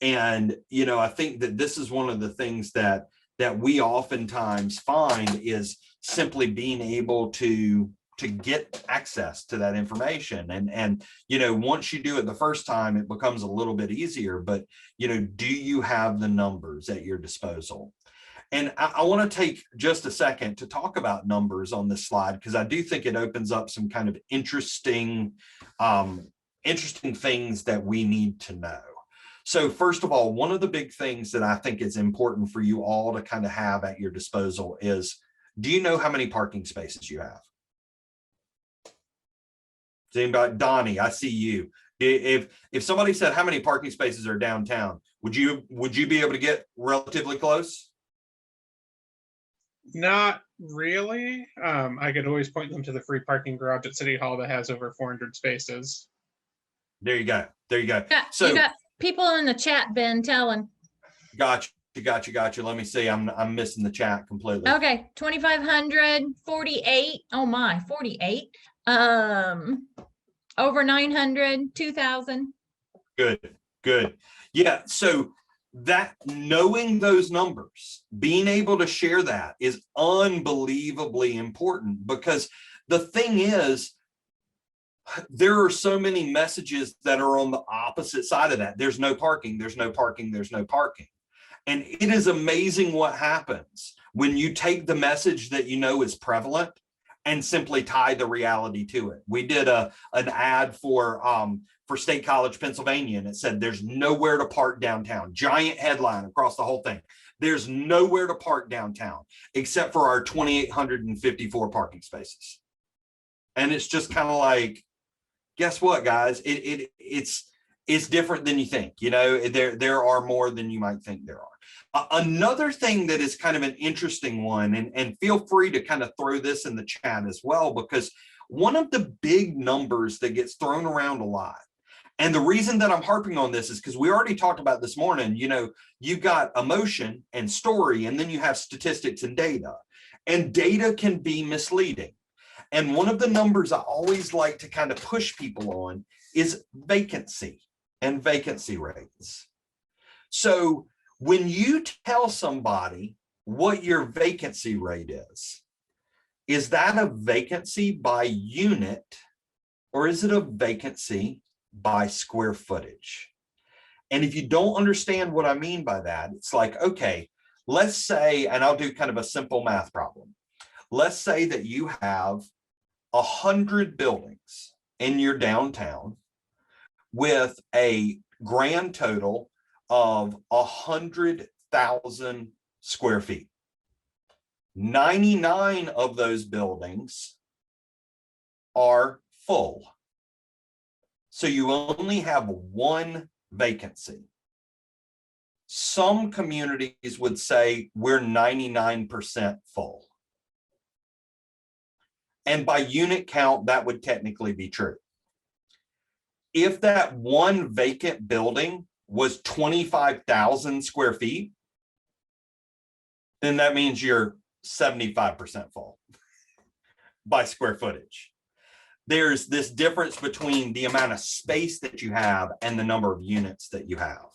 S9: And, you know, I think that this is one of the things that we oftentimes find is simply being able to get access to that information. And, you know, once you do it the first time, it becomes a little bit easier, but, you know, do you have the numbers at your disposal? And I want to take just a second to talk about numbers on this slide, because I do think it opens up some kind of interesting things that we need to know. So first of all, one of the big things that I think is important for you all to kind of have at your disposal is, do you know how many parking spaces you have? Does anybody? Donnie, I see you. If somebody said how many parking spaces are downtown, would you be able to get relatively close?
S10: Not really. I could always point them to the free parking garage at City Hall that has over 400 spaces.
S9: There you go. There you go.
S1: So you got people in the chat, Ben, telling.
S9: Gotcha. Let me see. I'm missing the chat completely.
S1: Okay, 2,500, 48. Oh my, 48. Over 900, 2,000. Good. Yeah. So that knowing those numbers, being able to share that is unbelievably important, because the thing is, there are so many messages that are on the opposite side of that. There's no parking, there's no parking, there's no parking. And it is amazing what happens when you take the message that you know is prevalent and simply tie the reality to it. We did an ad for State College, Pennsylvania, and it said there's nowhere to park downtown. Giant headline across the whole thing. There's nowhere to park downtown except for our 2,854 parking spaces. And it's just kind of like, guess what, guys? It's different than you think. You know, there are more than you might think there are. Another thing that is kind of an interesting one, and feel free to kind of throw this in the chat as well, because one of the big numbers that gets thrown around a lot, and the reason that I'm harping on this is because we already talked about this morning, you know, you've got emotion and story, and then you have statistics and data can be misleading. And one of the numbers I always like to kind of push people on is vacancy and vacancy rates. So when you tell somebody what your vacancy rate is that a vacancy by unit, or is it a vacancy by square footage? And if you don't understand what I mean by that, it's like, okay, let's say, and I'll do kind of a simple math problem. Let's say that you have 100 buildings in your downtown with a grand total of 100,000 square feet. 99 of those buildings are full. So you only have one vacancy. Some communities would say we're 99% full. And by unit count, that would technically be true. If that one vacant building was 25,000 square feet, then that means you're 75% full by square footage. There's this difference between the amount of space that you have and the number of units that you have.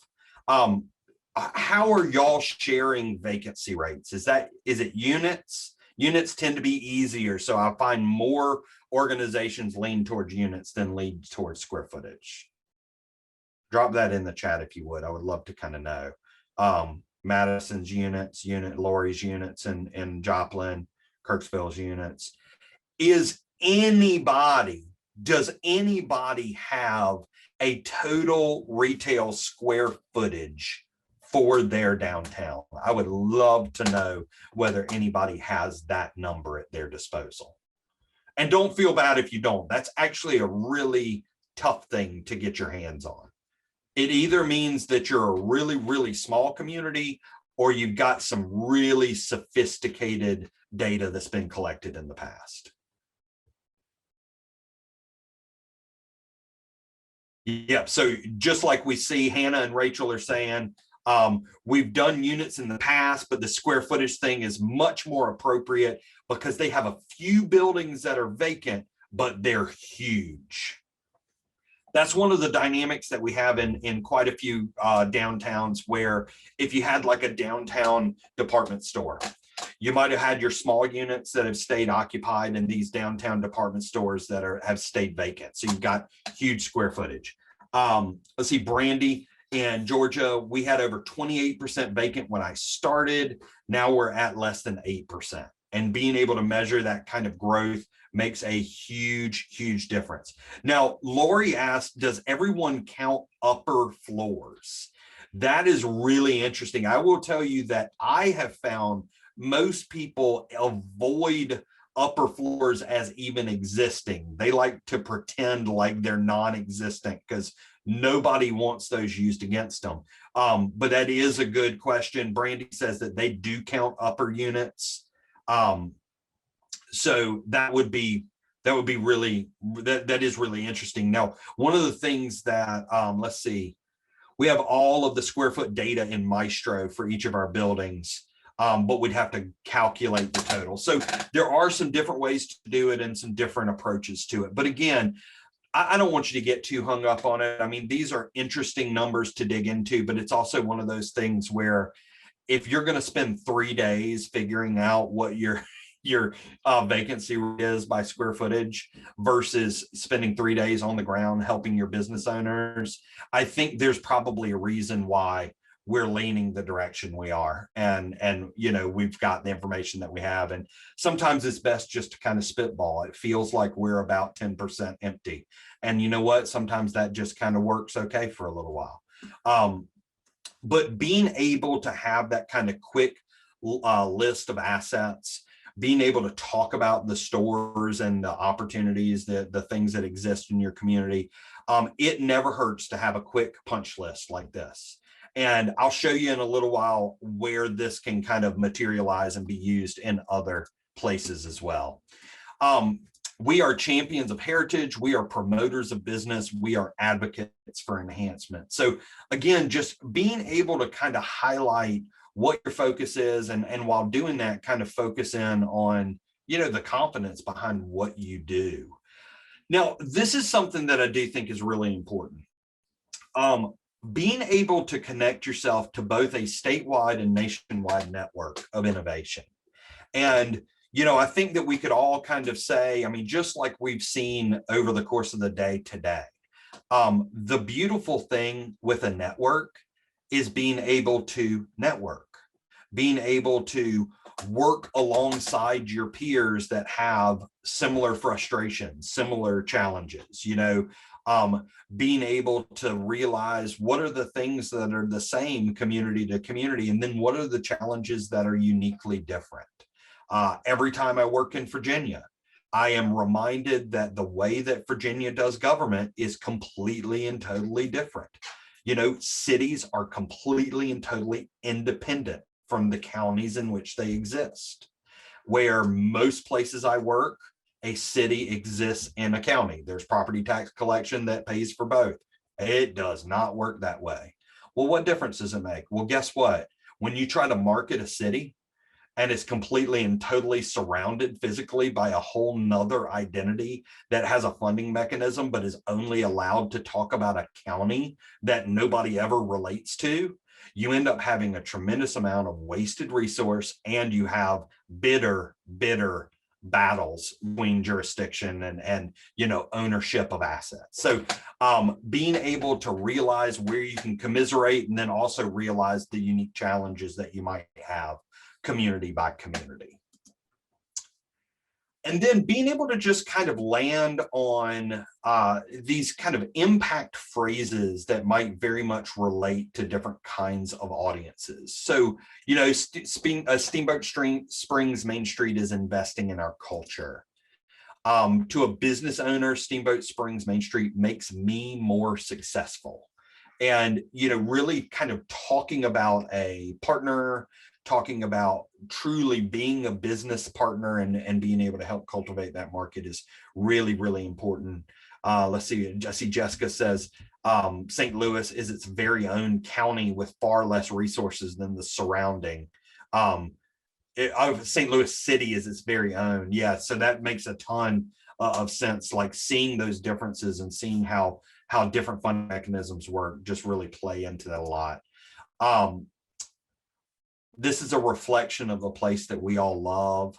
S1: How are y'all sharing vacancy rates? Is it units? Units tend to be easier, so I find more organizations lean towards units than lean towards square footage. Drop that in the chat if you would. I would love to kind of know. Madison's units, Lori's units, and Joplin, Kirksville's units. Does anybody have a total retail square footage for their downtown? I would love to know whether anybody has that number at their disposal. And don't feel bad if you don't. That's actually a really tough thing to get your hands on. It either means that you're a really, really small community, or you've got some really sophisticated data that's been collected in the past. Yep. So just like we see Hannah and Rachel are saying, we've done units in the past, but the square footage thing is much more appropriate because they have a few buildings that are vacant, but they're huge.
S9: That's one of the dynamics that we have in quite a few downtowns, where if you had like a downtown department store, you might have had your small units that have stayed occupied and these downtown department stores that have stayed vacant. So you've got huge square footage. Let's see, Brandy in Georgia, we had over 28% vacant when I started. Now we're at less than 8%. And being able to measure that kind of growth makes a huge, huge difference. Now, Lori asked, does everyone count upper floors? That is really interesting. I will tell you that I have found most people avoid upper floors as even existing. They like to pretend like they're non-existent because nobody wants those used against them. But that is a good question. Brandy says that they do count upper units. So that would be really, that is really interesting. Now, one of the things that, let's see, we have all of the square foot data in Maestro for each of our buildings, but we'd have to calculate the total. So there are some different ways to do it and some different approaches to it. But again, I don't want you to get too hung up on it. I mean, these are interesting numbers to dig into, but it's also one of those things where if you're going to spend 3 days figuring out what your vacancy is by square footage versus spending 3 days on the ground helping your business owners, I think there's probably a reason why we're leaning the direction we are. And you know, we've got the information that we have. And sometimes it's best just to kind of spitball. It feels like we're about 10% empty. And you know what? Sometimes that just kind of works okay for a little while. But being able to have that kind of quick list of assets, being able to talk about the stores and the opportunities, the things that exist in your community, it never hurts to have a quick punch list like this. And I'll show you in a little while where this can kind of materialize and be used in other places as well. We are champions of heritage. We are promoters of business. We are advocates for enhancement. So again, just being able to kind of highlight what your focus is, and while doing that, kind of focus in on, you know, the confidence behind what you do. Now, this is something that I do think is really important. Being able to connect yourself to both a statewide and nationwide network of innovation. And, you know, I think that we could all kind of say, I mean, just like we've seen over the course of the day today, the beautiful thing with a network is being able to network, being able to work alongside your peers that have similar frustrations, similar challenges, you know, being able to realize what are the things that are the same community to community, and then what are the challenges that are uniquely different. Every time I work in Virginia, I am reminded that the way that Virginia does government is completely and totally different. You know, cities are completely and totally independent from the counties in which they exist. Where most places I work, a city exists in a county. There's property tax collection that pays for both. It does not work that way. Well, what difference does it make? Well, guess what? When you try to market a city and it's completely and totally surrounded physically by a whole nother identity that has a funding mechanism, but is only allowed to talk about a county that nobody ever relates to, you end up having a tremendous amount of wasted resource, and you have bitter battles between jurisdiction and you know, ownership of assets. So being able to realize where you can commiserate, and then also realize the unique challenges that you might have community by community. And then being able to just kind of land on these kind of impact phrases that might very much relate to different kinds of audiences. So, you know, Steamboat Springs Main Street is investing in our culture. To a business owner, Steamboat Springs Main Street makes me more successful. And, you know, really kind of talking about a partner, talking about truly being a business partner and being able to help cultivate that market is really, really important. Let's see, I see Jessica says, St. Louis is its very own county with far less resources than the surrounding. St. Louis City is its very own. Yeah, so that makes a ton of sense, like seeing those differences and seeing how how different funding mechanisms work just really play into that a lot. This is a reflection of a place that we all love.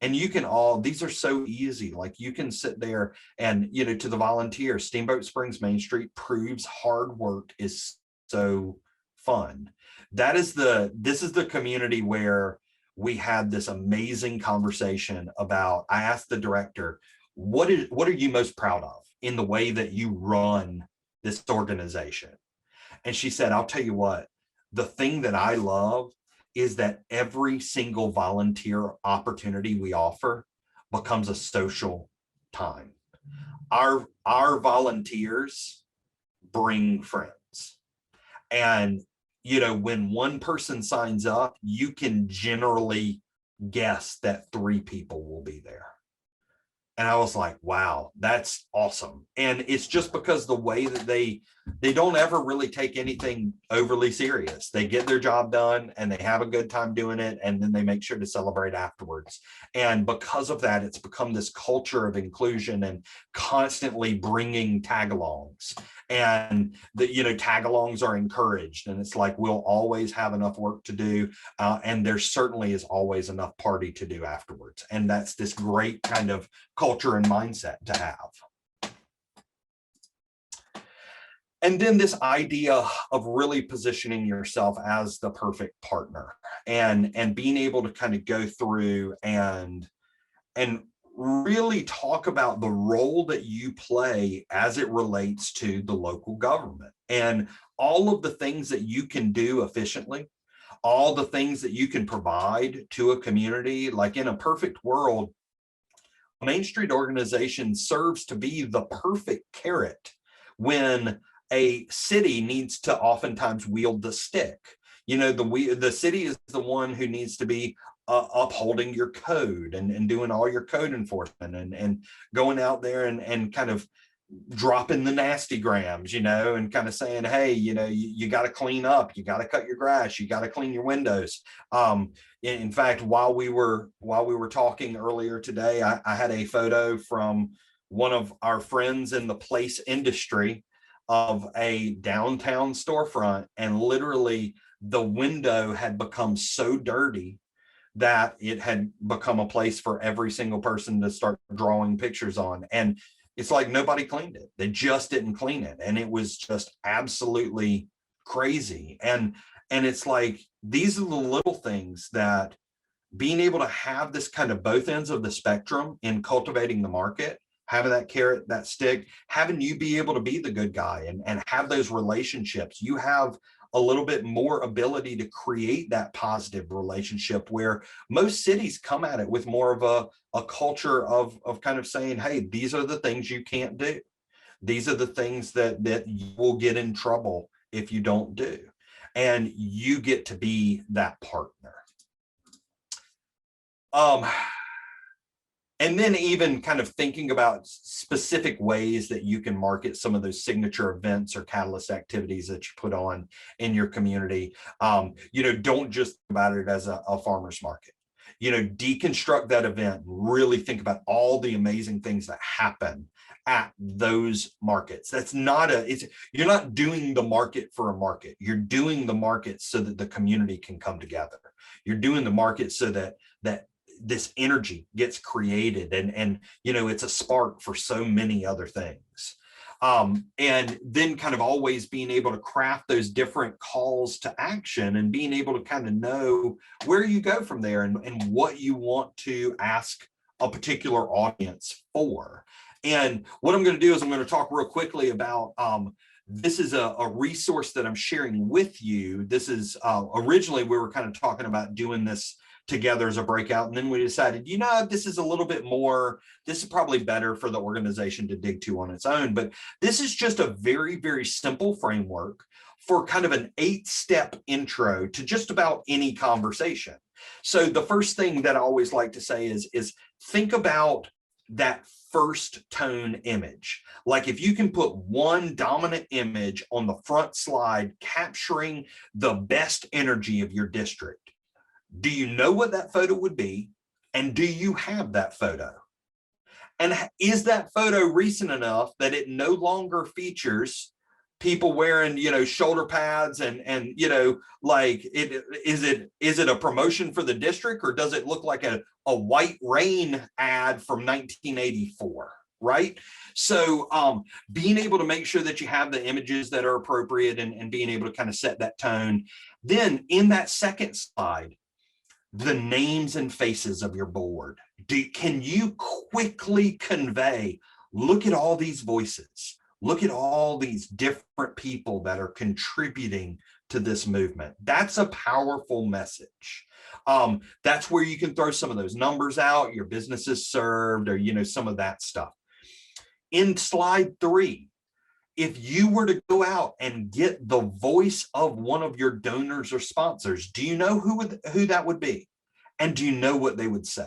S9: And you can all, these are so easy. Like you can sit there and, you know, to the volunteers, Steamboat Springs Main Street proves hard work is so fun. This is the community where we had this amazing conversation about, I asked the director, what are you most proud of in the way that you run this organization? And she said, I'll tell you what, the thing that I love is that every single volunteer opportunity we offer becomes a social time. Our volunteers bring friends. And, you know, when one person signs up, you can generally guess that 3 people will be there. And I was like, wow, that's awesome. And it's just because the way that they don't ever really take anything overly serious. They get their job done and they have a good time doing it. And then they make sure to celebrate afterwards. And because of that, it's become this culture of inclusion and constantly bringing tag-alongs. And tag-alongs are encouraged. And it's like, we'll always have enough work to do. And there certainly is always enough party to do afterwards. And that's this great kind of culture and mindset to have. And then this idea of really positioning yourself as the perfect partner and being able to kind of go through and really talk about the role that you play as it relates to the local government and all of the things that you can do efficiently, all the things that you can provide to a community. Like in a perfect world, a Main Street organization serves to be the perfect carrot when a city needs to oftentimes wield the stick. You know, the city is the one who needs to be upholding your code and doing all your code enforcement and going out there and kind of dropping the nasty grams, you know, and kind of saying, hey, you know, you got to clean up, you got to cut your grass, you got to clean your windows. In fact, while we were talking earlier today, I had a photo from one of our friends in the place industry of a downtown storefront, and literally the window had become so dirty that it had become a place for every single person to start drawing pictures on. And it's like nobody cleaned it. They just didn't clean it. And it was just absolutely crazy. And it's like, these are the little things that being able to have this kind of both ends of the spectrum in cultivating the market, having that carrot, that stick, having you be able to be the good guy and have those relationships, you have a little bit more ability to create that positive relationship where most cities come at it with more of a culture of kind of saying, hey, these are the things you can't do. These are the things that you will get in trouble if you don't do. And you get to be that partner. And then even kind of thinking about specific ways that you can market some of those signature events or catalyst activities that you put on in your community. Don't just think about it as a farmer's market. Deconstruct that event, really think about all the amazing things that happen at those markets. You're not doing the market for a market. You're doing the market so that the community can come together. You're doing the market so that this energy gets created and it's a spark for so many other things. And then kind of always being able to craft those different calls to action and being able to kind of know where you go from there and what you want to ask a particular audience for. And what I'm going to do is I'm going to talk real quickly about this is a resource that I'm sharing with you. This is originally we were kind of talking about doing this together as a breakout. And then we decided, this is a little bit more, this is probably better for the organization to dig to on its own. But this is just a very, very simple framework for kind of an 8-step intro to just about any conversation. So the first thing that I always like to say is think about that first tone image. Like if you can put one dominant image on the front slide capturing the best energy of your district, do you know what that photo would be? And do you have that photo? And is that photo recent enough that it no longer features people wearing, shoulder pads and like is it a promotion for the district, or does it look like a White Rain ad from 1984? Right. So being able to make sure that you have the images that are appropriate and being able to kind of set that tone. Then in that second slide, the names and faces of your board. Can you quickly convey, look at all these voices, look at all these different people that are contributing to this movement? That's a powerful message. That's where you can throw some of those numbers out, your businesses served, or some of that stuff. In slide 3, if you were to go out and get the voice of one of your donors or sponsors, do you know who that would be? And do you know what they would say?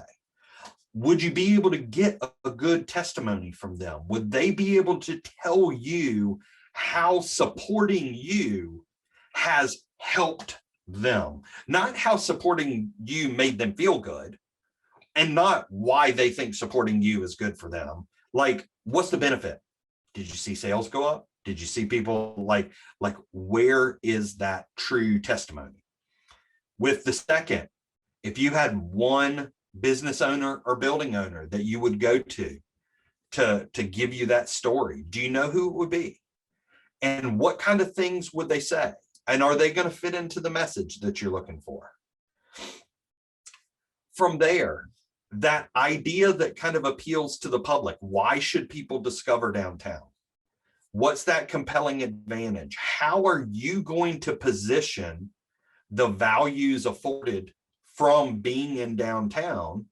S9: Would you be able to get a good testimony from them? Would they be able to tell you how supporting you has helped them? Not how supporting you made them feel good, and not why they think supporting you is good for them. Like, what's the benefit? Did you see sales go up? Did you see people like where is that true testimony? With the second, if you had one business owner or building owner that you would go to give you that story, do you know who it would be? And what kind of things would they say? And are they going to fit into the message that you're looking for? From there, that idea that kind of appeals to the public. Why should people discover downtown? What's that compelling advantage? How are you going to position the values afforded from being in downtown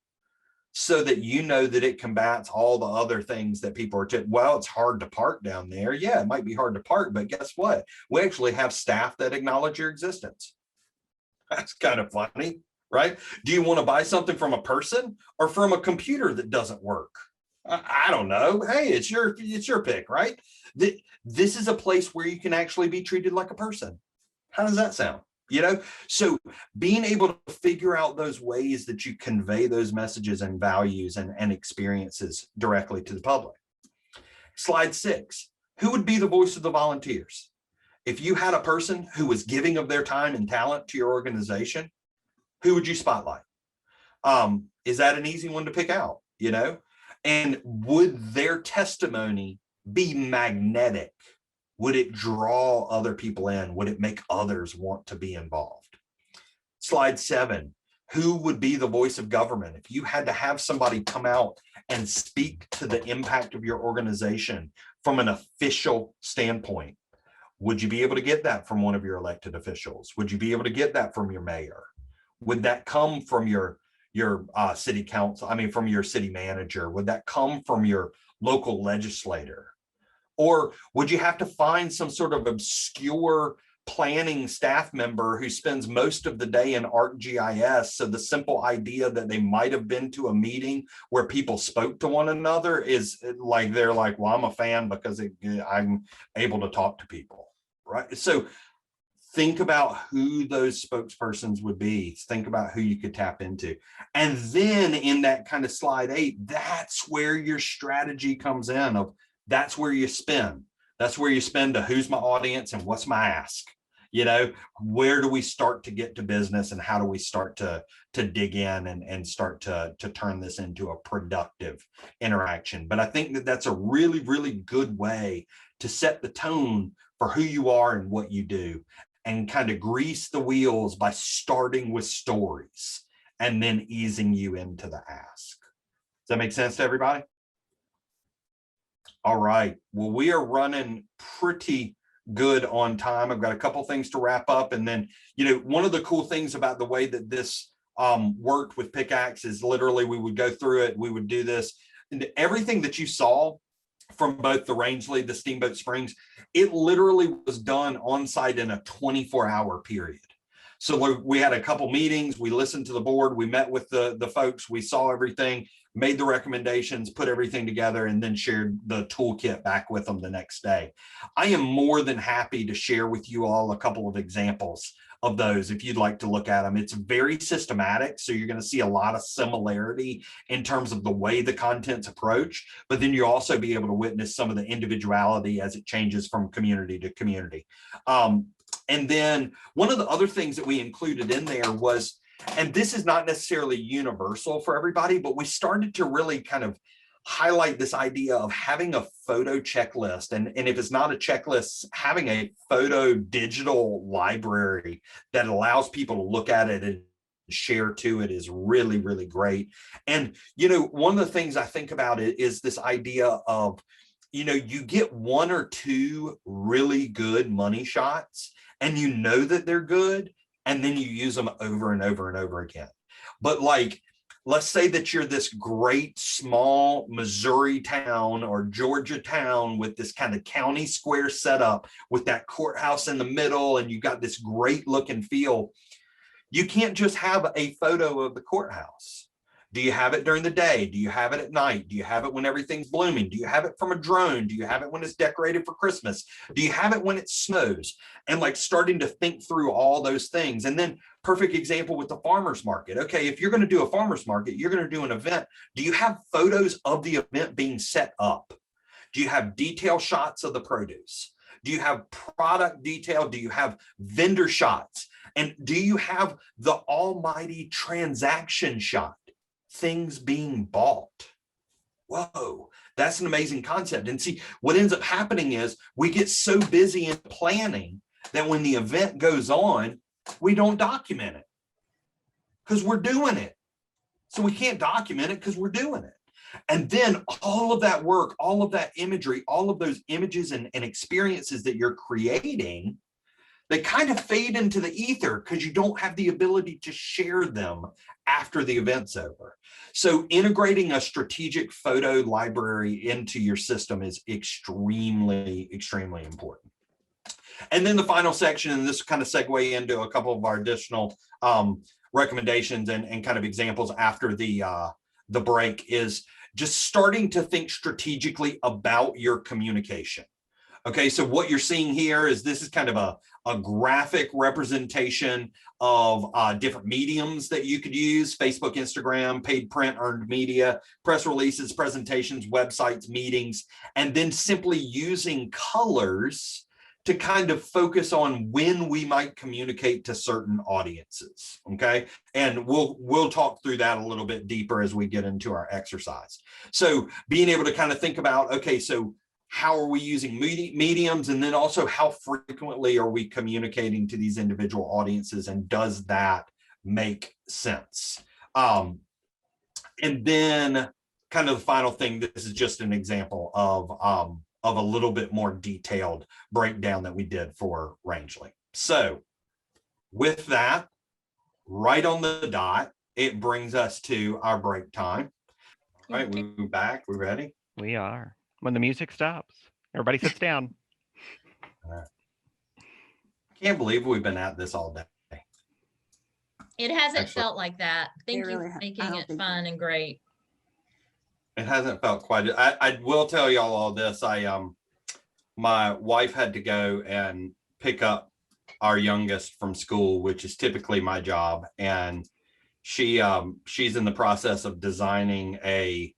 S9: so that you know that it combats all the other things that people are, well, it's hard to park down there. Yeah, it might be hard to park, but guess what? We actually have staff that acknowledge your existence. That's kind of funny. Right? Do you want to buy something from a person or from a computer that doesn't work? I don't know. Hey, it's your pick, right? This is a place where you can actually be treated like a person. How does that sound? So being able to figure out those ways that you convey those messages and values and experiences directly to the public. Slide 6, who would be the voice of the volunteers? If you had a person who was giving of their time and talent to your organization, who would you spotlight? Is that an easy one to pick out? And would their testimony be magnetic? Would it draw other people in? Would it make others want to be involved? Slide 7, who would be the voice of government? If you had to have somebody come out and speak to the impact of your organization from an official standpoint, would you be able to get that from one of your elected officials? Would you be able to get that from your mayor? Would that come from your city council? From your city manager? Would that come from your local legislator? Or would you have to find some sort of obscure planning staff member who spends most of the day in ArcGIS? So the simple idea that they might have been to a meeting where people spoke to one another is like, they're like, well, I'm a fan because I'm able to talk to people, right? So think about who those spokespersons would be. Think about who you could tap into. And then in that kind of slide 8, that's where your strategy comes in. That's where you spend. That's where you spend to who's my audience and what's my ask. Where do we start to get to business, and how do we start to dig in and start to turn this into a productive interaction? But I think that that's a really, really good way to set the tone for who you are and what you do, and kind of grease the wheels by starting with stories and then easing you into the ask. Does that make sense to everybody? All right. Well, we are running pretty good on time. I've got a couple things to wrap up. And then, one of the cool things about the way that this worked with Pickaxe is literally we would go through it. We would do this, and everything that you saw from both the Rangeley, the Steamboat Springs, it literally was done on site in a 24-hour period. So we had a couple meetings, we listened to the board, we met with the folks, we saw everything, made the recommendations, put everything together, and then shared the toolkit back with them the next day. I am more than happy to share with you all a couple of examples of those if you'd like to look at them. It's very systematic, so you're going to see a lot of similarity in terms of the way the content's approached, but then you'll also be able to witness some of the individuality as it changes from community to community. And then one of the other things that we included in there was, and this is not necessarily universal for everybody, but we started to really kind of highlight this idea of having a photo checklist. And if it's not a checklist, having a photo digital library that allows people to look at it and share to it is really, really great. And, you know, one of the things I think about it is this idea of, you know, you get one or two really good money shots and you know that they're good, and then you use them over and over and over again. But like, let's say that you're this great small Missouri town or Georgia town with this kind of county square setup with that courthouse in the middle, and you got this great look and feel. You can't just have a photo of the courthouse. Do you have it during the day? Do you have it at night? Do you have it when everything's blooming? Do you have it from a drone? Do you have it when it's decorated for Christmas? Do you have it when it snows? And like starting to think through all those things. And then perfect example with the farmer's market. Okay, if you're going to do a farmer's market, you're going to do an event. Do you have photos of the event being set up? Do you have detail shots of the produce? Do you have product detail? Do you have vendor shots? And do you have the almighty transaction shot? Things being bought. Whoa, that's an amazing concept. And see, what ends up happening is we get so busy in planning that when the event goes on, we don't document it because we're doing it. So we can't document it because we're doing it. And then all of that work, all of that imagery, all of those images and experiences that you're creating, they kind of fade into the ether because you don't have the ability to share them after the event's over. So integrating a strategic photo library into your system is extremely, extremely important. And then the final section, and this kind of segue into a couple of our additional recommendations and kind of examples after the break, is just starting to think strategically about your communication. Okay, so what you're seeing here is this is kind of a graphic representation of different mediums that you could use: Facebook, Instagram, paid print, earned media, press releases, presentations, websites, meetings, and then simply using colors to kind of focus on when we might communicate to certain audiences. Okay, and we'll talk through that a little bit deeper as we get into our exercise. So being able to kind of think about, okay, so how are we using mediums, and then also how frequently are we communicating to these individual audiences, and does that make sense? And then kind of the final thing, this is just an example of a little bit more detailed breakdown that we did for Rangeley. So with that, right on the dot, it brings us to our break time. All right, we're back. We ready?
S2: We are. When the music stops, everybody sits down.
S9: I can't believe we've been at this all day.
S1: It hasn't
S9: Actually,
S1: felt like that. Thank you
S3: really
S1: for
S3: I
S1: making
S3: don't
S1: it
S3: think
S1: fun and great.
S9: It hasn't felt quite. I will tell y'all all this. My wife had to go and pick up our youngest from school, which is typically my job, and she's in the process of designing a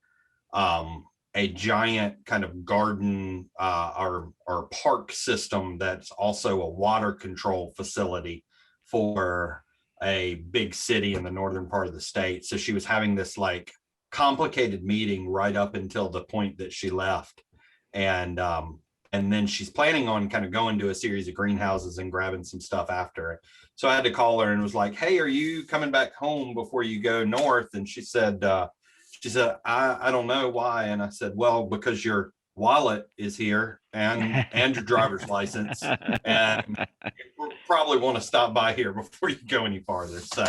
S9: giant kind of garden or park system that's also a water control facility for a big city in the northern part of the state. So she was having this like complicated meeting right up until the point that she left, and then she's planning on kind of going to a series of greenhouses and grabbing some stuff after it. So I had to call her and was like, hey, are you coming back home before you go north? And she said, I don't know why. And I said, well, because your wallet is here and your driver's license, and you probably want to stop by here before you go any farther. So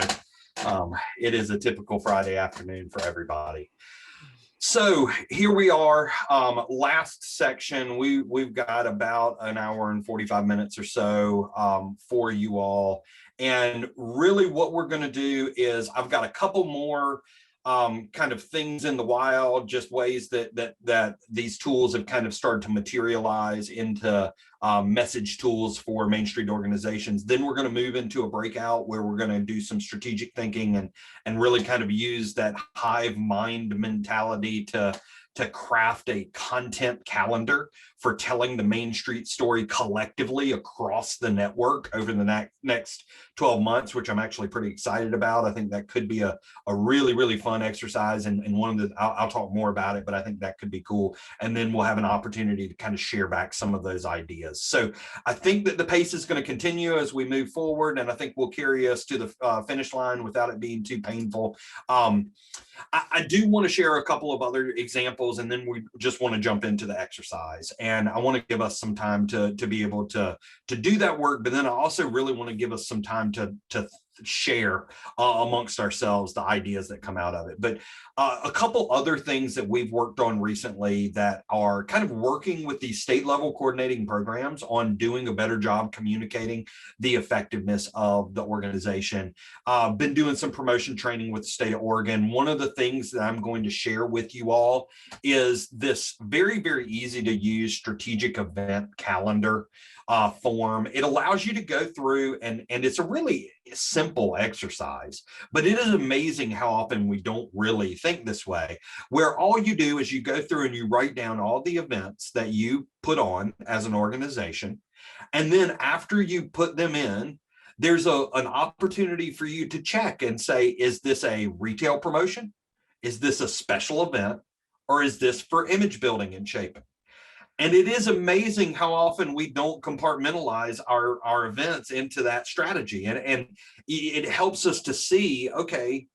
S9: it is a typical Friday afternoon for everybody. So here we are, last section. We've got about an hour and 45 minutes or so for you all. And really what we're going to do is I've got a couple more kind of things in the wild, just ways that these tools have kind of started to materialize into message tools for Main Street organizations. Then we're going to move into a breakout where we're going to do some strategic thinking and really kind of use that hive mind mentality to craft a content calendar for telling the Main Street story collectively across the network over the next 12 months, which I'm actually pretty excited about. I think that could be a really, really fun exercise. And one of the, I'll talk more about it, but I think that could be cool. And then we'll have an opportunity to kind of share back some of those ideas. So I think that the pace is going to continue as we move forward. And I think we'll carry us to the finish line without it being too painful. I do want to share a couple of other examples, and then we just want to jump into the exercise. And I want to give us some time to be able to do that work. But then I also really want to give us some time to share amongst ourselves the ideas that come out of it. But a couple other things that we've worked on recently that are kind of working with these state level coordinating programs on doing a better job communicating the effectiveness of the organization. Been doing some promotion training with the state of Oregon. One of the things that I'm going to share with you all is this very, very easy to use strategic event calendar form. It allows you to go through and it's a really simple exercise, but it is amazing how often we don't really think this way, where all you do is you go through and you write down all the events that you put on as an organization. And then after you put them in, there's an opportunity for you to check and say, is this a retail promotion? Is this a special event? Or is this for image building and shaping? And it is amazing how often we don't compartmentalize our events into that strategy. And it helps us to see, okay,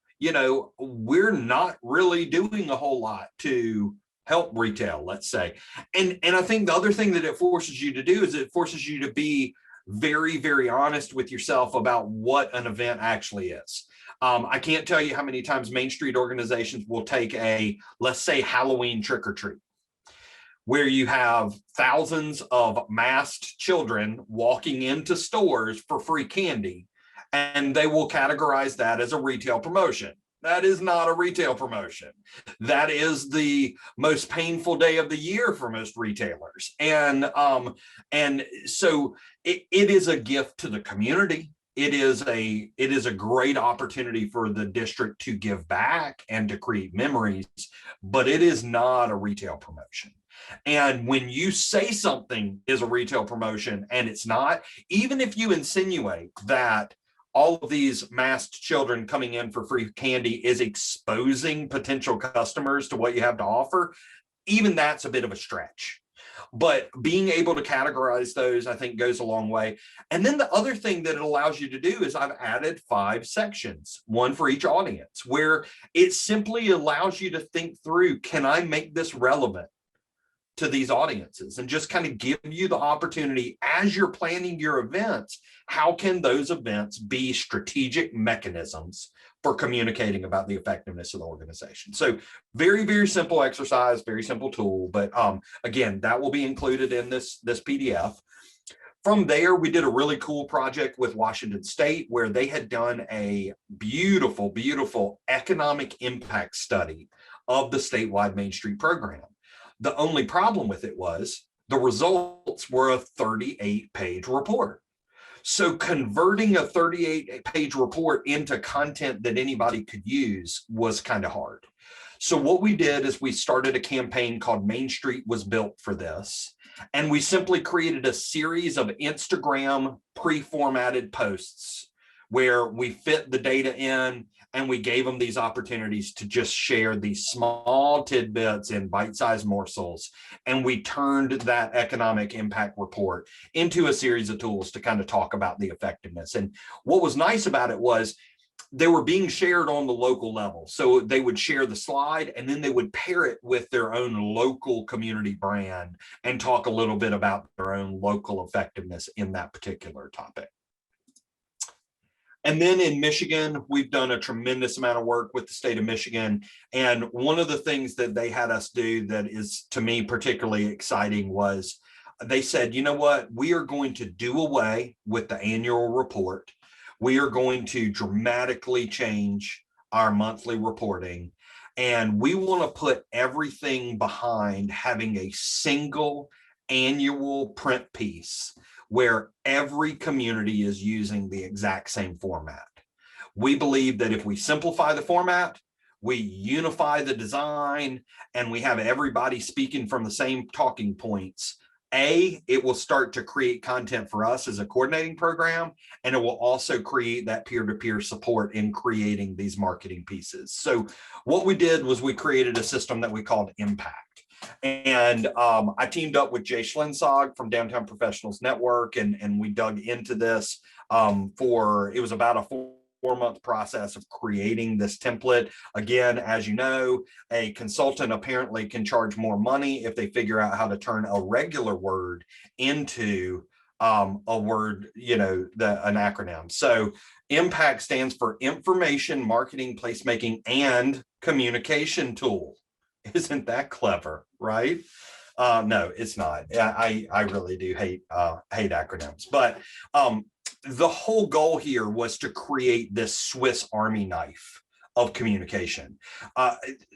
S9: we're not really doing a whole lot to help retail, let's say. And I think the other thing that it forces you to do is it forces you to be very, very honest with yourself about what an event actually is. I can't tell you how many times Main Street organizations will take let's say, Halloween trick or treat, where you have thousands of masked children walking into stores for free candy, and they will categorize that as a retail promotion. That is not a retail promotion. That is the most painful day of the year for most retailers. And so it is a gift to the community. It is a great opportunity for the district to give back and to create memories, but it is not a retail promotion. And when you say something is a retail promotion and it's not, even if you insinuate that all of these masked children coming in for free candy is exposing potential customers to what you have to offer, even that's a bit of a stretch. But being able to categorize those, I think, goes a long way. And then the other thing that it allows you to do is I've added 5 sections, one for each audience, where it simply allows you to think through, can I make this relevant to these audiences, and just kind of give you the opportunity as you're planning your events, how can those events be strategic mechanisms for communicating about the effectiveness of the organization? So very, very simple exercise, very simple tool, but again, that will be included in this PDF. From there, we did a really cool project with Washington State where they had done a beautiful, beautiful economic impact study of the statewide Main Street program. The only problem with it was the results were a 38-page report. So converting a 38-page report into content that anybody could use was kind of hard. So what we did is we started a campaign called Main Street Was Built for This. And we simply created a series of Instagram pre-formatted posts where we fit the data in and we gave them these opportunities to just share these small tidbits in bite-sized morsels. And we turned that economic impact report into a series of tools to kind of talk about the effectiveness. And what was nice about it was they were being shared on the local level. So they would share the slide and then they would pair it with their own local community brand and talk a little bit about their own local effectiveness in that particular topic. And then in Michigan, we've done a tremendous amount of work with the state of Michigan. And one of the things that they had us do that is, to me, particularly exciting was they said, you know what, we are going to do away with the annual report. We are going to dramatically change our monthly reporting. And we want to put everything behind having a single annual print piece where every community is using the exact same format. We believe that if we simplify the format, we unify the design, and we have everybody speaking from the same talking points, it will start to create content for us as a coordinating program, and it will also create that peer-to-peer support in creating these marketing pieces. So what we did was we created a system that we called Impact. And I teamed up with Jay Schlensog from Downtown Professionals Network, and we dug into this it was about a 4-month process of creating this template. Again, as you know, a consultant apparently can charge more money if they figure out how to turn a regular word into a word, an acronym. So IMPACT stands for Information Marketing, Placemaking, and Communication Tool. Isn't that clever, right? No, it's not. I really do hate acronyms, but the whole goal here was to create this Swiss Army knife of communication.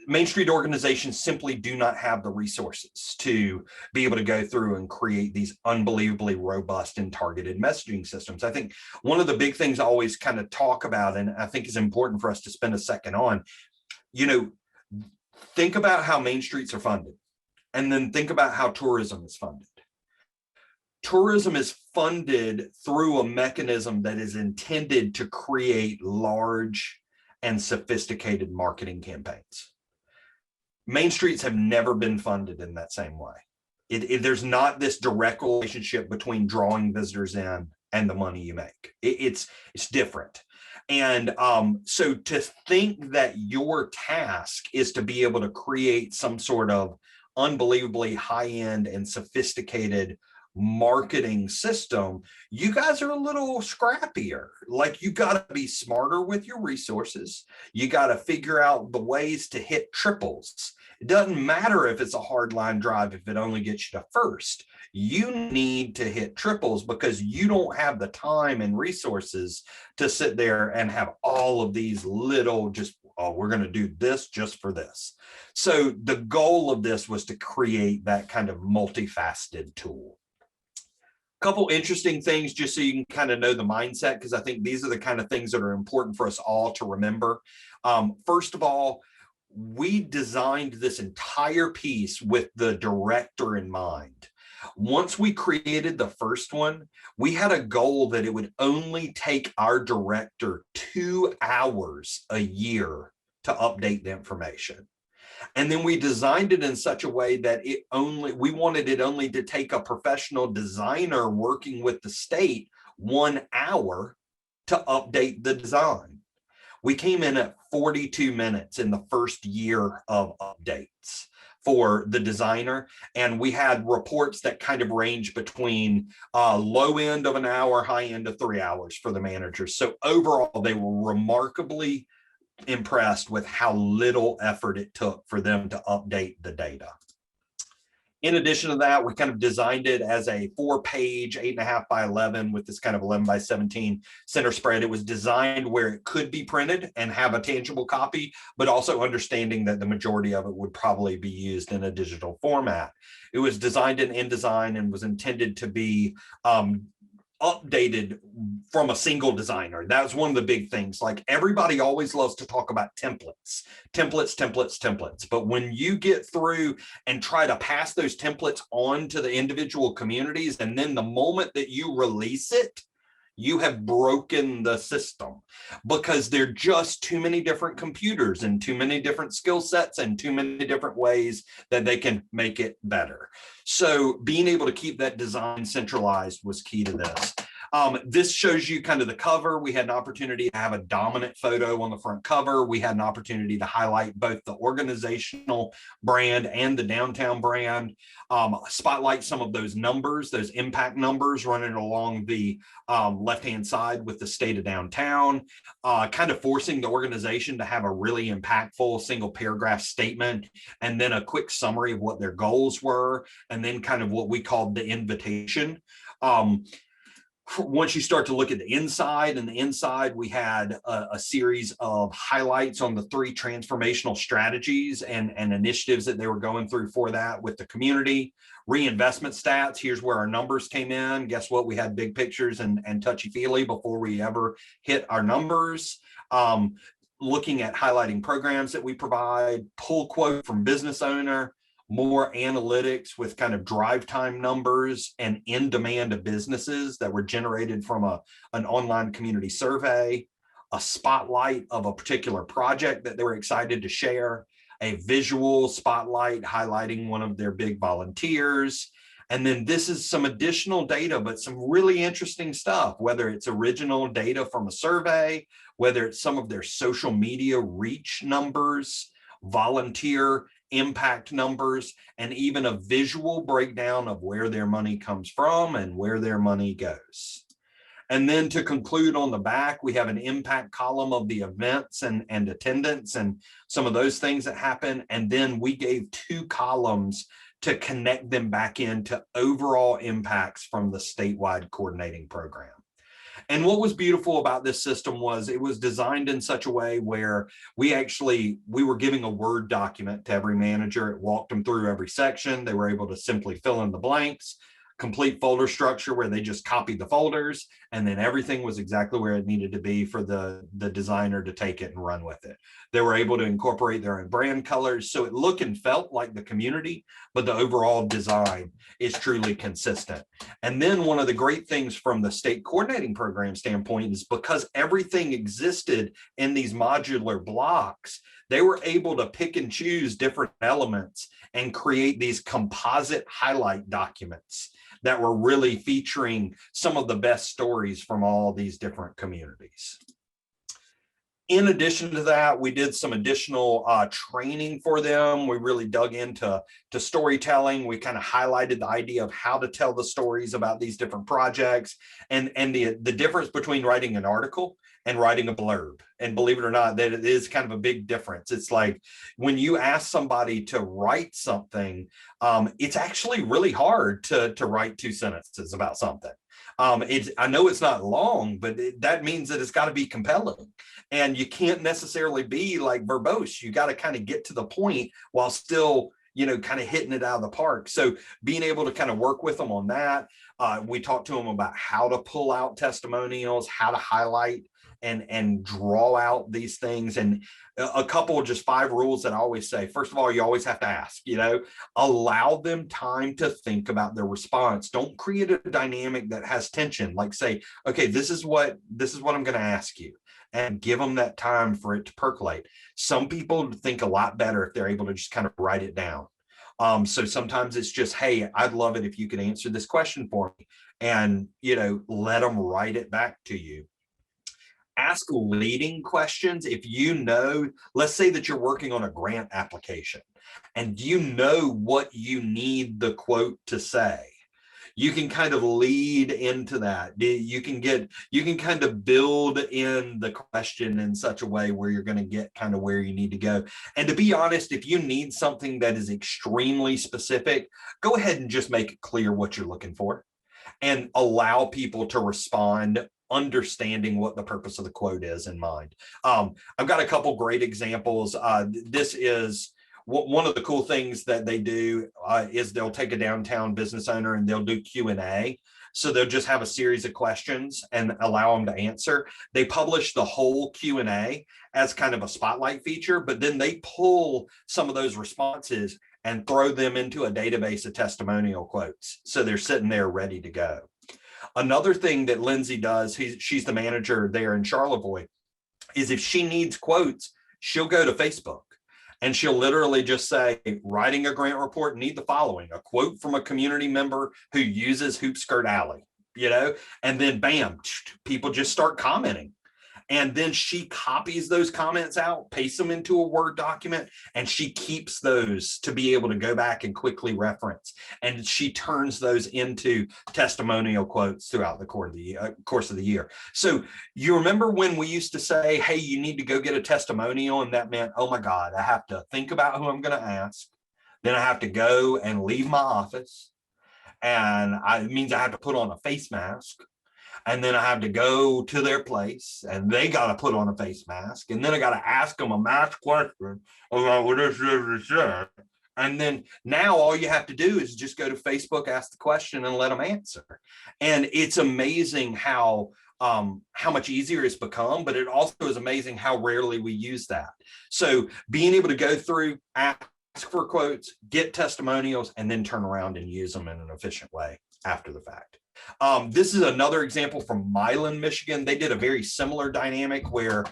S9: Main Street organizations simply do not have the resources to be able to go through and create these unbelievably robust and targeted messaging systems. I think one of the big things I always kind of talk about, and I think is important for us to spend a second on, think about how main streets are funded, and then think about how tourism is funded. Tourism is funded through a mechanism that is intended to create large and sophisticated marketing campaigns. Main streets have never been funded in that same way. There's not this direct relationship between drawing visitors in and the money you make. It's different. And so to think that your task is to be able to create some sort of unbelievably high-end and sophisticated marketing system, you guys are a little scrappier. Like, you got to be smarter with your resources. You got to figure out the ways to hit triples. It doesn't matter if it's a hard line drive if it only gets you to first. You need to hit triples because you don't have the time and resources to sit there and have all of these little we're going to do this just for this. So the goal of this was to create that kind of multifaceted tool. Couple interesting things just so you can kind of know the mindset, because I think these are the kind of things that are important for us all to remember. First of all, we designed this entire piece with the director in mind. Once we created the first one, we had a goal that it would only take our director 2 hours a year to update the information. And then we designed it in such a way that we wanted it only to take a professional designer working with the state 1 hour to update the design. We came in at 42 minutes in the first year of updates for the designer. And we had reports that kind of range between low end of an hour, high end of 3 hours for the managers. So overall, they were remarkably impressed with how little effort it took for them to update the data. In addition to that, we kind of designed it as a 4-page, 8.5 by 11 with this kind of 11 by 17 center spread. It was designed where it could be printed and have a tangible copy, but also understanding that the majority of it would probably be used in a digital format. It was designed in InDesign and was intended to be updated from a single designer. That was one of the big things. Like, everybody always loves to talk about templates. But when you get through and try to pass those templates on to the individual communities, and then the moment that you release it, you have broken the system, because there are just too many different computers and too many different skill sets and too many different ways that they can make it better. So being able to keep that design centralized was key to this. This shows you kind of the cover. We had an opportunity to have a dominant photo on the front cover. We had an opportunity to highlight both the organizational brand and the downtown brand, spotlight some of those numbers, those impact numbers running along the left-hand side with the state of downtown, kind of forcing the organization to have a really impactful single paragraph statement, and then a quick summary of what their goals were, and then kind of what we called the invitation. once you start to look at the inside, and the inside, we had a series of highlights on the 3 transformational strategies and initiatives that they were going through for that with the community. Reinvestment stats, here's where our numbers came in. Guess what? We had big pictures and touchy-feely before we ever hit our numbers. Looking at highlighting programs that we provide, pull quote from business owner, more analytics with kind of drive time numbers and in demand of businesses that were generated from an online community survey, a spotlight of a particular project that they were excited to share, a visual spotlight highlighting one of their big volunteers. And then this is some additional data, but some really interesting stuff, whether it's original data from a survey, whether it's some of their social media reach numbers, volunteer impact numbers, and even a visual breakdown of where their money comes from and where their money goes. And then to conclude on the back, we have an impact column of the events and attendance and some of those things that happen. And then we gave 2 columns to connect them back into overall impacts from the statewide coordinating program. And what was beautiful about this system was it was designed in such a way where we were giving a Word document to every manager. It walked them through every section. They were able to simply fill in the blanks, complete folder structure where they just copied the folders, and then everything was exactly where it needed to be for the designer to take it and run with it. They were able to incorporate their own brand colors, so it looked and felt like the community, but the overall design is truly consistent. And then one of the great things from the state coordinating program standpoint is because everything existed in these modular blocks, they were able to pick and choose different elements and create these composite highlight documents that were really featuring some of the best stories from all these different communities. In addition to that, we did some additional training for them. We really dug into storytelling. We kind of highlighted the idea of how to tell the stories about these different projects and the difference between writing an article and writing a blurb. And believe it or not, that it is kind of a big difference. It's like when you ask somebody to write something, it's actually really hard to write 2 sentences about something. I know it's not long, but that means that it's got to be compelling. And you can't necessarily be like verbose. You got to kind of get to the point while still, kind of hitting it out of the park. So being able to kind of work with them on that, we talked to them about how to pull out testimonials, how to highlight and draw out these things. And a couple of just 5 rules that I always say. First of all, you always have to ask, allow them time to think about their response. Don't create a dynamic that has tension. Like say, okay, this is what I'm going to ask you, and give them that time for it to percolate. Some people think a lot better if they're able to just kind of write it down. So sometimes it's just, hey, I'd love it if you could answer this question for me, and, let them write it back to you. Ask leading questions. If let's say that you're working on a grant application and what you need the quote to say, you can kind of lead into that. You can kind of build in the question in such a way where you're going to get kind of where you need to go. And to be honest, if you need something that is extremely specific, go ahead and just make it clear what you're looking for and allow people to respond, understanding what the purpose of the quote is in mind. I've got a couple great examples. This is one of the cool things that they do is they'll take a downtown business owner and they'll do Q&A. So they'll just have a series of questions and allow them to answer. They publish the whole Q&A as kind of a spotlight feature, but then they pull some of those responses and throw them into a database of testimonial quotes. So they're sitting there ready to go. Another thing that Lindsay does, she's the manager there in Charlevoix, is if she needs quotes, she'll go to Facebook and she'll literally just say, writing a grant report, need the following, a quote from a community member who uses Hoop Skirt Alley, and then bam, people just start commenting. And then she copies those comments out, pastes them into a Word document, and she keeps those to be able to go back and quickly reference. And she turns those into testimonial quotes throughout the course of the year. So you remember when we used to say, hey, you need to go get a testimonial, and that meant, oh my God, I have to think about who I'm going to ask. Then I have to go and leave my office. And it means I have to put on a face mask. And then I have to go to their place and they got to put on a face mask. And then I got to ask them a math question about what this. And then now all you have to do is just go to Facebook, ask the question, and let them answer. And it's amazing how much easier it's become, but it also is amazing how rarely we use that. So being able to go through, ask for quotes, get testimonials, and then turn around and use them in an efficient way after the fact. This is another example from Milan, Michigan. They did a very similar dynamic where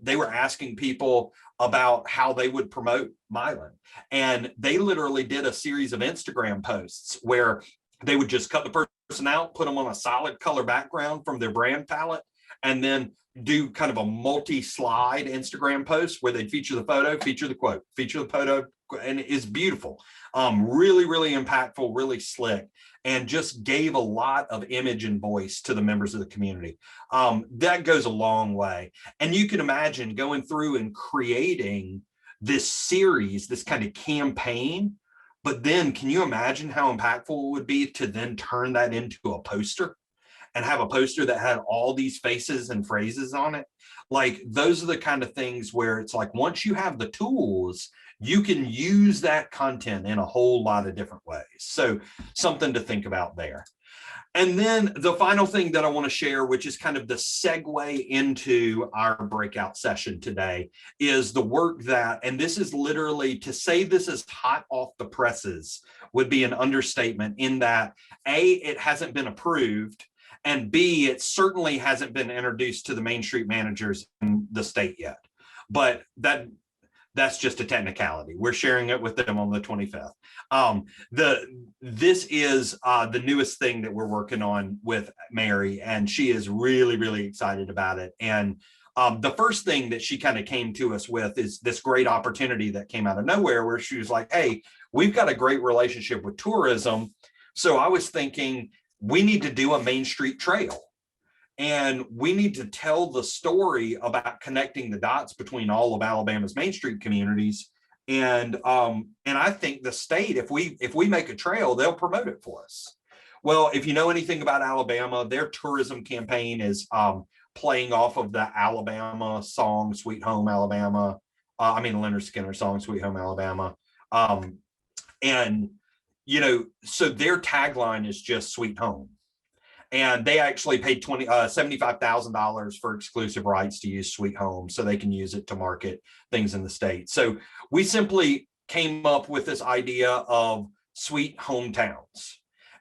S9: they were asking people about how they would promote Milan. And they literally did a series of Instagram posts where they would just cut the person out, put them on a solid color background from their brand palette, and then do kind of a multi-slide Instagram post where they'd feature the photo, feature the quote, feature the photo, and it's beautiful. Really, really impactful, really slick, and just gave a lot of image and voice to the members of the community. That goes a long way. And you can imagine going through and creating this series, this kind of campaign, but then can you imagine how impactful it would be to then turn that into a poster and have a poster that had all these faces and phrases on it? Like, those are the kind of things where it's like, once you have the tools, you can use that content in a whole lot of different ways. So something to think about there. And then the final thing that I want to share, which is kind of the segue into our breakout session today, is the work that, and this is literally, to say this is hot off the presses would be an understatement, in that A, it hasn't been approved, and B, it certainly hasn't been introduced to the Main Street managers in the state yet. But that's just a technicality. We're sharing it with them on the 25th. This is the newest thing that we're working on with Mary, and she is really, really excited about it. And the first thing that she kind of came to us with is this great opportunity that came out of nowhere, where she was like, hey, we've got a great relationship with tourism. So I was thinking, we need to do a Main Street trail. And we need to tell the story about connecting the dots between all of Alabama's Main Street communities. And I think the state, if we make a trail, they'll promote it for us. Well, if you know anything about Alabama, their tourism campaign is playing off of the Alabama song, Sweet Home Alabama. Leonard Skinner song, Sweet Home Alabama. And, you know, so their tagline is just Sweet Home. And they actually paid $75,000 for exclusive rights to use Sweet Home, so they can use it to market things in the state. So we simply came up with this idea of Sweet Hometowns.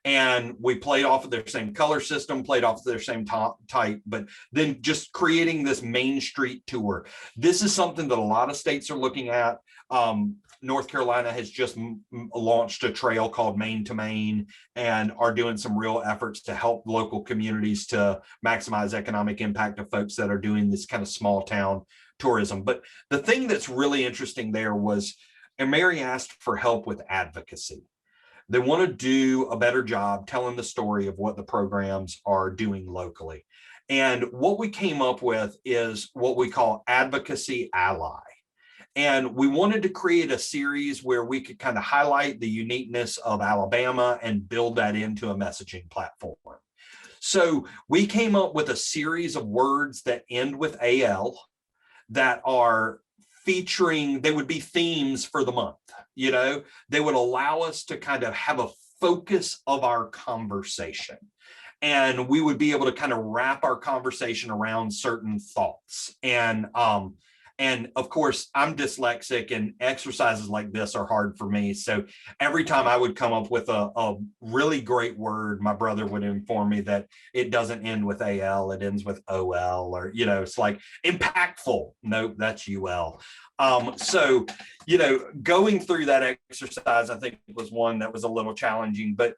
S9: And we played off of their same color system, played off of their same type, but then just creating this Main Street tour. This is something that a lot of states are looking at. North Carolina has just launched a trail called Main to Main, and are doing some real efforts to help local communities to maximize economic impact of folks that are doing this kind of small town tourism. But the thing that's really interesting there was, and Mary asked for help with advocacy. They want to do a better job telling the story of what the programs are doing locally. And what we came up with is what we call Advocacy Ally. And we wanted to create a series where we could kind of highlight the uniqueness of Alabama and build that into a messaging platform. So we came up with a series of words that end with AL that are featuring, they would be themes for the month. You know, they would allow us to kind of have a focus of our conversation. And we would be able to kind of wrap our conversation around certain thoughts. And of course, I'm dyslexic, and exercises like this are hard for me. So every time I would come up with a really great word, my brother would inform me that it doesn't end with AL, it ends with OL, or, you know, it's like impactful. Nope, that's UL. So, you know, going through that exercise, I think was one that was a little challenging, but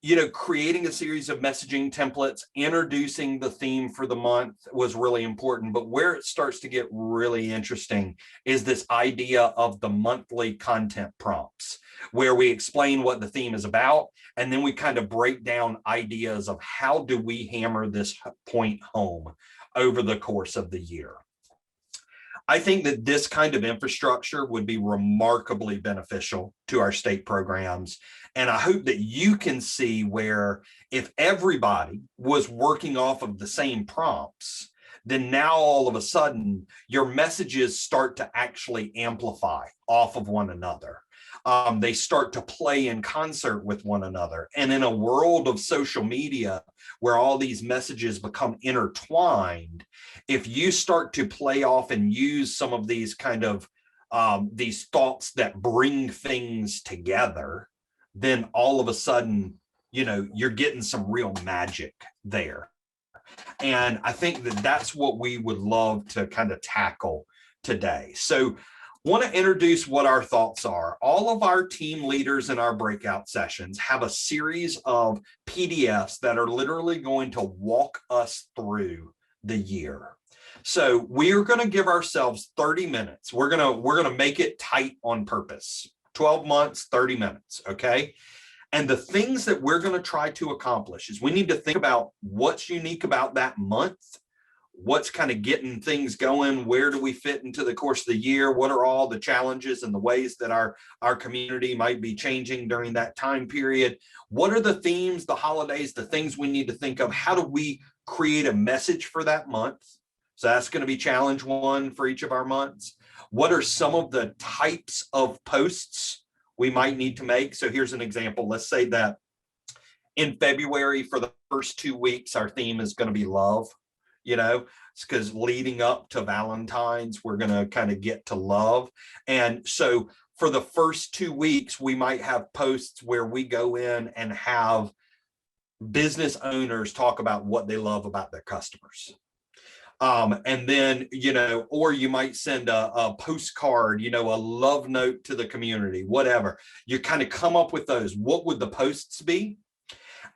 S9: you know, creating a series of messaging templates, introducing the theme for the month was really important. But where it starts to get really interesting is this idea of the monthly content prompts, where we explain what the theme is about, and then we kind of break down ideas of how do we hammer this point home over the course of the year. I think that this kind of infrastructure would be remarkably beneficial to our state programs. And I hope that you can see where if everybody was working off of the same prompts, then now all of a sudden your messages start to actually amplify off of one another. They start to play in concert with one another. And in a world of social media where all these messages become intertwined, if you start to play off and use some of these kind of these thoughts that bring things together, then all of a sudden, you're getting some real magic there. And I think that that's what we would love to kind of tackle today. So want to introduce what our thoughts are. All of our team leaders in our breakout sessions have a series of PDFs that are literally going to walk us through the year. So we're going to give ourselves 30 minutes. We're going to make it tight on purpose. 12 months, 30 minutes, okay? And the things that we're going to try to accomplish is we need to think about what's unique about that month, what's kind of getting things going, where do we fit into the course of the year, what are all the challenges and the ways that our community might be changing during that time period, what are the themes, the holidays, the things we need to think of, how do we create a message for that month? So that's going to be challenge one for each of our months. What are some of the types of posts we might need to make? So here's an example. Let's say that in February, for the first 2 weeks, our theme is going to be love. It's because leading up to Valentine's, we're going to kind of get to love. And so for the first 2 weeks, we might have posts where we go in and have business owners talk about what they love about their customers. And then, or you might send a postcard, a love note to the community, whatever. You kind of come up with those. What would the posts be?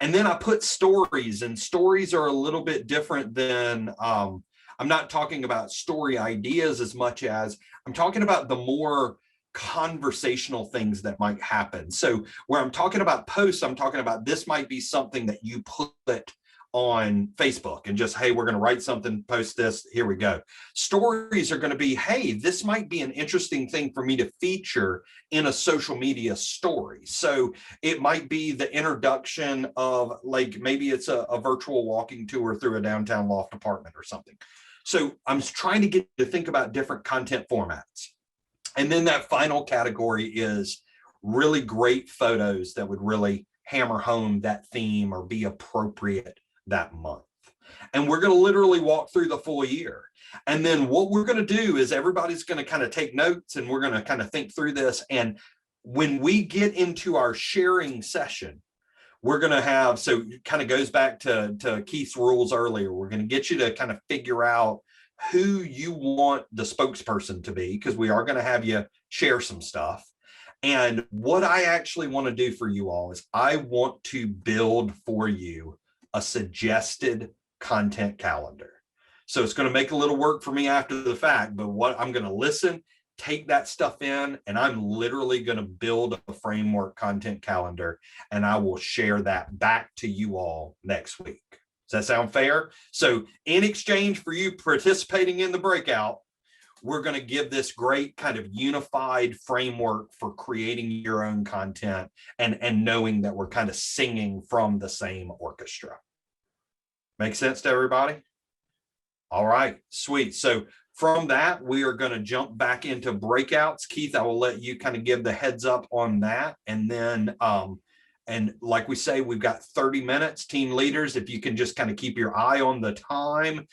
S9: And then I put stories, and stories are a little bit different than, I'm not talking about story ideas as much as I'm talking about the more conversational things that might happen. So where I'm talking about posts, I'm talking about this might be something that you put on Facebook and just, hey, we're going to write something, post this, here we go. Stories are going to be, hey, this might be an interesting thing for me to feature in a social media story. So it might be the introduction of, like, maybe it's a virtual walking tour through a downtown loft apartment or something. So I'm trying to get you to think about different content formats. And then that final category is really great photos that would really hammer home that theme or be appropriate that month. And we're going to literally walk through the full year. And then what we're going to do is everybody's going to kind of take notes, and we're going to kind of think through this. And when we get into our sharing session, we're going to have, so it kind of goes back to Keith's rules earlier. We're going to get you to kind of figure out who you want the spokesperson to be, because we are going to have you share some stuff. And what I actually want to do for you all is I want to build for you a suggested content calendar. So it's going to make a little work for me after the fact, but what I'm going to listen, take that stuff in, and I'm literally going to build a framework content calendar, and I will share that back to you all next week. Does that sound fair? So in exchange for you participating in the breakout, we're going to give this great kind of unified framework for creating your own content and knowing that we're kind of singing from the same orchestra. Make sense to everybody? All right, sweet. So from that, we are going to jump back into breakouts. Keith, I will let you kind of give the heads up on that. And then, and like we say, we've got 30 minutes. Team leaders, if you can just kind of keep your eye on the time,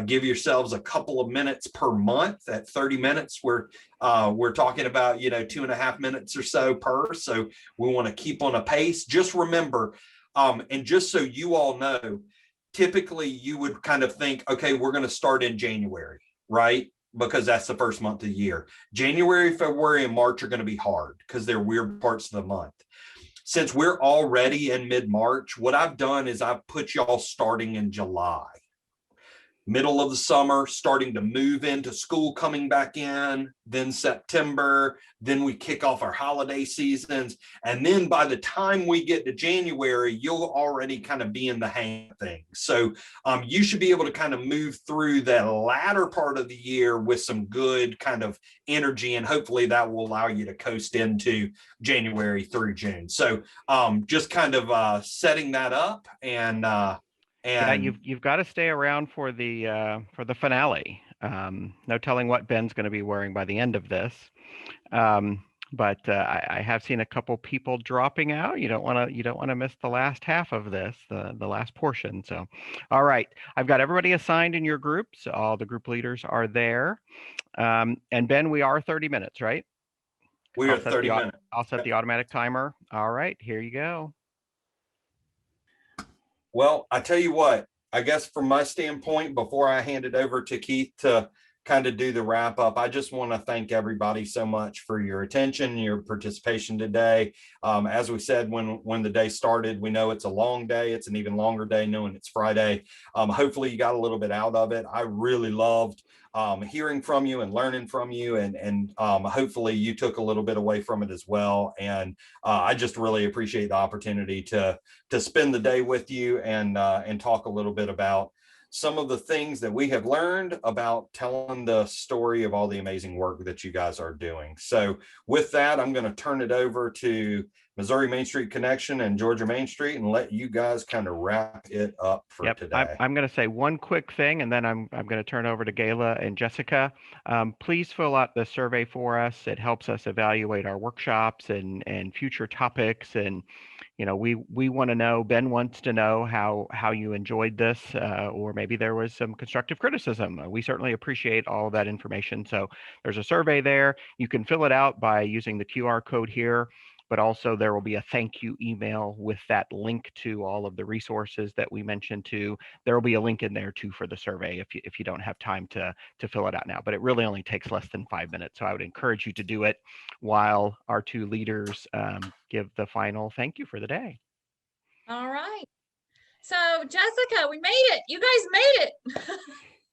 S9: give yourselves a couple of minutes per month. At 30 minutes, we're talking about, 2.5 minutes or so per. So we want to keep on a pace. Just remember, and just so you all know, typically you would kind of think, okay, we're going to start in January, right? Because that's the first month of the year. January, February, and March are going to be hard because they're weird parts of the month. Since we're already in mid-March, what I've done is I've put y'all starting in July. middle of the summer, starting to move into school coming back in, then September, then we kick off our holiday seasons. And then by the time we get to January, you'll already kind of be in the hang of things. So you should be able to kind of move through the latter part of the year with some good kind of energy, and hopefully that will allow you to coast into January through June. So just kind of setting that up, and
S2: Yeah, you've got to stay around for the finale. No telling what Ben's going to be wearing by the end of this. But I have seen a couple people dropping out. You don't want to miss the last half of this, the last portion. So, all right, I've got everybody assigned in your groups. All the group leaders are there. And Ben, we are 30 minutes, right?
S9: we are 30 minutes.
S2: I'll set the automatic timer. All right, here you go.
S9: Well, I tell you what, I guess from my standpoint, before I hand it over to Keith to kind of do the wrap up, I just want to thank everybody so much for your attention, your participation today. As we said, when the day started, we know it's a long day. It's an even longer day knowing it's Friday. Hopefully you got a little bit out of it. I really loved hearing from you and learning from you, and hopefully you took a little bit away from it as well. And I just really appreciate the opportunity to spend the day with you and talk a little bit about some of the things that we have learned about telling the story of all the amazing work that you guys are doing. So with that, I'm going to turn it over to Missouri Main Street Connection and Georgia Main Street and let you guys kind of wrap it up for today.
S2: I'm going to say one quick thing, and then I'm going to turn over to Gayla and Jessica. Please fill out the survey for us. It helps us evaluate our workshops and future topics. And we want to know, Ben wants to know how you enjoyed this, or maybe there was some constructive criticism. We certainly appreciate all of that information. So there's a survey there. You can fill it out by using the QR code here, but also there will be a thank you email with that link to all of the resources that we mentioned too. There will be a link in there too for the survey if you don't have time to fill it out now, but it really only takes less than 5 minutes. So I would encourage you to do it while our two leaders give the final thank you for the day.
S1: All right. So Jessica, we made it. You guys made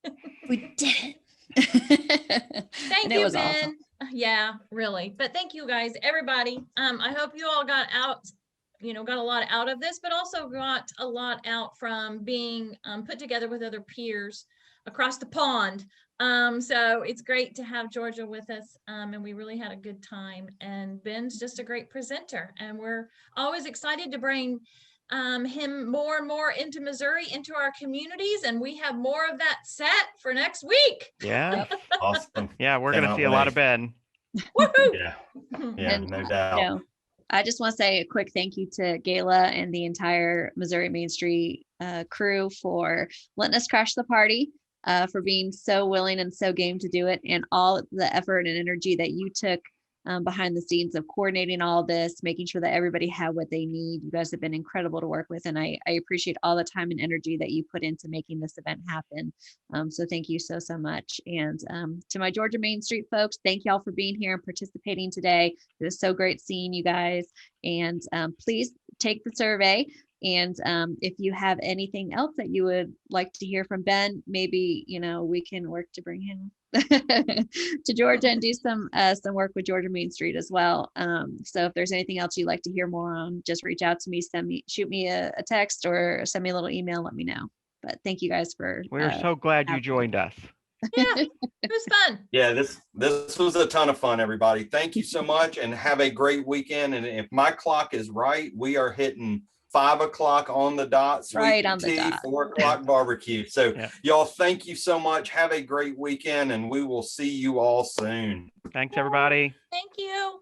S1: it.
S3: We did it.
S1: Thank you, Ben. Awesome. Yeah, really. But thank you guys, everybody. I hope you all got out, got a lot out of this, but also got a lot out from being put together with other peers across the pond. So it's great to have Georgia with us, and we really had a good time. And Ben's just a great presenter, and we're always excited to bring him more and more into Missouri, into our communities, and we have more of that set for next week.
S2: Yeah.
S9: Awesome.
S2: Yeah, we're going to see a lot of Ben.
S1: Woohoo!
S9: Yeah, no doubt.
S3: I just want to say a quick thank you to Gayla and the entire Missouri Main Street crew for letting us crash the party, for being so willing and so game to do it, and all the effort and energy that you took behind the scenes of coordinating all this, making sure that everybody had what they need. You guys have been incredible to work with, and I appreciate all the time and energy that you put into making this event happen. So thank you so much. And to my Georgia Main Street folks, thank y'all for being here and participating today. It was so great seeing you guys. And please take the survey. And if you have anything else that you would like to hear from Ben, maybe, we can work to bring him to Georgia and do some work with Georgia Main Street as well. So if there's anything else you'd like to hear more on, just reach out to me, shoot me a text or send me a little email, let me know. But thank you guys for.
S2: We're so glad you joined us.
S1: Yeah, it was fun.
S9: Yeah, this was a ton of fun, everybody. Thank you so much, and have a great weekend. And if my clock is right, we are hitting 5 o'clock on the dot,
S3: right on the dot.
S9: 4 o'clock barbecue. So y'all, thank you so much. Have a great weekend, and we will see you all soon.
S2: Thanks, everybody.
S1: Thank you.